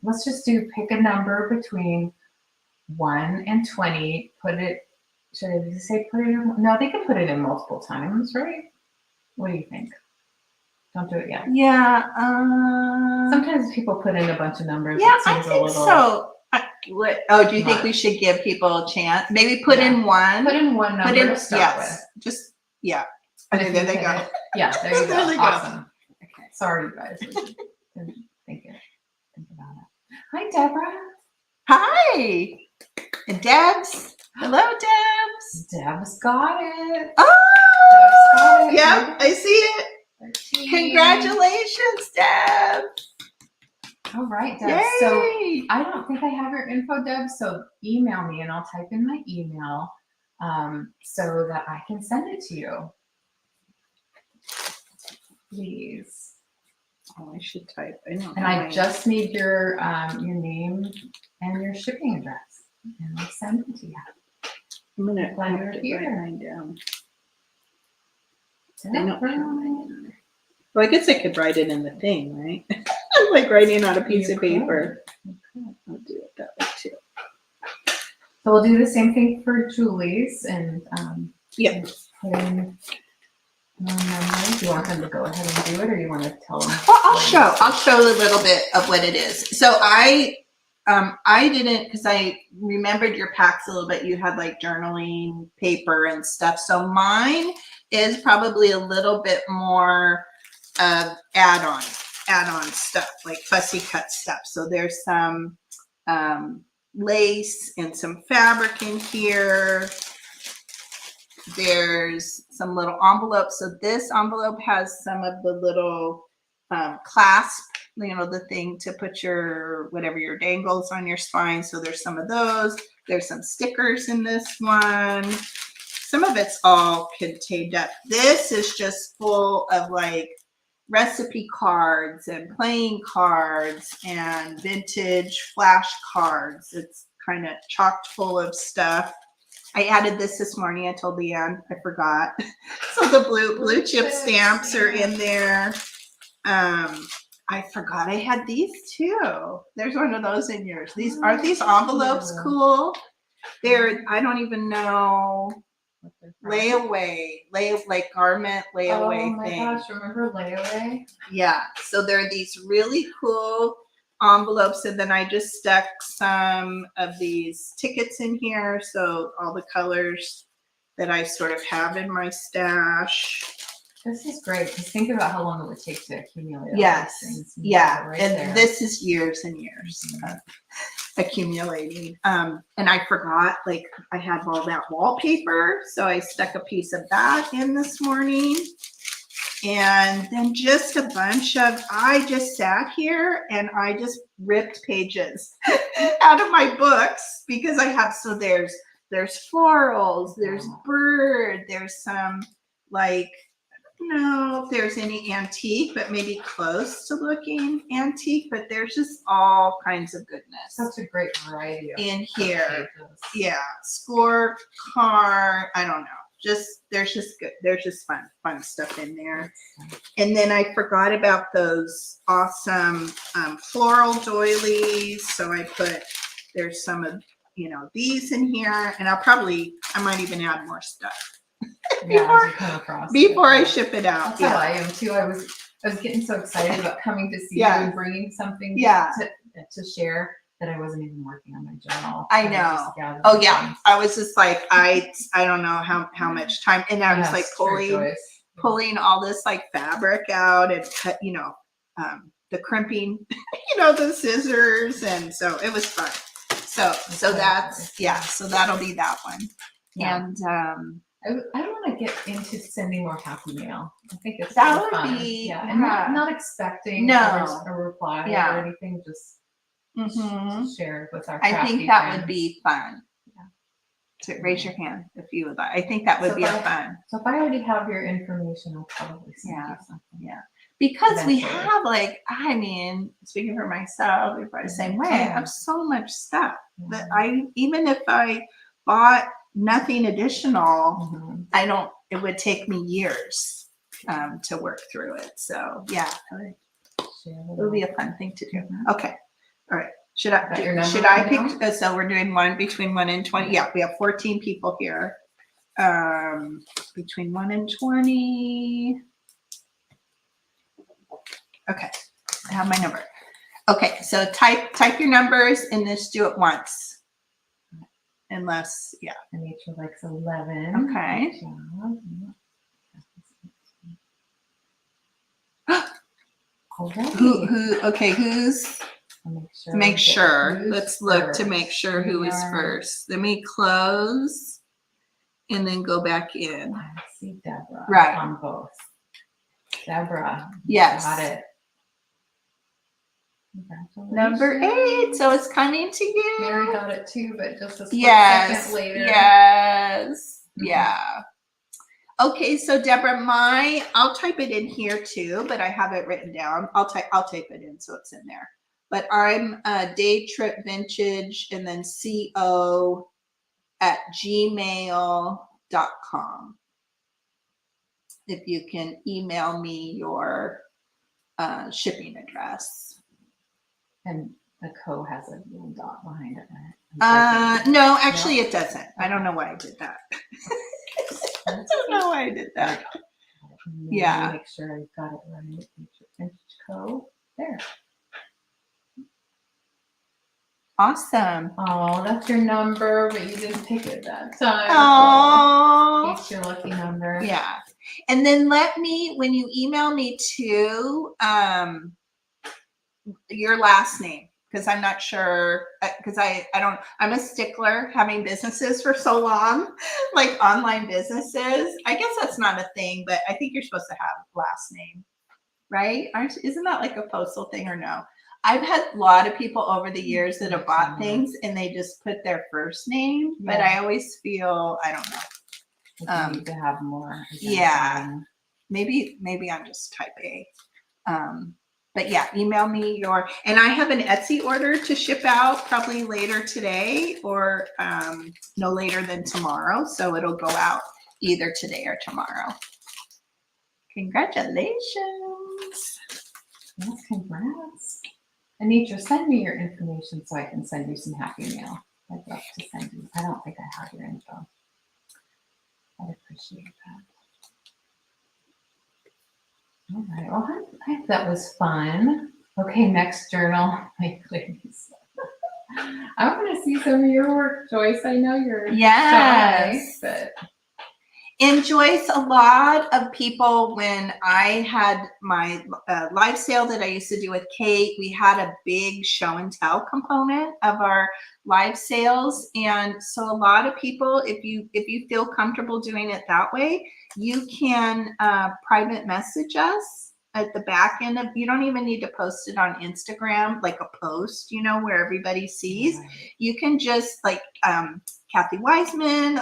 let's just pick a number between 1 and 20. Should I say put it in? No, they can put it in multiple times, right? What do you think? Don't do it yet. Yeah. Sometimes people put in a bunch of numbers. Yeah, I think so. What? Oh, do you think What? we should give people a chance? Maybe put in one. Put in one number to start with. Just yeah. And Okay, if there you they hit go. it- Yeah, there you There go. they go. Awesome. Okay. Sorry, you guys. Didn't think about it. Hi, Deborah. Hi. And Debs. Hello, Debs. Deb's got it. Oh, Deb's got it. yep, I see it. 13. Congratulations, Deb. All right, Deb. Yay. So I don't think I have your info, Deb. So email me and I'll type in my email so that I can send it to you. Please. Oh, I should type. I know. And I just need your name and your shipping address, and I'll send it to you. I'm gonna Glad have you're to here. write mine down. I don't have Deborah. mine. Well, I guess I could write it in the thing, right? Like writing on a piece You of could. paper. You could. I'll do it that way too. So we'll do the same thing for Julie's and Yeah. put in numbers. Do you want them to go ahead and do it, or you want to tell them? Well, I'll show a little bit of what it is. So I didn't, because I remembered your packs a little bit. You had like journaling paper and stuff. So mine is probably a little bit more of add-on stuff, like fussy cut stuff. So there's some lace and some fabric in here. There's some little envelopes. So this envelope has some of the little clasp, the thing to put your, whatever your dangles on your spine. So there's some of those. There's some stickers in this one. Some of it's all contained up. This is just full of like recipe cards and playing cards and vintage flash cards. It's kind of chocked full of stuff. I added this morning. I told LeAnne I forgot. So the blue chip stamps are in there. I forgot I had these too. There's one of those in yours. Aren't these envelopes cool? I don't even know. Layaway, like garment layaway Oh my thing. gosh, remember layaway? Yeah. So there are these really cool envelopes, and then I just stuck some of these tickets in here. So all the colors that I sort of have in my stash. This is great. Just think about how long it would take to accumulate. Yes. All these things. Yeah. Right And there. this is years and years of accumulating. And I forgot, like I had all that wallpaper. So I stuck a piece of that in this morning. And then just a bunch of, I just sat here and I just ripped pages out of my books because I have, so there's florals, there's bird, there's some like, I don't know if there's any antique, but maybe close to looking antique, but there's just all kinds of goodness Such a great variety of in here. pages. Yeah, score card, I don't know. There's just fun stuff in there. And then I forgot about those awesome floral doilies. So there's some of, these in here, and I might even add more stuff Yeah, as you come across before it. I ship it out. That's how I am too. I was getting so excited about coming to see you Yeah. and bringing something Yeah. to share that I wasn't even working on my journal. I was know. just gathering Oh yeah. things. I was just like, I don't know how much time, and I was Yes, like true, Joyce. pulling all this like fabric out and cut, the crimping, the scissors. And so it was fun. So that's, yeah, so that'll be that one. Yeah. And, I don't want to get into sending more happy mail. I think it's That really would fun. be- yeah, and yeah. not expecting No. a reply Yeah. or anything. Just share with our. I crafty think that friends. would be fun. Yeah. So raise your hand if you would like. I think that would So be if I- fun. So if I already have your information, I'll probably send Yeah. you something. Yeah. Because we Eventually. have speaking for myself, we're the same way. I have so much stuff that even if I bought nothing additional, Mhm. it would take me years to work through it. So yeah, Share it would be a fun thing to do. Okay. All right. Should Got your number I right pick? So we're doing between 1 and 20. Yeah, we have 14 people here. Between 1 and 20. Okay, I have my number. Okay, so type your numbers and just do it once. Unless, yeah. Anitra likes 11. Okay. Good job. Alright. Who's I'll make sure. who's Let's look first. to make sure who is first. Let me close and then go back in. I see Deborah Right. on both. Deborah. Yes. Got it. Congratulations. Number 8. So it's coming to you. Mary got it too, but just a split Yes. second later. Yes. Mhm. Yeah. Okay, so Deborah, I'll type it in here too, but I have it written down. I'll type it in so it's in there. But I'm Day Trip Vintage and then co@gmail.com. If you can email me your shipping address. And the co has a little dot behind it, right? No, actually it doesn't. I don't know why I did that. I don't know why I did that. Yeah. Make sure I've got it right. Vintage Co. There. Awesome. Oh, that's your number, but you didn't pick it that time. Oh. It's your lucky number. Yeah. And then when you email me too, your last name, because I'm not sure, because I'm a stickler having businesses for so long, like online businesses. I guess that's not a thing, but I think you're supposed to have last name, right? Isn't that like a postal thing or no? I've had a lot of people over the years that have bought things and they just put their first name, but I always feel, I don't know. You need to have more. Yeah. Maybe I'm just type A. But yeah, email me and I have an Etsy order to ship out probably later today or no later than tomorrow. So it'll go out either today or tomorrow. Congratulations. Yes, congrats. Anitra, send me your information so I can send you some happy mail. I'd love to send you. I don't think I have your info. I'd appreciate that. All right. Well, I hope that was fun. Okay, next journal. My goodness. I want to see some of your work, Joyce. I know you're shy, but. And Joyce, a lot of people, when I had my live sale that I used to do with Kate, we had a big show and tell component of our live sales. And so a lot of people, if you feel comfortable doing it that way, you can private message us at the back end of, you don't even need to post it on Instagram, like a post, where everybody sees. Right. You can just like, Kathy Wiseman,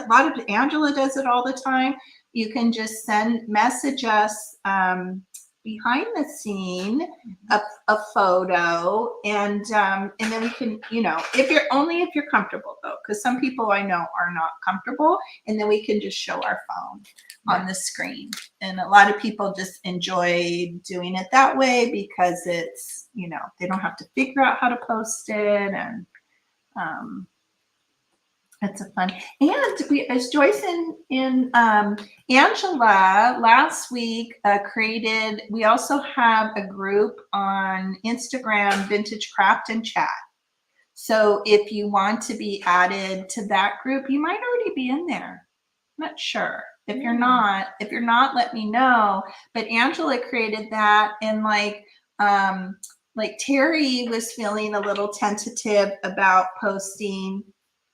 Angela does it all the time. You can just message us behind the scene a photo, and then we can, if you're comfortable though, because some people I know are not comfortable, and then we can just show our phone on the screen. And a lot of people just enjoy doing it that way because it's, they don't have to figure out how to post it, and it's a fun. And as Joyce and Angela last week created, we also have a group on Instagram, Vintage Craft and Chat. So if you want to be added to that group, you might already be in there. I'm not sure. If you're not, let me know. But Angela created that, and like Terry was feeling a little tentative about posting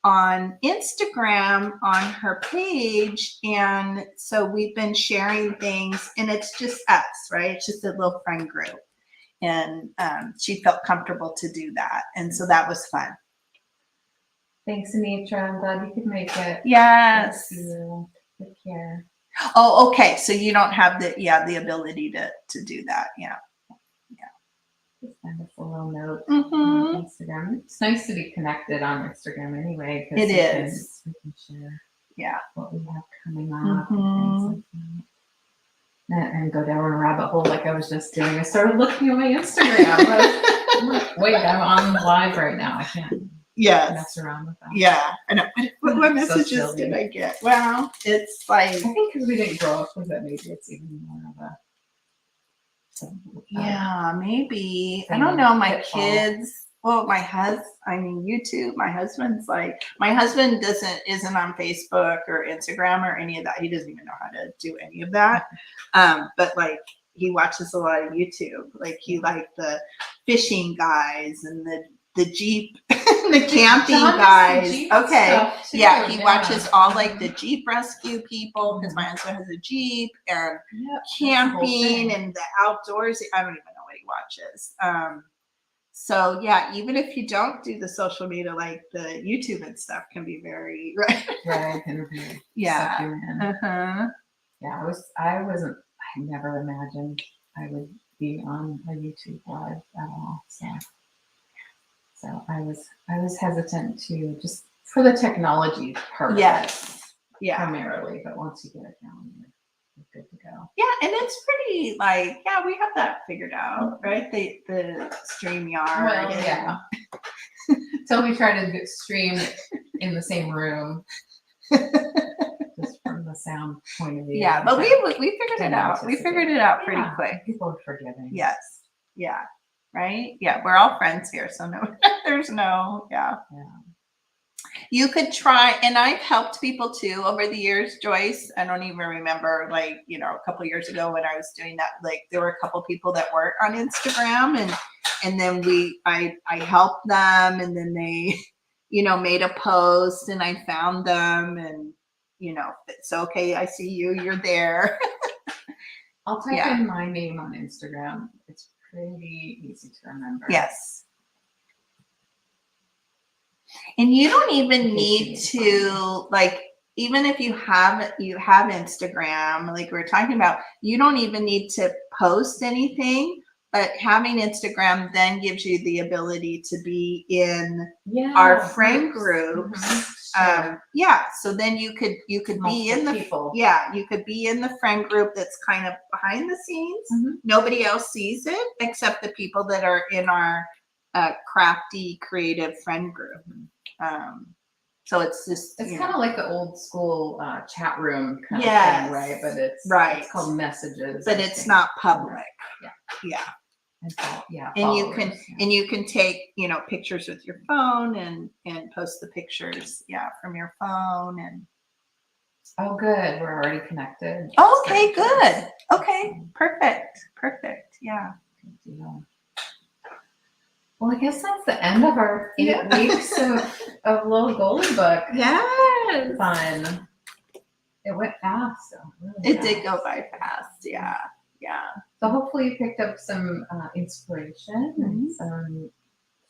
on Instagram on her page, and so we've been sharing things, and it's just us, right? It's just a little friend group, and she felt comfortable to do that, and so that was fun. Thanks, Anitra. I'm glad you could make it. Yes. Thank you. Take care. Oh, okay. So you don't have the ability to do that. Yeah. Just send us a little note on Instagram. It's nice to be connected on Instagram anyway. It is. We can share what we have coming up and things like that. And go down a rabbit hole like I was just doing. I started looking at my Instagram. I'm like, wait, I'm on live right now. I can't mess around with that. Yeah. I know. What messages did I get? Well, it's like, I think because we didn't grow up with it, maybe it's even more of a Yeah, maybe. I Same don't know. My pitfall. kids. Well, YouTube. My husband's like, my husband isn't on Facebook or Instagram or any of that. He doesn't even know how to do any of that. But like, he watches a lot of YouTube. Like, he liked the fishing guys and the Jeep, the camping John does the guys. Jeep Okay. stuff, too, Yeah, he watches all like the Mhm. Jeep rescue people because my husband has a Jeep and Yep, camping and the outdoors. I don't even know what he watches. So yeah, even if you don't do the social media, like the YouTube and stuff can be very right. Can be Yeah. suck you in. Uh-huh. Yeah, I never imagined I would be on a YouTube live at all. So I was hesitant to just for the technology part. of it, Yes. Yeah. primarily, but once you get it down, you're good to go. Yeah, and it's pretty like, yeah, we have that figured out, right? The StreamYard. Well, yeah. Till we try to stream in the same room, just from the sound point of view. Yeah, but we figured it out. We figured it out pretty quick. People are forgiving. Yes. Yeah. Right? Yeah, we're all friends here, so no, there's no, yeah. You could try, and I've helped people too over the years, Joyce. I don't even remember, like, a couple years ago when I was doing that, like there were a couple people that weren't on Instagram and then I helped them and then they, made a post and I found them and, it's okay. I see you, you're there. I'll type in my name on Instagram. It's pretty easy to remember. Yes. And you don't even need to, like, even if you have Instagram, like we were talking about, you don't even need to post anything, but having Instagram then gives you the ability to be in our friend groups. So then you could be in the people. You could be in the friend group that's kind of behind the scenes. Nobody else sees it except the people that are in our crafty creative friend group. So it's just it's kind of like the old school chat room kind of thing, right? But it's called messages, but it's not public. Yeah. And you can take pictures with your phone and post the pictures from your phone and oh good, we're already connected. Okay, good. Okay, perfect. Yeah. Well, I guess that's the end of our 8 weeks of Little Goalie Book. Yes. Fun. It went fast. So really it did go by fast. Yeah. So hopefully you picked up some inspiration and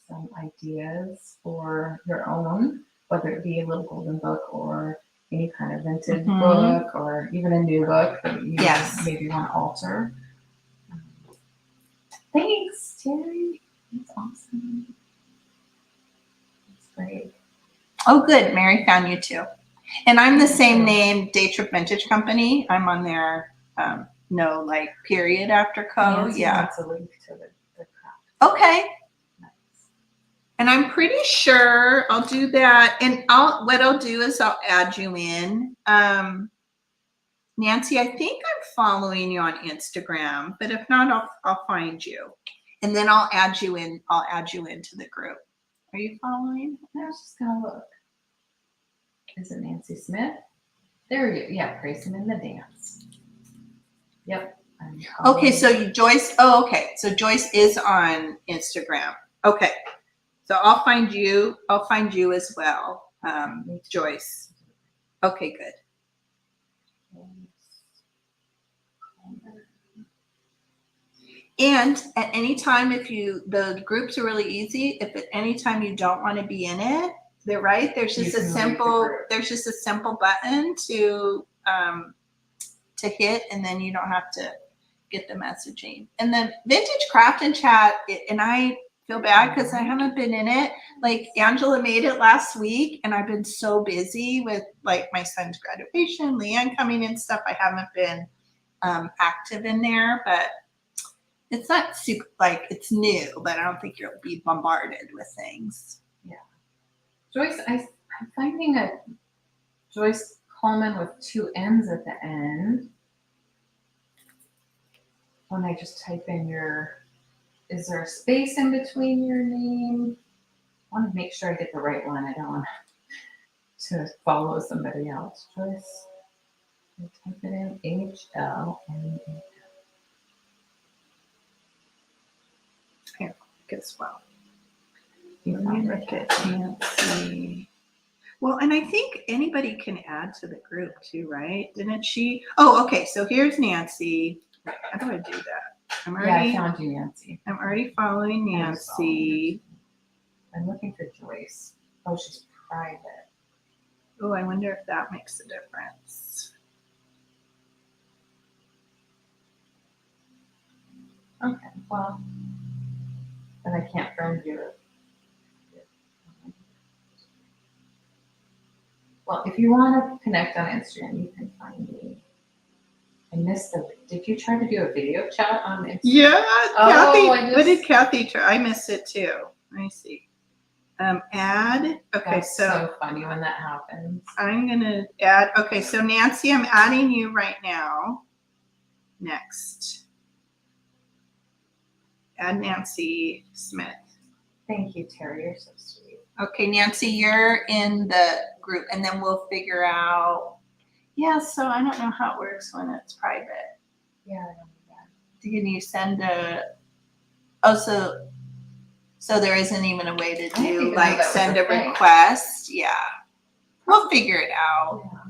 some ideas for your own, whether it be a Little Golden Book or any kind of vintage book or even a new book that you maybe want to alter. Thanks, Terry. That's awesome. That's great. Oh, good. Mary found you too. And I'm the same name, Day Trip Vintage Company. I'm on there. No, like period after co. That's a link to the craft. Okay. Nice. And I'm pretty sure I'll do that. And what I'll do is I'll add you in. Nancy, I think I'm following you on Instagram, but if not, I'll find you. And then I'll add you in. I'll add you into the group. Are you following? I was just gonna look. Is it Nancy Smith? There you go. Yeah, Praising in the Dance. Yep. Okay, so Joyce. Oh, okay. So Joyce is on Instagram. Okay. So I'll find you. I'll find you as well, Joyce. Okay, good. And at any time, the groups are really easy. If at any time you don't want to be in it, there's just a simple button to hit, and then you don't have to get the messaging. And then Vintage Craft and Chat, and I feel bad because I haven't been in it. Like Angela made it last week, and I've been so busy with like my son's graduation, LeAnne coming and stuff. I haven't been active in there, but it's not super, like it's new, but I don't think you'll be bombarded with things. Yeah. Joyce, I'm finding a Joyce Coleman with 2 N's at the end. when I just type in is there a space in between your name? I want to make sure I get the right one. I don't want to follow somebody else. Joyce, I type it in HLNA. Here, as well. You Let me found look it. at Nancy. Well, and I think anybody can add to the group too, right? Didn't she? Oh, okay. So here's Nancy. How do I do that? I'm Yeah, I already, found you, Nancy. I'm already following Nancy. I'm looking for Joyce. Oh, she's private. Oh, I wonder if that makes a difference. Okay, well, then I can't friend you. Well, if you want to connect on Instagram, you can find me. I missed did you try to do a video chat on Instagram? Yeah, Oh, Kathy. What did Kathy try? I missed it too. Let me see. Add. Okay, That's so funny when that happens. I'm gonna add. Okay, so Nancy, I'm adding you right now. Next. Add Nancy Smith. Thank you, Terry. You're so sweet. Okay, Nancy, you're in the group, and then we'll figure out. Yeah, so I don't know how it works when it's private. Yeah, I don't know that. Can you send a? Oh, so there isn't even a way to I didn't do even know like that was send a a thing. request. Yeah, we'll figure it out. Yeah.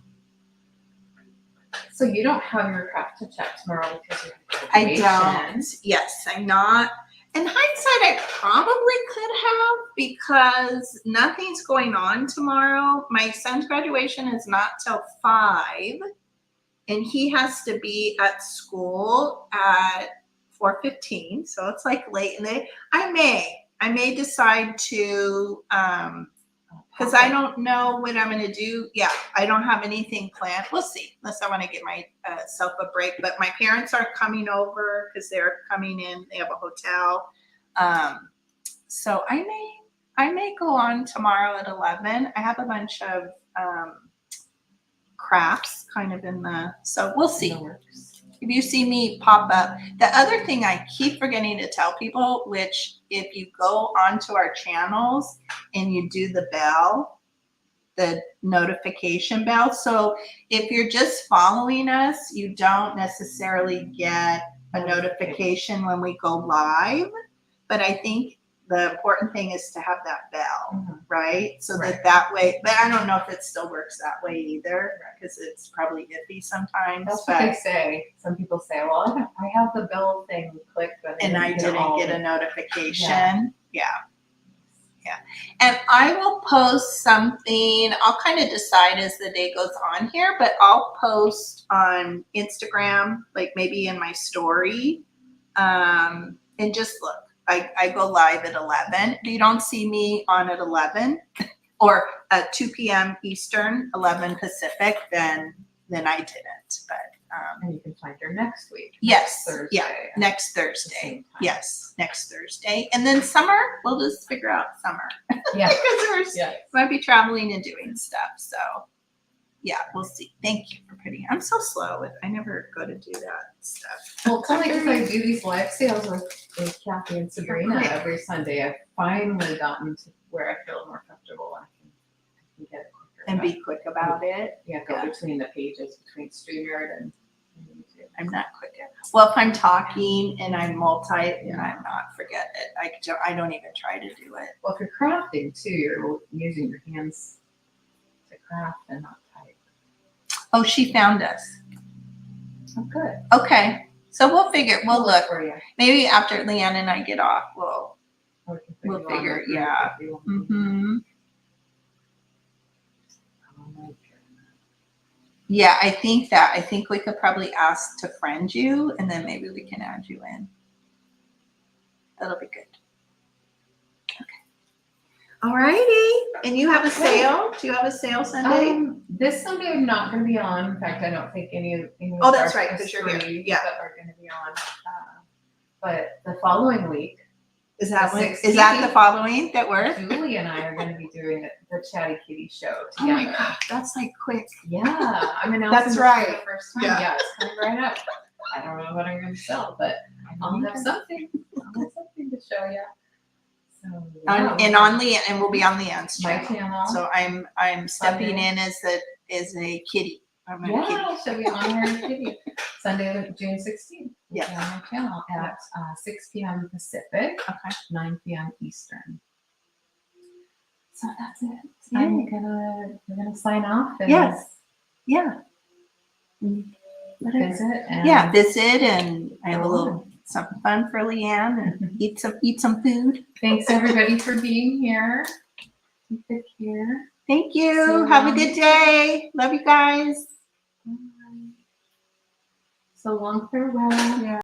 So you don't have your craft to chat tomorrow because you're I don't. Yes, I'm not. In hindsight, I probably could have because nothing's going on tomorrow. My son's graduation is not till 5, and he has to be at school at 4:15. So it's like late in the day. I may decide to because I don't know what I'm going to do. Yeah, I don't have anything planned. We'll see, unless I want to get myself a break. But my parents are coming over because they're coming in. They have a hotel. So I may go on tomorrow at 11. I have a bunch of crafts kind of in so we'll see. If you see me pop up. The other thing I keep forgetting to tell people, which if you go onto our channels and you do the bell, the notification bell. So if you're just following us, you don't necessarily get a notification when we go live. But I think the important thing is to have that bell, right? So that way, but I don't know if it still works that way either, because it's probably iffy sometimes. That's what they say. Some people say, well, I have the bell thing clicked, but I didn't get a notification. Yeah. And I will post something. I'll kind of decide as the day goes on here, but I'll post on Instagram, like maybe in my story, and just look. I go live at 11. If you don't see me on at 11 or at 2 p.m. Eastern, 11 Pacific, then I didn't. But and you can find her next week. Yes. Thursday. Yeah. Next Thursday. Yes. Next Thursday. And then summer, we'll just figure out summer. Yeah. Because might be traveling and doing stuff. So yeah, we'll see. Thank you for putting. I'm so slow with. I never go to do that stuff. Well, it's only because I do these live sales with Kathy and Sabrina every Sunday. I've finally gotten to where I feel more comfortable and I can get it quicker. And be quick about it. Yeah, go between the pages, between StreamYard and YouTube. I'm not quick. Well, if I'm talking and I'm and I'm not, forget it. I don't even try to do it. Well, if you're crafting too, you're using your hands to craft and not type. Oh, she found us. Oh, good. Okay. So we'll look. For you. Maybe after LeAnne and I get off, we'll figure. Yeah. Mm-hmm. Yeah, I think we could probably ask to friend you, and then maybe we can add you in. That'll be good. All righty. And you have a sale? Do you have a sale Sunday? This Sunday I'm not going to be on. In fact, I don't think any of Oh, that's right, because you're here. Yeah, that are going to be on. But the following week is that the following that works? Julie and I are going to be doing the Chatty Kitty show together. Oh my God, that's like quick. Yeah, I'm announcing that's right. For the first time. Yeah, it's coming right up. I don't know what I'm going to sell, but I'll have something. I'll have something to show you. So, And on LeAnne, and we'll be on LeAnne's my channel. channel. So I'm stepping in as a kitty. I'm a kitty. Yeah, she'll be on her kitty. Sunday, June 16th. Yeah. On my channel at 6 p.m. Pacific, Okay. 9 p.m. Eastern. So that's it. Yeah. We're gonna sign off. And Yes. Yeah. visit. And Yeah, visit and I have a go little something fun for LeAnne and eat some food. Thanks everybody for being here. Take care. Thank you. So Have a long. good day. Love you guys. Bye. So long farewell. Yeah.